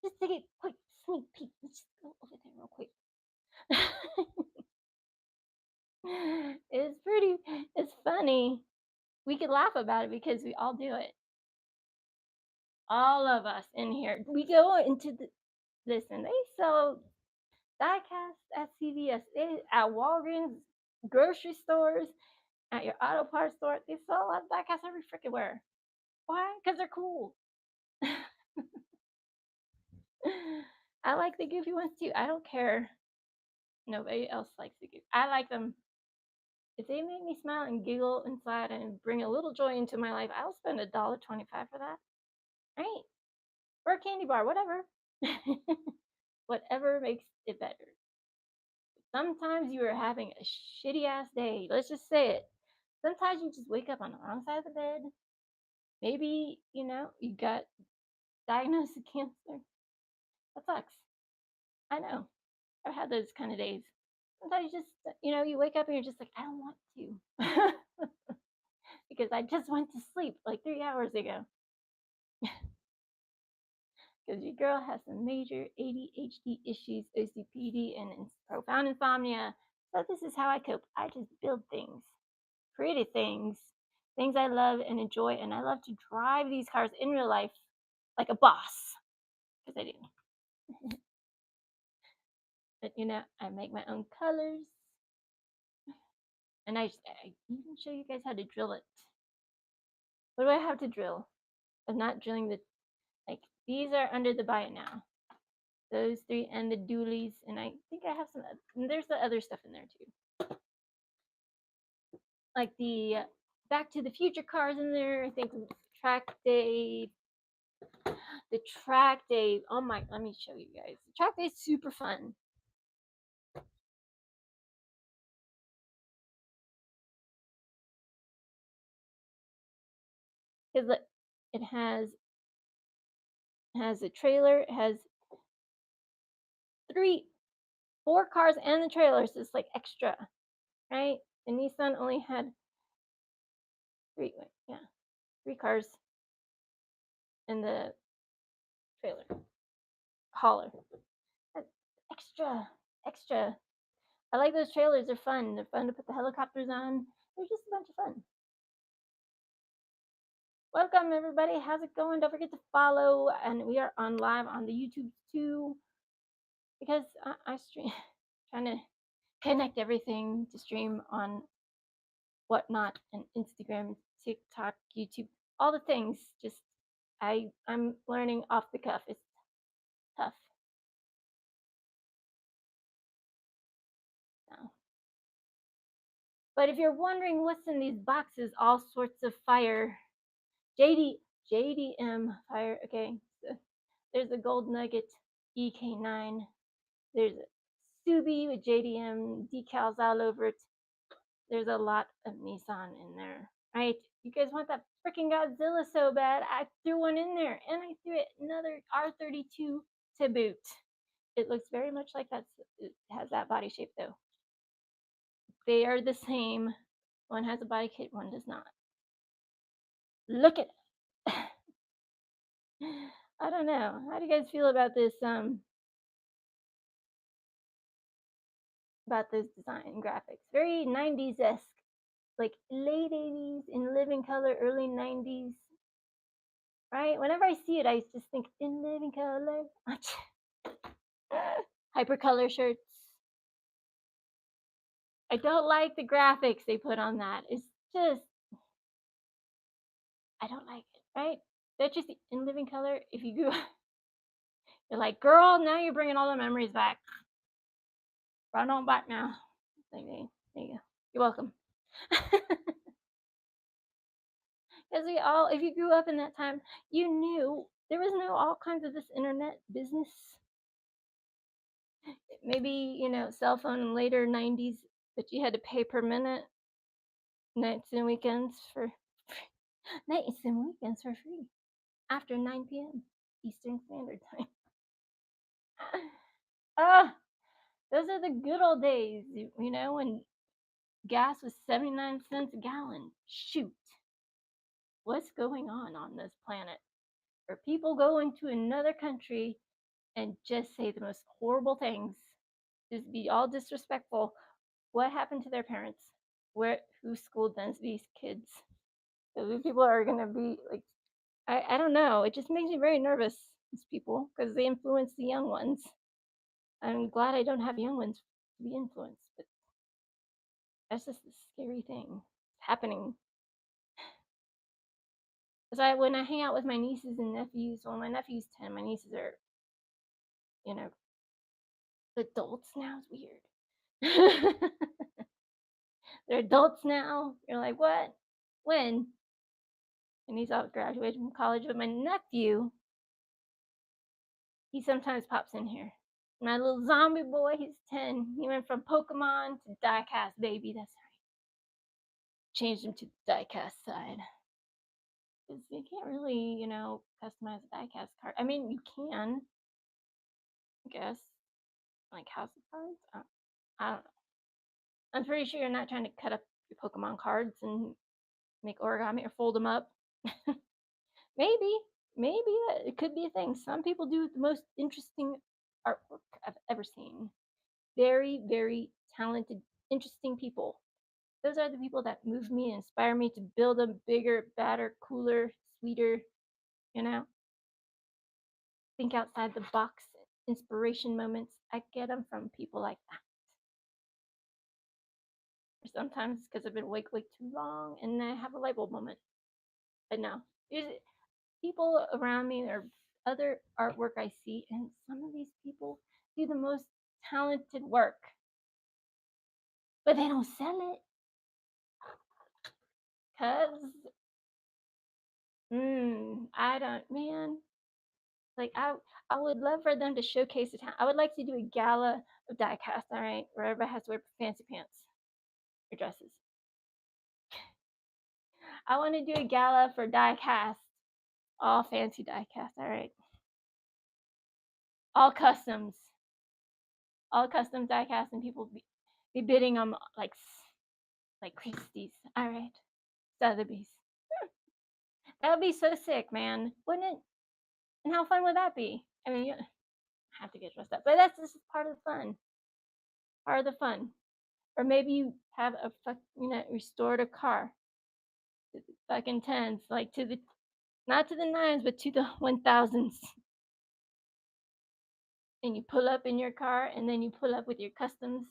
just take a quick sneak peek. Let's just go over there real quick. It's funny. We could laugh about it because we all do it. All of us in here. We go into the, listen, they sell diecast at CVS, at Walgreens, grocery stores, at your auto parts store. They sell a lot of diecast every freaking where. Why? Because they're cool. I like the goofy ones too. I don't care. Nobody else likes the goofy. I like them. If they make me smile and giggle inside and bring a little joy into my life, I'll spend $1.25 for that. Right? Or a candy bar, whatever. Whatever makes it better. Sometimes you are having a shitty ass day. Let's just say it. Sometimes you just wake up on the wrong side of the bed. Maybe, you got diagnosed with cancer. That sucks. I know. I've had those kind of days. Sometimes you just, you wake up and you're just like, I don't want to. Because I just went to sleep like 3 hours ago. Because your girl has some major ADHD issues, OCPD, and profound insomnia. So this is how I cope. I just build things, created things I love and enjoy, and I love to drive these cars in real life like a boss, because I do. But I make my own colors, and I even show you guys how to drill it. What do I have to drill? I'm not drilling like these are under the bias now. Those three and the dualies, and I think I have some. And there's the other stuff in there too, like the Back to the Future cars in there. I think track day. The track day. Oh my! Let me show you guys. The track day is super fun. Because it has a trailer. It has 4 cars and the trailers. It's like extra, right? The Nissan only had 3 cars in the trailer hauler. That's extra. I like those trailers. They're fun. They're fun to put the helicopters on. They're just a bunch of fun. Welcome everybody. How's it going? Don't forget to follow, and we are on live on the YouTube too, because I stream, trying to connect everything to stream on whatnot and Instagram, TikTok, YouTube, all the things. Just I'm learning off the cuff. It's tough. No. But if you're wondering what's in these boxes, all sorts of fire. JDM fire. Okay, so there's a Gold Nugget EK9. There's a Subi with JDM decals all over it. There's a lot of Nissan in there, right? You guys want that freaking Godzilla so bad. I threw one in there, and I threw another R32 to boot. It looks very much like that. It has that body shape though. They are the same. One has a body kit, one does not. Look at it. I don't know. How do you guys feel about this? About this design graphics? Very 90s-esque, like late 80s in living color, early 90s. Right? Whenever I see it, I just think in living color. Hypercolor shirts. I don't like the graphics they put on that. It's just, I don't like it, right? That's just in living color. If you go, you're like, girl, now you're bringing all the memories back. Run on back now. There you go. You're welcome. Because if you grew up in that time, you knew there was no all kinds of this internet business. Maybe, cell phone in later 90s, but you had to pay per minute. Nights and weekends for free after 9 p.m. Eastern Standard Time. Those are the good old days, when gas was 79 cents a gallon. Shoot. What's going on this planet? Are people going to another country and just say the most horrible things, just be all disrespectful, What happened to their parents? Who schooled these kids? These people are gonna be like, I don't know. It just makes me very nervous, these people, because they influence the young ones. I'm glad I don't have young ones to be influenced, but that's just a scary thing happening. Because when I hang out with my nieces and nephews, well, my nephew's 10, my nieces are, you know, adults now. It's weird. They're adults now. You're like, what? When? And he's out graduating from college. But my nephew, he sometimes pops in here. My little zombie boy, he's 10. He went from Pokemon to diecast, baby. That's right. Changed him to the diecast side. Because you can't really, customize a diecast card. I mean, you can, I guess. Like house of cards? I don't know. I'm pretty sure you're not trying to cut up your Pokemon cards and make origami or fold them up. maybe, maybe it could be a thing. Some people do the most interesting artwork I've ever seen. Very, very talented, interesting people. Those are the people that move me and inspire me to build a bigger, better, cooler, sweeter, think outside the box, inspiration moments. I get them from people like that. Or sometimes because I've been awake way too long and I have a light bulb moment. But no, people around me or other artwork I see, and some of these people do the most talented work, but they don't sell it because I don't, man. Like I would love for them to showcase the talent. I would like to do a gala of diecast, all right, where everybody has to wear fancy pants or dresses. I want to do a gala for diecast, all fancy diecast, all right, all customs diecast, and people be bidding on like Christie's, all right, Sotheby's. That would be so sick, man, wouldn't it? And how fun would that be? I mean, you have to get dressed up, but that's just part of the fun. Part of the fun. Or maybe you have restored a car to the fucking tens, like to the not to the nines, but to the 1000s. And you pull up in your car, and then you pull up with your customs,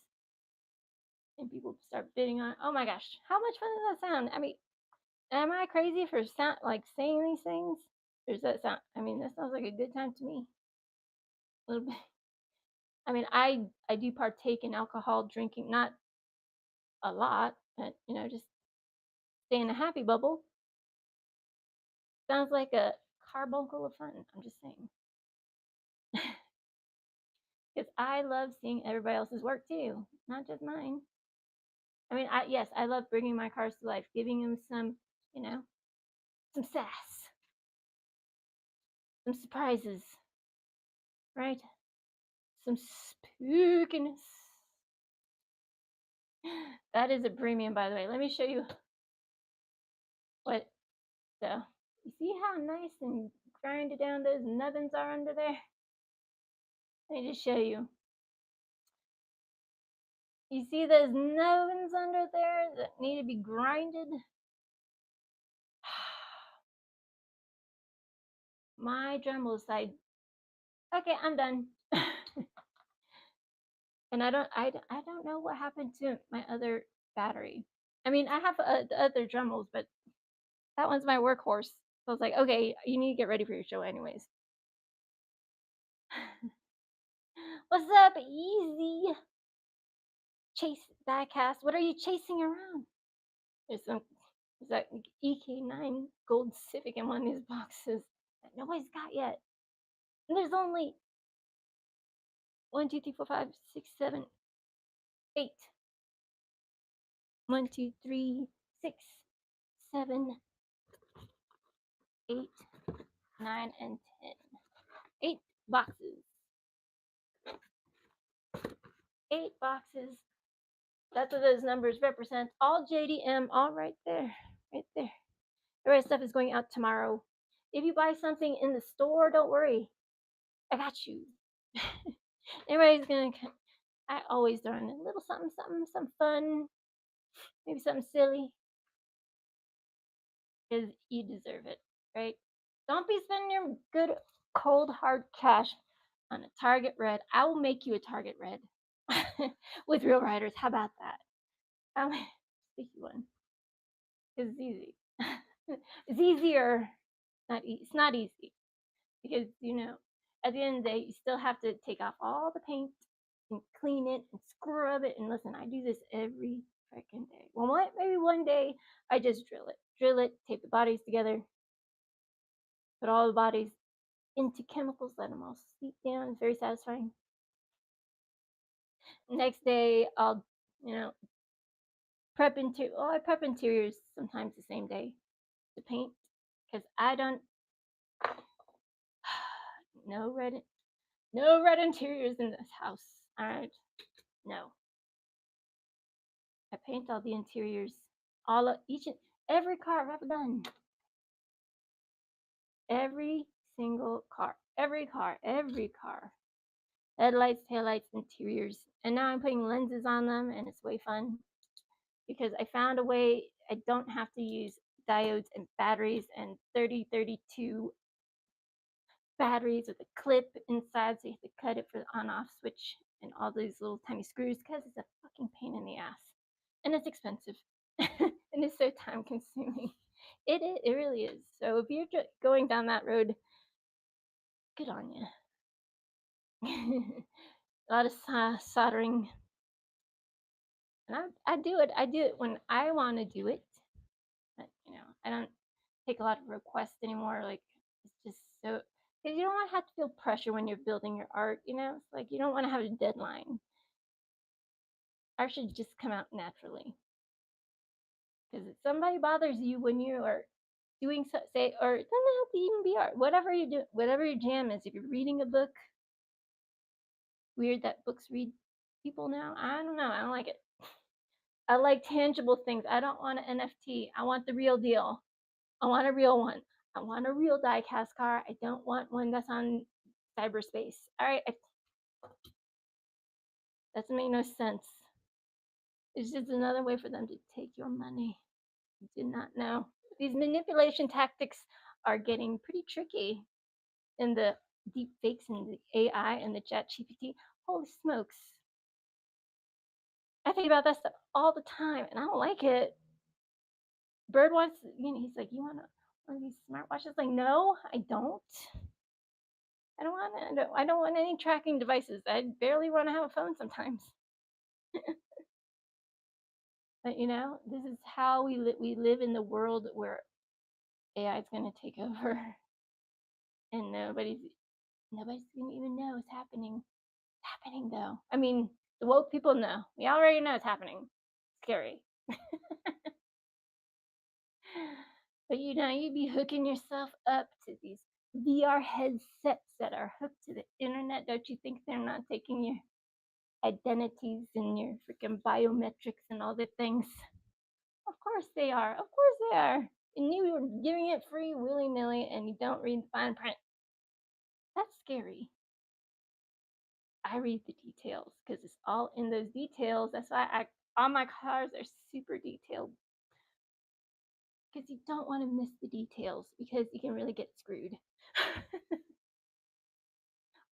and people start bidding on. Oh my gosh, how much fun does that sound? I mean, am I crazy for saying these things? Or does that sound? I mean, that sounds like a good time to me. A little bit. I mean, I do partake in alcohol drinking, not a lot, but just stay in a happy bubble. Sounds like a carbuncle of fun. I'm just saying. Because I love seeing everybody else's work too, not just mine. I mean, I love bringing my cars to life, giving them some, some sass, some surprises, right? Some spookiness. That is a premium, by the way. Let me show you what. So, you see how nice and grinded down those nubbins are under there? Let me just show you. You see those nubbins under there that need to be grinded? My Dremel side. Okay, I'm done. And I don't know what happened to my other battery. I mean, I have the other Dremels, but that one's my workhorse. So I was like, okay, you need to get ready for your show anyways. What's up, Easy? Chase diecast. What are you chasing around? There's that EK9 gold Civic in one of these boxes that nobody's got yet. And there's only 1, 2, 3, 4, 5, 6, 7, 8. 1, 2, 3, 6, 7, 8, 9, and 10. 8 boxes. 8 boxes. That's what those numbers represent. All JDM, all right there. Right there. The rest stuff is going out tomorrow. If you buy something in the store, don't worry. I got you. Everybody's gonna I always throw in a little something, some fun, maybe something silly, because you deserve it, right? Don't be spending your good, cold, hard cash on a Target Red. I will make you a Target Red with real writers. How about that? Sticky one. It's easy. It's easier. It's not easy because at the end of the day, you still have to take off all the paint and clean it and scrub it. And listen, I do this every freaking day. Well, maybe one day I just drill it, tape the bodies together, put all the bodies into chemicals, let them all seep down. It's very satisfying. Next day, I'll prep I prep interiors sometimes the same day to paint because I don't no red interiors in this house. All right, no. I paint all the interiors, all of each and every car I've ever done. Every single car, every car. Headlights, taillights, interiors. And now I'm putting lenses on them, and it's way fun because I found a way I don't have to use diodes and batteries and 3032 batteries with a clip inside, so you have to cut it for the on-off switch and all these little tiny screws because it's a fucking pain in the ass. And it's expensive. And it's so time consuming. It really is. So if you're going down that road, good on you. A lot of soldering. And I do it. I do it when I want to do it. But, I don't take a lot of requests anymore. Like, it's just so, because you don't want to have to feel pressure when you're building your art. It's like you don't want to have a deadline. Art should just come out naturally. Because if somebody bothers you when you are doing say, or it doesn't have to even be art, whatever you do, whatever your jam is. If you're reading a book, weird that books read people now. I don't know. I don't like it. I like tangible things. I don't want an NFT. I want the real deal. I want a real one. I want a real die-cast car. I don't want one that's on cyberspace. All right, doesn't make no sense. It's just another way for them to take your money. You did not know. These manipulation tactics are getting pretty tricky in the deep fakes and the AI and the chat GPT. Holy smokes. I think about that stuff all the time and I don't like it. Bird wants, he's like, you want one of these smartwatches? Like, no, I don't. I don't want any tracking devices. I barely want to have a phone sometimes. But this is how we live in the world where AI is going to take over, and nobody's going to even know it's happening. It's happening though. I mean, the woke people know. We already know it's happening. Scary. But you'd be hooking yourself up to these VR headsets that are hooked to the internet. Don't you think they're not taking your identities and your freaking biometrics and all the things? Of course they are. Of course they are. And you were giving it free willy nilly and you don't read the fine print. That's scary. I read the details because it's all in those details. That's why all my cars are super detailed. Because you don't want to miss the details because you can really get screwed.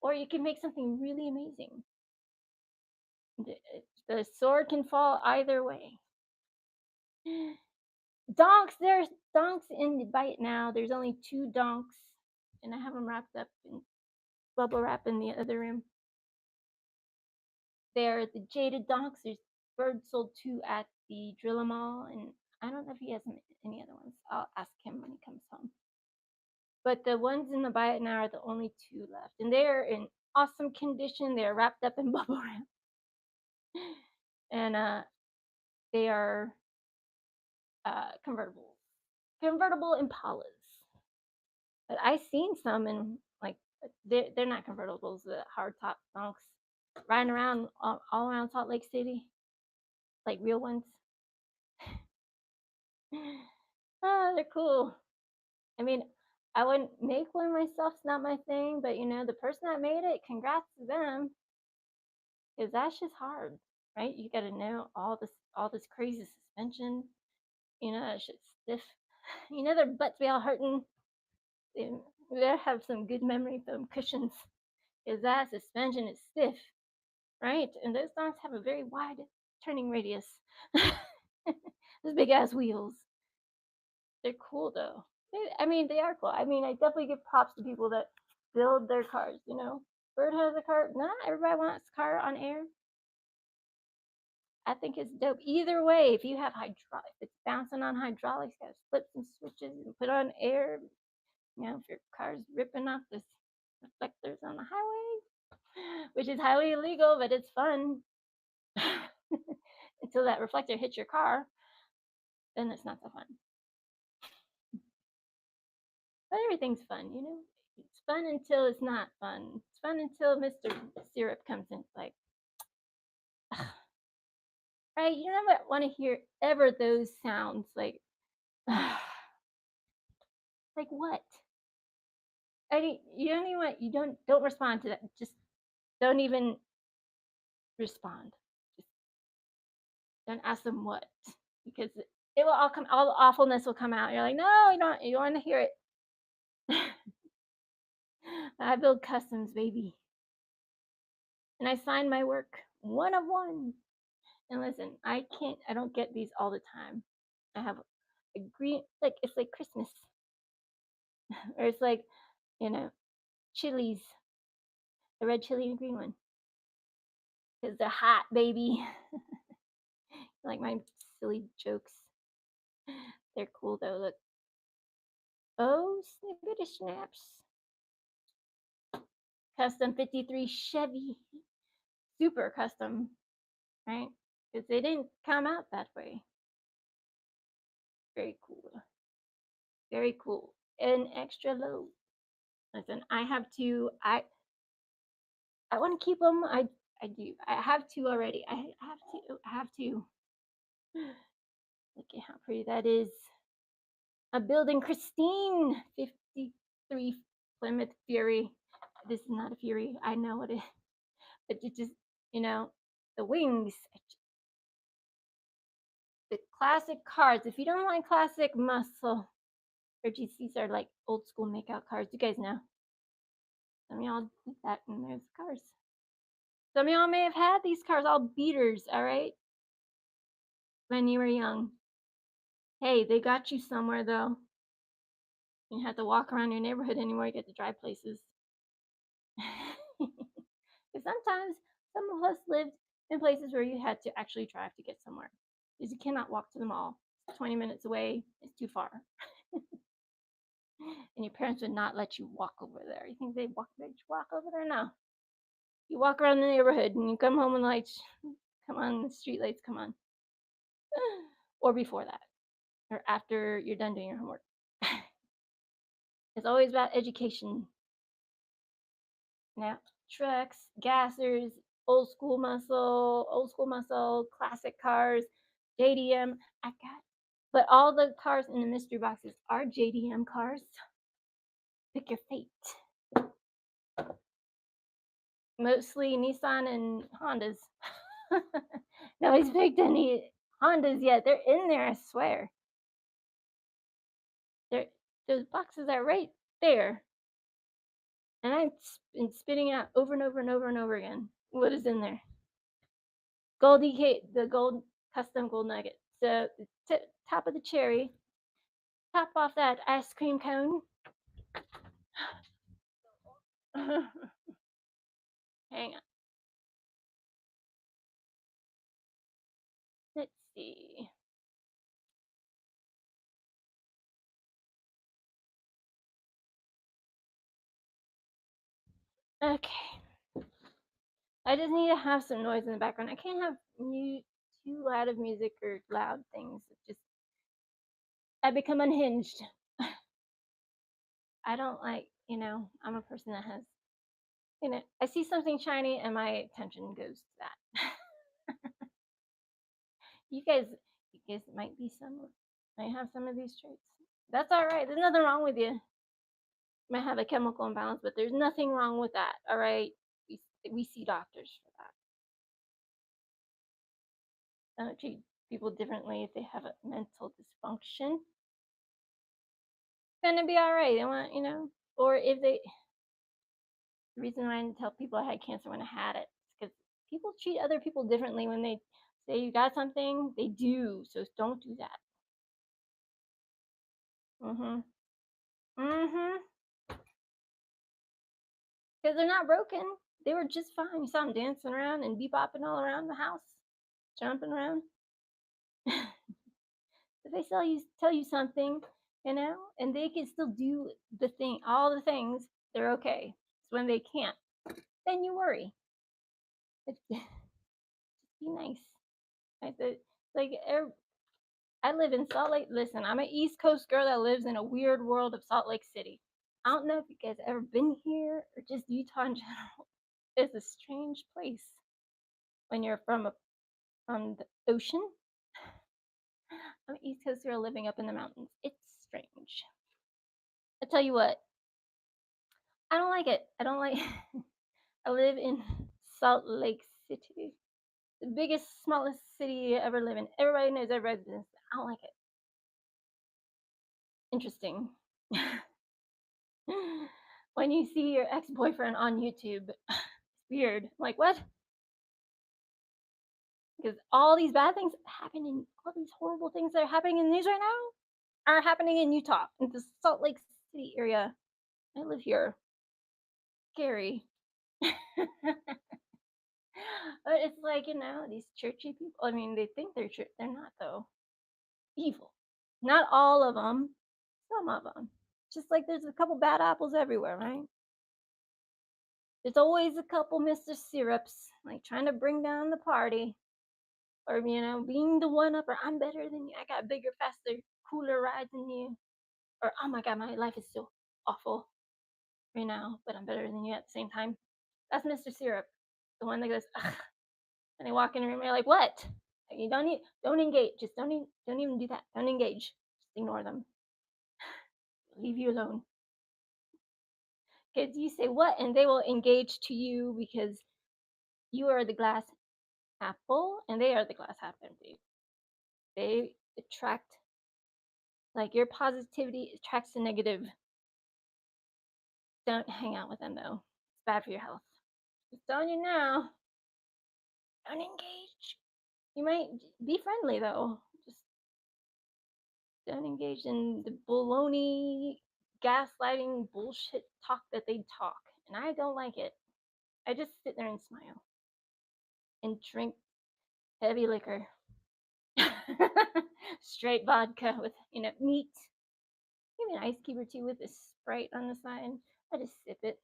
Or you can make something really amazing. The sword can fall either way. Donks, there's donks in the bite now. There's only 2 donks, and I have them wrapped up in bubble wrap in the other room. They're the jaded donks. There's Bird sold 2 at the Drill Mall, and I don't know if he has any other ones. I'll ask him when he comes home. But the ones in the bite now are the only 2 left, and they're in awesome condition. They're wrapped up in bubble wrap, and they are convertible Impalas. But I seen some in like they're not convertibles, the hard top donks riding around all around Salt Lake City, like real ones. Oh, they're cool. I mean, I wouldn't make one myself. It's not my thing, but the person that made it, congrats to them. because that's just hard, right? You got to know all this crazy suspension. You know, that shit's stiff. You know, their butts be all hurting. They better have some good memory foam cushions, because that suspension is stiff, right? And those donks have a very wide turning radius. Those big ass wheels. They're cool though. I mean, they are cool. I mean, I definitely give props to people that build their cars. You know, Bird has a car. Not everybody wants a car on air. I think it's dope. Either way, if you have hydraulic, if it's bouncing on hydraulics, got to flip some switches and put on air. You know, if your car's ripping off the reflectors on the highway, which is highly illegal, but it's fun until that reflector hits your car, then it's not so fun. But everything's fun, you know? It's fun until it's not fun. It's fun until Mr. Syrup comes in. It's like, right? You never want to hear ever those sounds like, like what? I mean, you don't even want, you don't respond to that. Just don't even respond. Just don't ask them what, because it will all come. All the awfulness will come out. You're like, no, you don't. You don't want to hear it. I build customs, baby, and I sign my work one of one. And listen, I don't get these all the time. I have a green, like it's like Christmas, or it's like, you know, chilies, the red chili and the green one, because they're hot, baby. Like my silly jokes. They're cool though. Look. Oh, snippety snaps. Custom 53 Chevy. Super custom, right? Because they didn't come out that way. Very cool. Very cool. And extra low. Listen, I have to, I want to keep them. I do. I have two already. I have to. Look at how pretty that is. A building Christine 53 Plymouth Fury. This is not a Fury. I know it is. But you just, you know, the wings. The classic cars. If you don't like classic muscle, or GCs are like old school makeout cars. You guys know. Some of y'all did that, and there's cars. Some of y'all may have had these cars, all beaters, all right, when you were young. Hey, they got you somewhere though. You don't have to walk around your neighborhood anymore. You get to drive places. Because sometimes some of us lived in places where you had to actually drive to get somewhere. Because you cannot walk to the mall. It's 20 minutes away. It's too far. And your parents would not let you walk over there. You think they'd let you walk over there? No. You walk around the neighborhood and you come home when the lights come on, the street lights come on. Or before that. Or after you're done doing your homework. It's always about education. Now, trucks, gassers, old school muscle, classic cars, JDM. But all the cars in the mystery boxes are JDM cars. Pick your fate. Mostly Nissan and Hondas. Nobody's picked any Hondas yet. They're in there, I swear. Those boxes are right there. And I've been spitting out over and over and over and over again what is in there. The gold custom gold nugget. So the top of the cherry, top off that ice cream cone. Hang on. Let's see. Okay. I just need to have some noise in the background. I can't have too loud of music or loud things. I become unhinged. I don't like, I'm a person that has, I see something shiny and my attention goes to that. You guys might have some of these traits. That's all right. There's nothing wrong with you. You might have a chemical imbalance, but there's nothing wrong with that. All right. We see doctors for that. Don't treat people differently if they have a mental dysfunction. Gonna be all right. They want, or if they. The reason why I didn't tell people I had cancer when I had it is because people treat other people differently when they say you got something. They do, so don't do that. Mhm. Mhm. Because they're not broken. They were just fine. You saw them dancing around and bebopping all around the house, jumping around. If they tell you something, and they can still do all the things, they're okay. It's when they can't, then you worry. Just be nice. I said, like, I live in Salt Lake. Listen, I'm an East Coast girl that lives in a weird world of Salt Lake City. I don't know if you guys ever been here or just Utah in general. It's a strange place when you're from the ocean. I'm an East Coast girl living up in the mountains. It's strange. I tell you what, I don't like it. I don't like. I live in Salt Lake City, the biggest, smallest city you ever live in. Everybody knows everybody's business. I don't like it. Interesting. When you see your ex-boyfriend on YouTube, it's weird. I'm like, what? Because all these bad things happening, all these horrible things that are happening in the news right now are happening in Utah, in the Salt Lake City area. I live here. Scary. But it's like, these churchy people. I mean, they think they're church. They're not, though. Evil. Not all of them. Some of them. Just like there's a couple bad apples everywhere, right? There's always a couple Mr. Syrups, like trying to bring down the party. Or, being the one upper. I'm better than you. I got bigger, faster, cooler rides than you. Or, oh my God, my life is so awful right now, but I'm better than you at the same time. That's Mr. Syrup. The one that goes, ugh. And they walk in the room and you're like, what? You don't engage. Just don't even do that. Don't engage. Just ignore them. Leave you alone. Because you say what, and they will engage to you because you are the glass apple and they are the glass half empty. They attract, like, your positivity attracts the negative. Don't hang out with them, though. It's bad for your health. Just telling you now. Don't engage. You might be friendly, though. Just don't engage in the baloney, gaslighting bullshit talk that they talk. And I don't like it. I just sit there and smile and drink heavy liquor. Straight vodka with, meat. Maybe an ice cube or two with a Sprite on the side. I just sip it,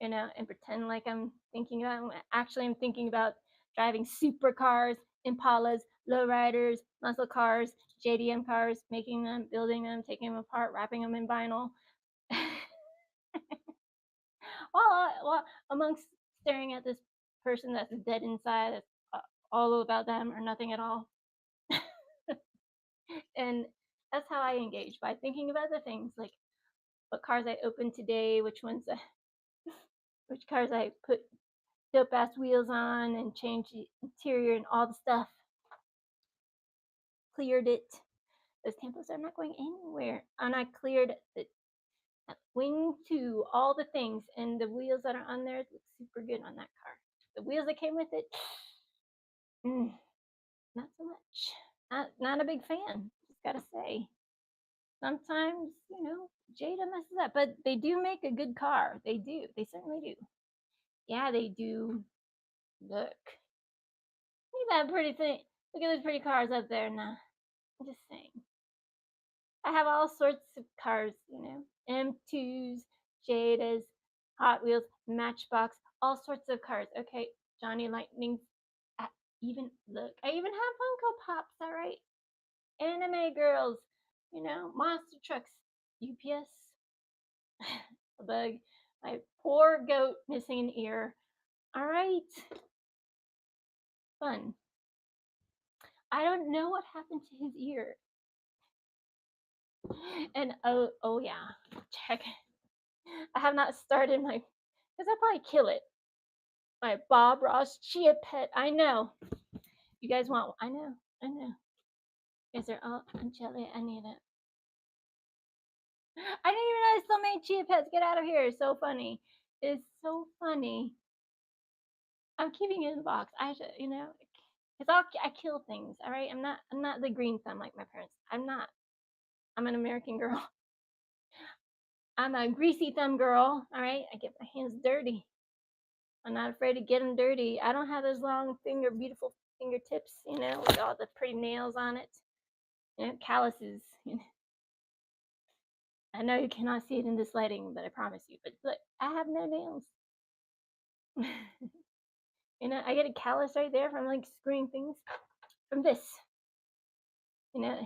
and pretend like I'm thinking about. Actually, I'm thinking about driving supercars, Impalas, lowriders, muscle cars, JDM cars, making them, building them, taking them apart, wrapping them in vinyl. while amongst staring at this person that's dead inside, that's all about them or nothing at all. And that's how I engage, by thinking about the things like what cars I opened today, which cars I put dope ass wheels on and changed the interior and all the stuff. Cleared it. Those tampons are not going anywhere. And I cleared the wing to all the things, and the wheels that are on there look super good on that car. The wheels that came with it, not so much. Not a big fan, just gotta say. Sometimes, Jada messes up, but they do make a good car. They do. They certainly do. Yeah, they do. Look. Look at that pretty thing. Look at those pretty cars up there now. I'm just saying. I have all sorts of cars, M2s, Jadas, Hot Wheels, Matchbox, all sorts of cars. Okay, Johnny Lightning. I even have Funko Pops, all right? Anime girls, monster trucks, UPS, a bug, my poor goat missing an ear. All right. Fun. I don't know what happened to his ear. And oh yeah, check. I have not started my, because I'll probably kill it. My Bob Ross Chia Pet. I know. You guys want? I know. I know. You guys are all jelly. I need it. I didn't even realize so many chia pets. Get out of here. It's so funny. It's so funny. I'm keeping it in the box. I should, you know, because I kill things. All right. I'm not the green thumb like my parents. I'm not. I'm an American girl. I'm a greasy thumb girl. All right. I get my hands dirty. I'm not afraid to get them dirty. I don't have those long beautiful fingertips, you know, with all the pretty nails on it. You know, calluses. You know. I know you cannot see it in this lighting, but I promise you. But look, I have no nails. You know, I get a callus right there from like screwing things from this. You know,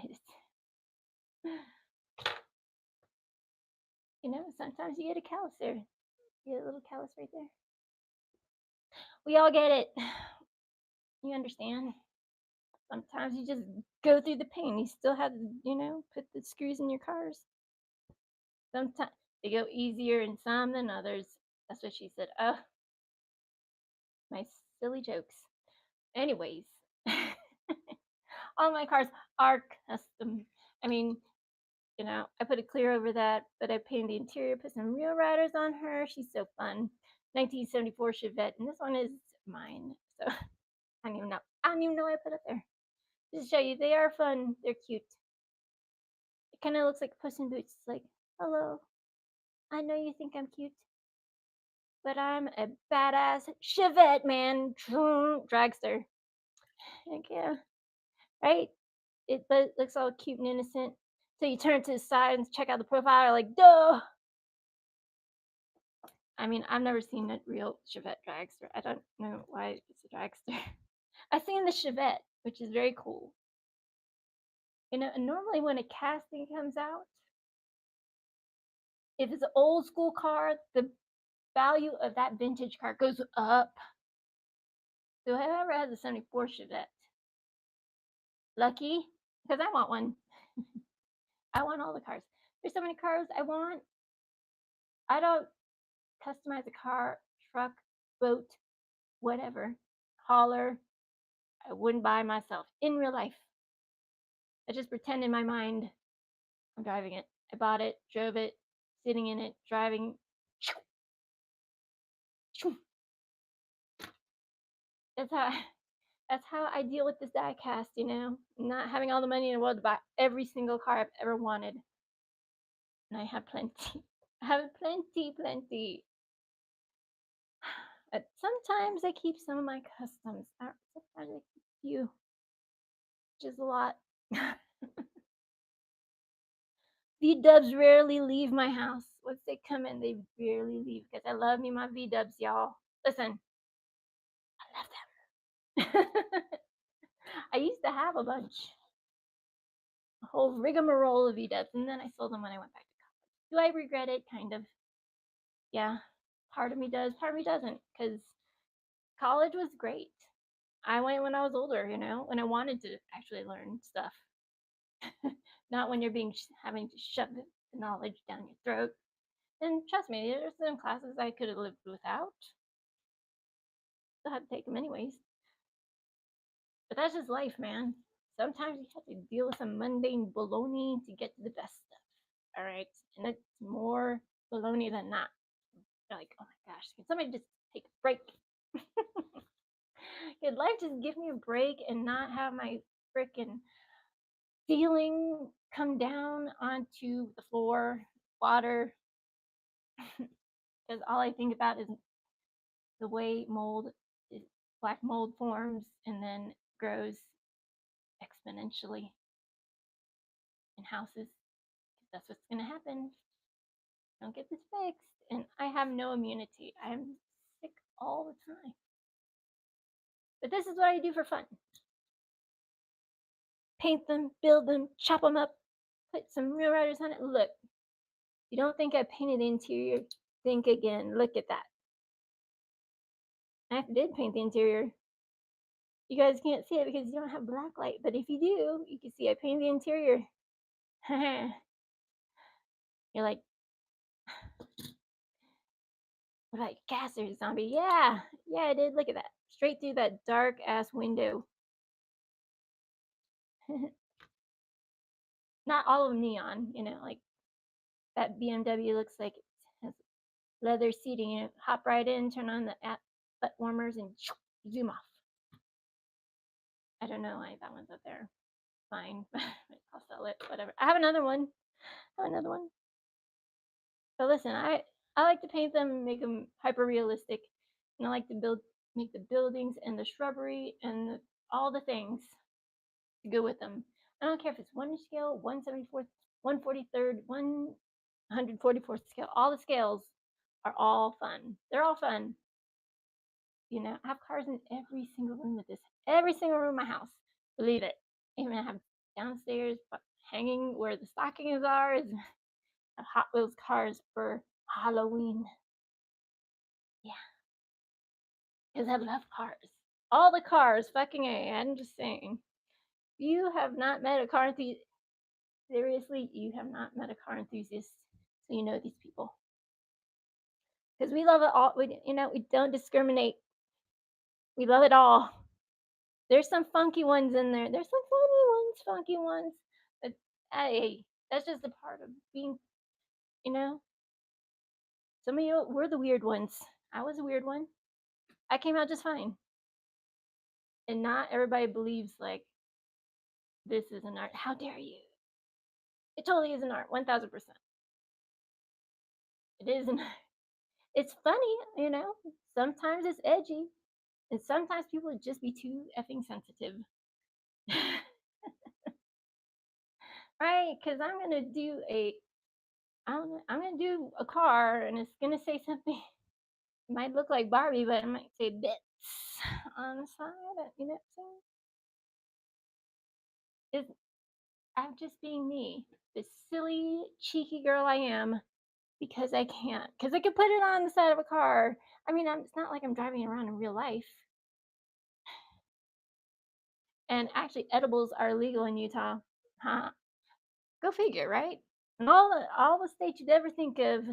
sometimes you get a callus there. You get a little callus right there. We all get it. You understand? Sometimes you just go through the pain. You still have to, put the screws in your cars. Sometimes they go easier in some than others. That's what she said. Oh, my silly jokes. Anyways, all my cars are custom. I mean, I put a clear over that, but I painted the interior, put some real riders on her. She's so fun. 1974 Chevette, and this one is mine. So I don't even know. I don't even know what I put up there. Just to show you, they are fun. They're cute. It kind of looks like Puss in Boots. It's like, hello, I know you think I'm cute, but I'm a badass Chevette, man. Dragster. Heck yeah. Right? It looks all cute and innocent. So you turn to the side and check out the profile, like, duh. I mean, I've never seen a real Chevette dragster. I don't know why it's a dragster. I've seen the Chevette, which is very cool. And normally when a casting comes out, if it's an old school car, the value of that vintage car goes up. So whoever has a 74 Chevette, lucky, because I want one. I want all the cars. There's so many cars I want. I don't customize a car, truck, boat, whatever, hauler. I wouldn't buy myself in real life. I just pretend in my mind I'm driving it. I bought it, drove it, sitting in it, driving. That's how I deal with this die cast, not having all the money in the world to buy every single car I've ever wanted. And I have plenty. I have plenty. But sometimes I keep some of my customs. Sometimes I keep a few, which is a lot. V-dubs rarely leave my house. Once they come in, they rarely leave because I love me my V-dubs, y'all. Listen, I love them. I used to have a bunch, a whole rigmarole of V-dubs, and then I sold them when I went back to college. Do I regret it? Kind of. Yeah, part of me does, part of me doesn't, because college was great. I went when I was older, when I wanted to actually learn stuff. Not when you're having to shove the knowledge down your throat. And trust me, there's some classes I could have lived without. Still had to take them anyways. But that's just life, man. Sometimes you have to deal with some mundane baloney to get to the best stuff. All right, and it's more baloney than not. You're like, oh my gosh, can somebody just take a break? Could life just give me a break and not have my freaking ceiling come down onto the floor, water? Because all I think about is the way black mold forms and then grows exponentially in houses. That's what's going to happen. Don't get this fixed. And I have no immunity. I'm sick all the time. But this is what I do for fun. Paint them, build them, chop them up, put some real riders on it. Look, you don't think I painted the interior? Think again. Look at that. I did paint the interior. You guys can't see it because you don't have black light, but if you do, you can see I painted the interior. You're like, what about gas or zombie? Yeah, I did. Look at that. Straight through that dark ass window. Not all of them neon, like that BMW looks like it has leather seating. Hop right in, turn on the butt warmers, and zoom off. I don't know why that one's up there. Fine, I'll sell it. Whatever. I have another one. But listen, I like to paint them, make them hyper realistic, and I like to make the buildings and the shrubbery and all the things to go with them. I don't care if it's 1 scale, 1/74th, 1/43rd, 144th scale. All the scales are all fun. They're all fun. I have cars in every single room of this. Every single room of my house. Believe it. Even I have downstairs hanging where the stockings are is Hot Wheels cars for Halloween. Yeah. Because I love cars. All the cars, fucking A. I'm just saying. You have not met a car enthusiast. Seriously, you have not met a car enthusiast, so you know these people. Because we love it all. We don't discriminate. We love it all. There's some funky ones in there. There's some funky ones. But hey, that's just a part of being, Some of you were the weird ones. I was a weird one. I came out just fine. And not everybody believes like this is an art. How dare you? It totally is an art, 1000%. It isn't. It's funny, Sometimes it's edgy, and sometimes people would just be too effing sensitive. Right? Because I'm gonna do a car, and it's gonna say something. It might look like Barbie, but it might say bits on the side. You know what I'm saying? I'm just being me, the silly, cheeky girl I am, because I can't. Because I could put it on the side of a car. I mean, it's not like I'm driving around in real life. And actually, edibles are illegal in Utah. Huh? Go figure, right? And all the states you'd ever think of,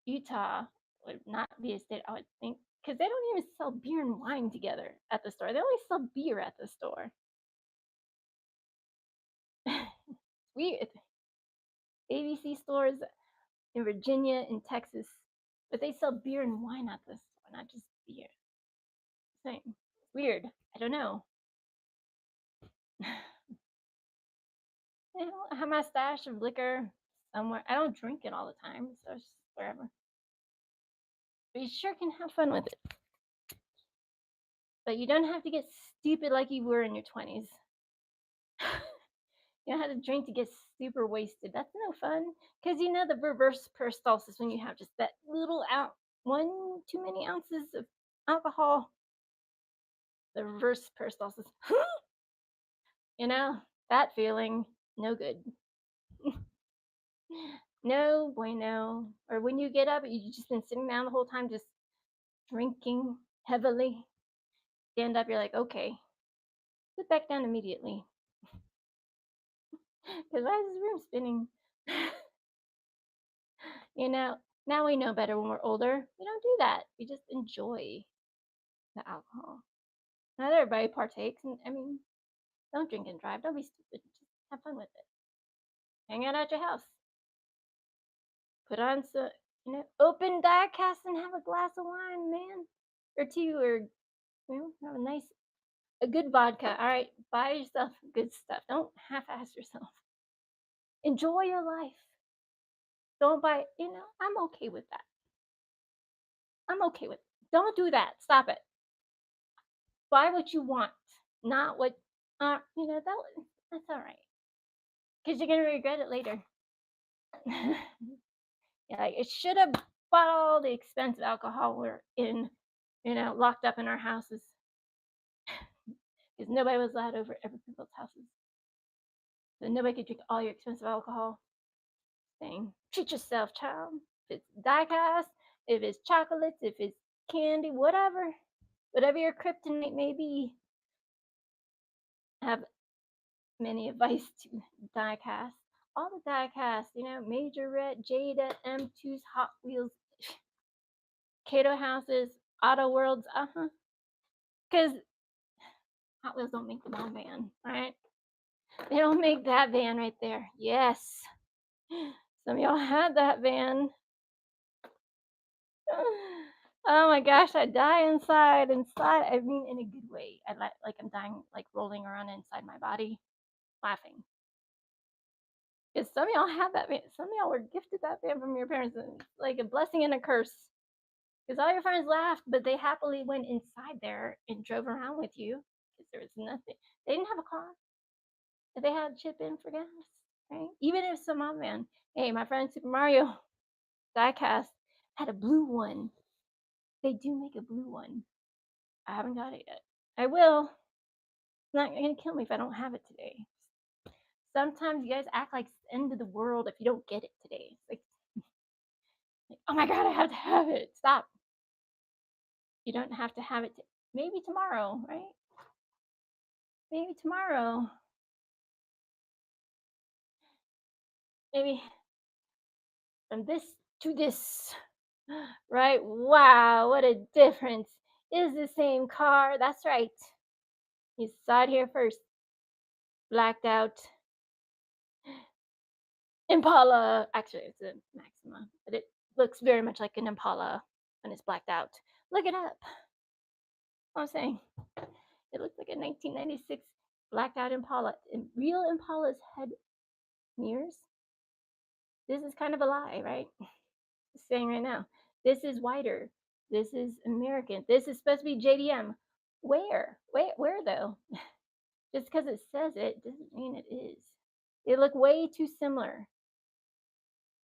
Utah would not be a state, I would think, because they don't even sell beer and wine together at the store. They only sell beer at the store. Weird. ABC stores in Virginia and Texas, but they sell beer and wine at the store, not just beer. Same. Weird. I don't know. I have my stash of liquor somewhere. I don't drink it all the time, so it's wherever. But you sure can have fun with it. But you don't have to get stupid like you were in your 20s. You don't have to drink to get super wasted. That's no fun. Because the reverse peristalsis when you have just that little too many ounces of alcohol. The reverse peristalsis. That feeling, no good. No bueno. Or when you get up, you've just been sitting down the whole time, just drinking heavily. Stand up, you're like, okay, sit back down immediately. Because why is this room spinning? Now we know better when we're older. We don't do that. We just enjoy the alcohol. Not everybody partakes. And I mean, don't drink and drive. Don't be stupid. Just have fun with it. Hang out at your house. Put on some, open die cast and have a glass of wine, man. Or two, or, have a good vodka. All right, buy yourself good stuff. Don't half-ass yourself. Enjoy your life. Don't buy, I'm okay with that. I'm okay with it. Don't do that. Stop it. Buy what you want, not what, that's all right. Because you're going to regret it later. It should have bought all the expensive alcohol we're in, locked up in our houses. Because nobody was allowed over other people's houses. So nobody could drink all your expensive alcohol. Thing. Treat yourself, child. If it's die-cast, if it's chocolates, if it's candy, whatever your kryptonite may be. I have many advice to die-cast. All the die-cast, Majorette, Jada, M2s, Hot Wheels, Cato houses, Auto Worlds, Because Hot Wheels don't make the mom van, right? They don't make that van right there. Yes. Some of y'all had that van. Oh my gosh, I die inside. I mean, in a good way. I like I'm dying, like rolling around inside my body, laughing. Because some of y'all have that van. Some of y'all were gifted that van from your parents. And it's like a blessing and a curse. Because all your friends laughed, but they happily went inside there and drove around with you. Because there was nothing. They didn't have a car. They had chip in for gas, right? Even if some mom van. Hey, my friend Super Mario diecast had a blue one. They do make a blue one. I haven't got it yet. I will. It's not gonna kill me if I don't have it today. Sometimes you guys act like it's the end of the world if you don't get it today. It's like oh my god, I have to have it. Stop. You don't have to have it. Maybe tomorrow, right? Maybe tomorrow. Maybe from this to this. Right? Wow, what a difference. Is the same car. That's right. You saw it here first. Blacked out. Impala. Actually, it's a Maxima, but it looks very much like an Impala when it's blacked out. Look it up. I'm saying it looks like a 1996 blacked out Impala. Real Impala's head mirrors. This is kind of a lie, right? Just saying right now. This is wider. This is American. This is supposed to be JDM. Where? Where though? Just because it says it doesn't mean it is. They look way too similar.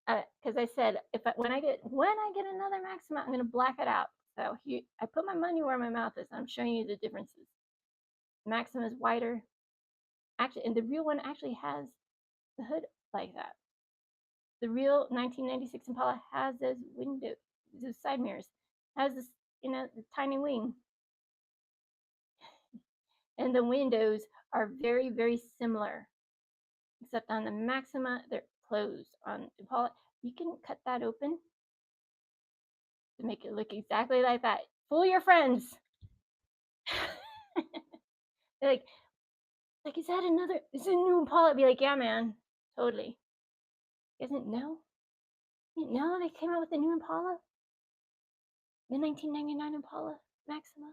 Because I said when I get another Maxima, I'm gonna black it out. So here, I put my money where my mouth is. I'm showing you the differences. Maxima is wider, actually, and the real one actually has the hood like that. The real 1996 Impala has those side mirrors, has this, the tiny wing, and the windows are very, very similar, except on the Maxima they're closed. On Impala, you can cut that open to make it look exactly like that. Fool your friends. They're like, is it a new Impala? I'd be like, yeah, man, totally. Isn't no? You didn't know they came out with a new Impala? The 1999 Impala Maxima.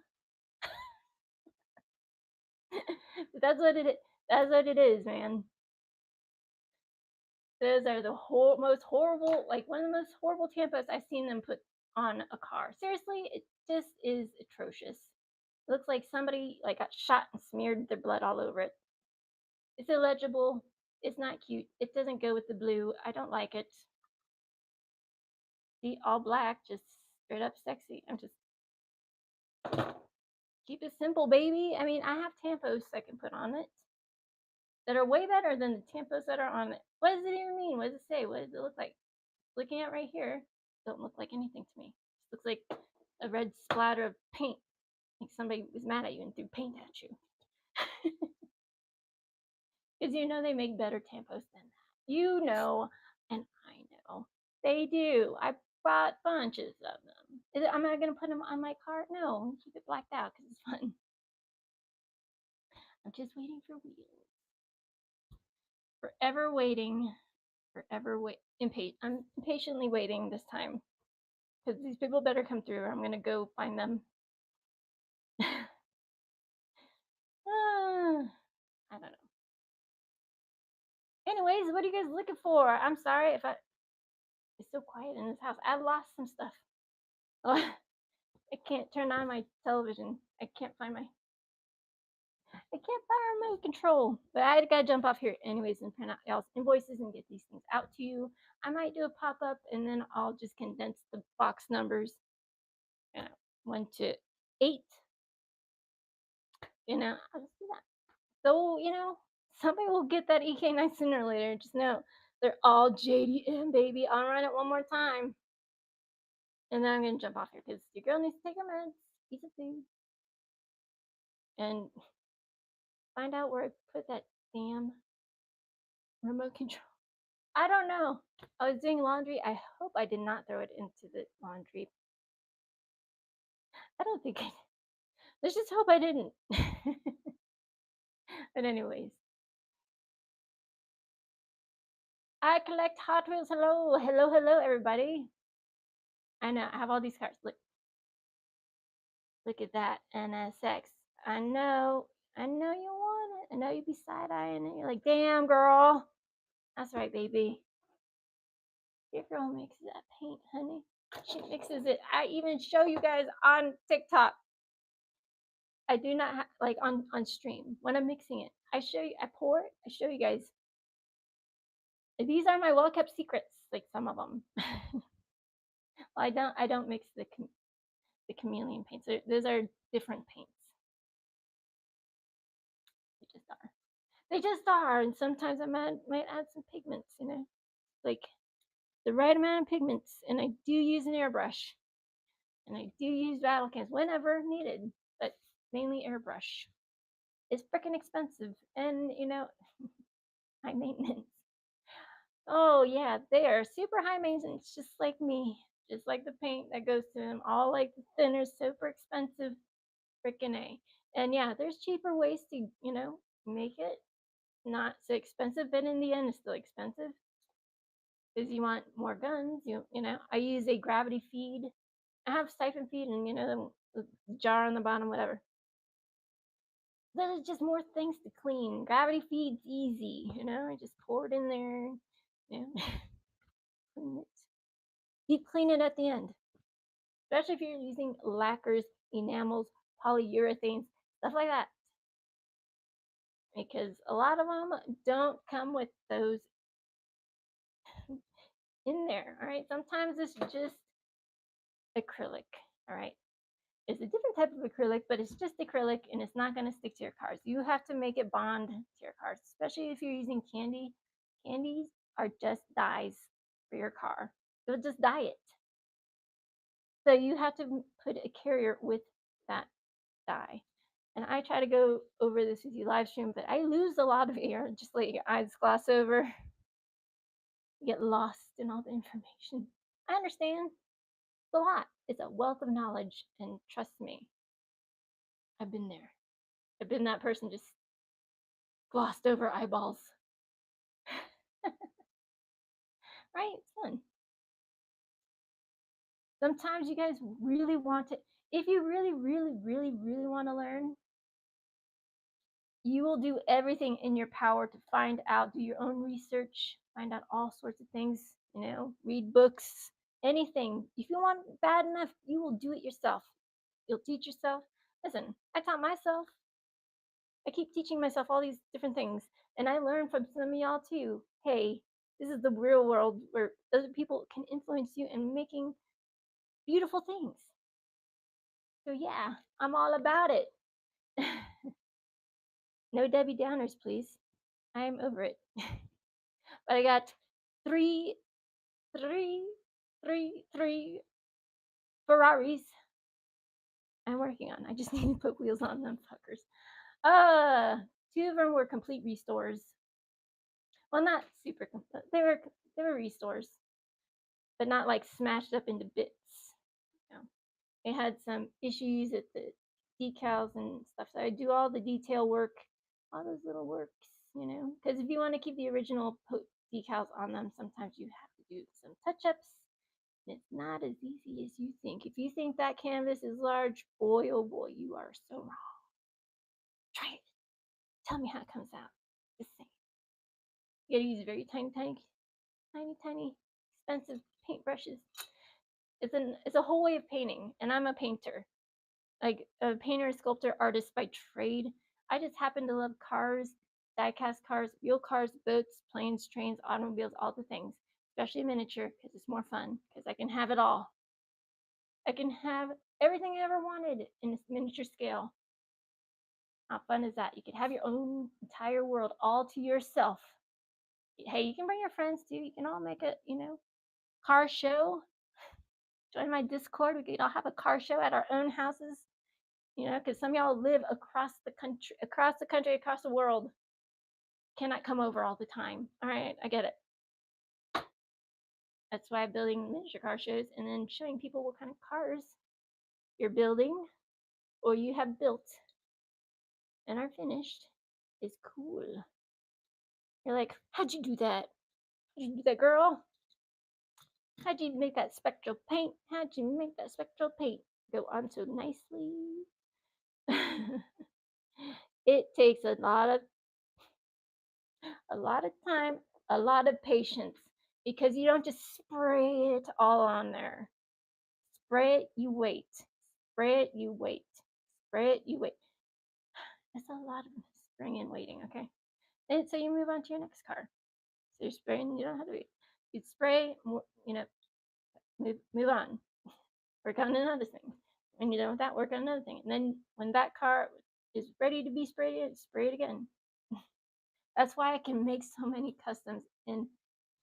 That's what it is. That's what it is, man. Those are the most horrible, like one of the most horrible tampons I've seen them put on a car. Seriously, it just is atrocious. It looks like somebody got shot and smeared their blood all over it. It's illegible. It's not cute. It doesn't go with the blue. I don't like it. See, all black, just straight up sexy. I'm just keep it simple, baby. I mean, I have tampons I can put on it that are way better than the tampons that are on it. What does it even mean? What does it say? What does it look like? Looking at right here, don't look like anything to me. It looks like a red splatter of paint. Like somebody was mad at you and threw paint at you. Because they make better tampons than that. And I know. They do. I bought bunches of them. Am I going to put them on my cart? No, keep it blacked out because it's fun. I'm just waiting for wheels. Forever waiting. I'm impatiently waiting this time. Because these people better come through or I'm going to go find them. I don't know. Anyways, what are you guys looking for? I'm sorry if it's so quiet in this house. I lost some stuff. Oh, I can't turn on my television. I can't find my remote control. But I gotta jump off here anyways and print out y'all's invoices and get these things out to you. I might do a pop-up and then I'll just condense the box numbers. 1 to 8. I'll just do that. So, somebody will get that EK9 sooner or later. Just know they're all JDM, baby. I'll run it one more time. And then I'm going to jump off here because your girl needs to take her meds, eat some food, and find out where I put that damn remote control. I don't know. I was doing laundry. I hope I did not throw it into the laundry. I don't think I did. Let's just hope I didn't. But anyways, I collect Hot Wheels. Hello, hello, hello, everybody. I know I have all these cars. Look at that. NSX. I know you want it. I know you be side eyeing it. You're like, damn, girl. That's right, baby. Your girl mixes that paint, honey. She mixes it. I even show you guys on TikTok. I do not like on stream when I'm mixing it. I show you. I pour it. I show you guys. These are my well kept secrets. Like some of them. Well, I don't mix the chameleon paints. Those are different paints. They just are. They just are. And sometimes I might add some pigments. You know, like the right amount of pigments. And I do use an airbrush. And I do use rattle cans whenever needed, but mainly airbrush. It's freaking expensive, and you know, high maintenance. Oh yeah, they are super high maintenance, just like me, just like the paint that goes to them. All like the thinners, super expensive, freaking a. And yeah, there's cheaper ways to make it not so expensive, but in the end, it's still expensive because you want more guns. I use a gravity feed. I have siphon feed, and the jar on the bottom, whatever. There's just more things to clean. Gravity feed's easy, I just pour it in there, clean it. Deep clean it at the end, especially if you're using lacquers, enamels, polyurethanes, stuff like that, because a lot of them don't come with those in there. All right, sometimes it's just acrylic. All right, it's a different type of acrylic, but it's just acrylic and it's not going to stick to your cars. You have to make it bond to your cars, especially if you're using candy. Candies are just dyes for your car. It'll just dye it. So you have to put a carrier with that dye. And I try to go over this with you live stream, but I lose a lot of air. Just let your eyes gloss over. You get lost in all the information. I understand. It's a lot. It's a wealth of knowledge. And trust me, I've been there. I've been that person just glossed over eyeballs. Right? It's fun. Sometimes you guys really want to, if you really, really, really, really want to learn, you will do everything in your power to find out, do your own research, find out all sorts of things, read books, anything. If you want it bad enough, you will do it yourself. You'll teach yourself. Listen, I taught myself. I keep teaching myself all these different things. And I learned from some of y'all too. Hey, this is the real world where other people can influence you in making beautiful things. So yeah, I'm all about it. No Debbie Downers, please. I'm over it. But I got three Ferraris I'm working on. I just need to put wheels on them fuckers. Two of them were complete restores. Well, not super complete. They were restores, but not like smashed up into bits. They had some issues at the decals and stuff. So I do all the detail work, all those little works, because if you want to keep the original decals on them, sometimes you have to do some touch-ups. It's not as easy as you think. If you think that canvas is large, boy, oh boy, you are so wrong. Try it. Tell me how it comes out. Just saying. You gotta use very tiny, expensive paintbrushes. It's a whole way of painting, and I'm a painter. Like a painter, sculptor, artist by trade. I just happen to love cars, die-cast cars, real cars, boats, planes, trains, automobiles, all the things, especially miniature, because it's more fun, because I can have it all. I can have everything I ever wanted in this miniature scale. How fun is that? You could have your own entire world all to yourself. Hey, you can bring your friends too. You can all make a, car show. Join my Discord. We could all have a car show at our own houses. Because some of y'all live across the country, across the world. Cannot come over all the time. All right, I get it. That's why I'm building miniature car shows and then showing people what kind of cars you're building or you have built and are finished is cool. You're like, how'd you do that? How'd you do that, girl? How'd you make that spectral paint? How'd you make that spectral paint go on so nicely? It takes a lot of time, a lot of patience, because you don't just spray it all on there. Spray it, you wait. Spray it, you wait. Spray it, you wait. It's a lot of spraying and waiting, okay? And so you move on to your next car. So you're spraying, you don't have to wait. You spray, move on. Work on another thing. When you're done with that, work on another thing. And then when that car is ready to be sprayed, spray it again. That's why I can make so many customs in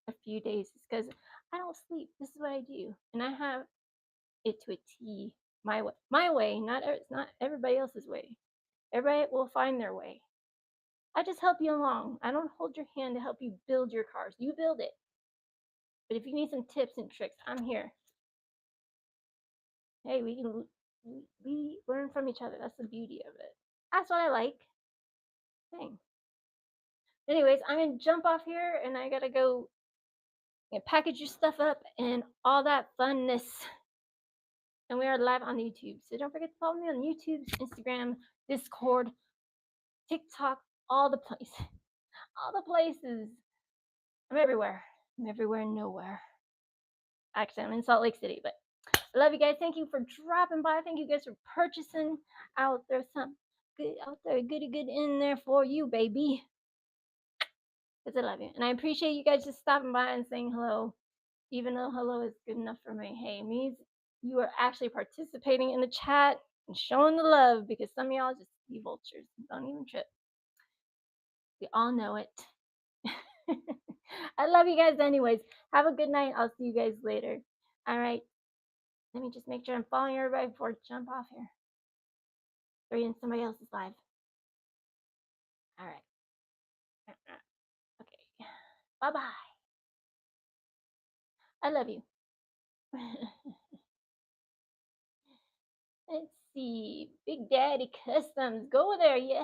a few days. It's because I don't sleep. This is what I do. And I have it to a T, my way. My way, it's not everybody else's way. Everybody will find their way. I just help you along. I don't hold your hand to help you build your cars. You build it. But if you need some tips and tricks, I'm here. Hey, we learn from each other. That's the beauty of it. That's what I like. Dang. Anyways, I'm gonna jump off here, and I gotta go package your stuff up and all that funness. And we are live on YouTube, so don't forget to follow me on YouTube, Instagram, Discord, TikTok, all the places. All the places. I'm everywhere. I'm everywhere, nowhere. Actually, I'm in Salt Lake City, but I love you guys. Thank you for dropping by. Thank you guys for purchasing out there. Some good out there, goody good in there for you, baby. Because I love you. And I appreciate you guys just stopping by and saying hello. Even though hello is good enough for me. Hey, it means you are actually participating in the chat and showing the love, because some of y'all just be vultures. Don't even trip. We all know it. I love you guys anyways. Have a good night. I'll see you guys later. All right. Let me just make sure I'm following everybody before I jump off here. Or in somebody else's live. All right. Okay. Bye-bye. I love you. Let's see. Big Daddy Customs. Go there. Yes.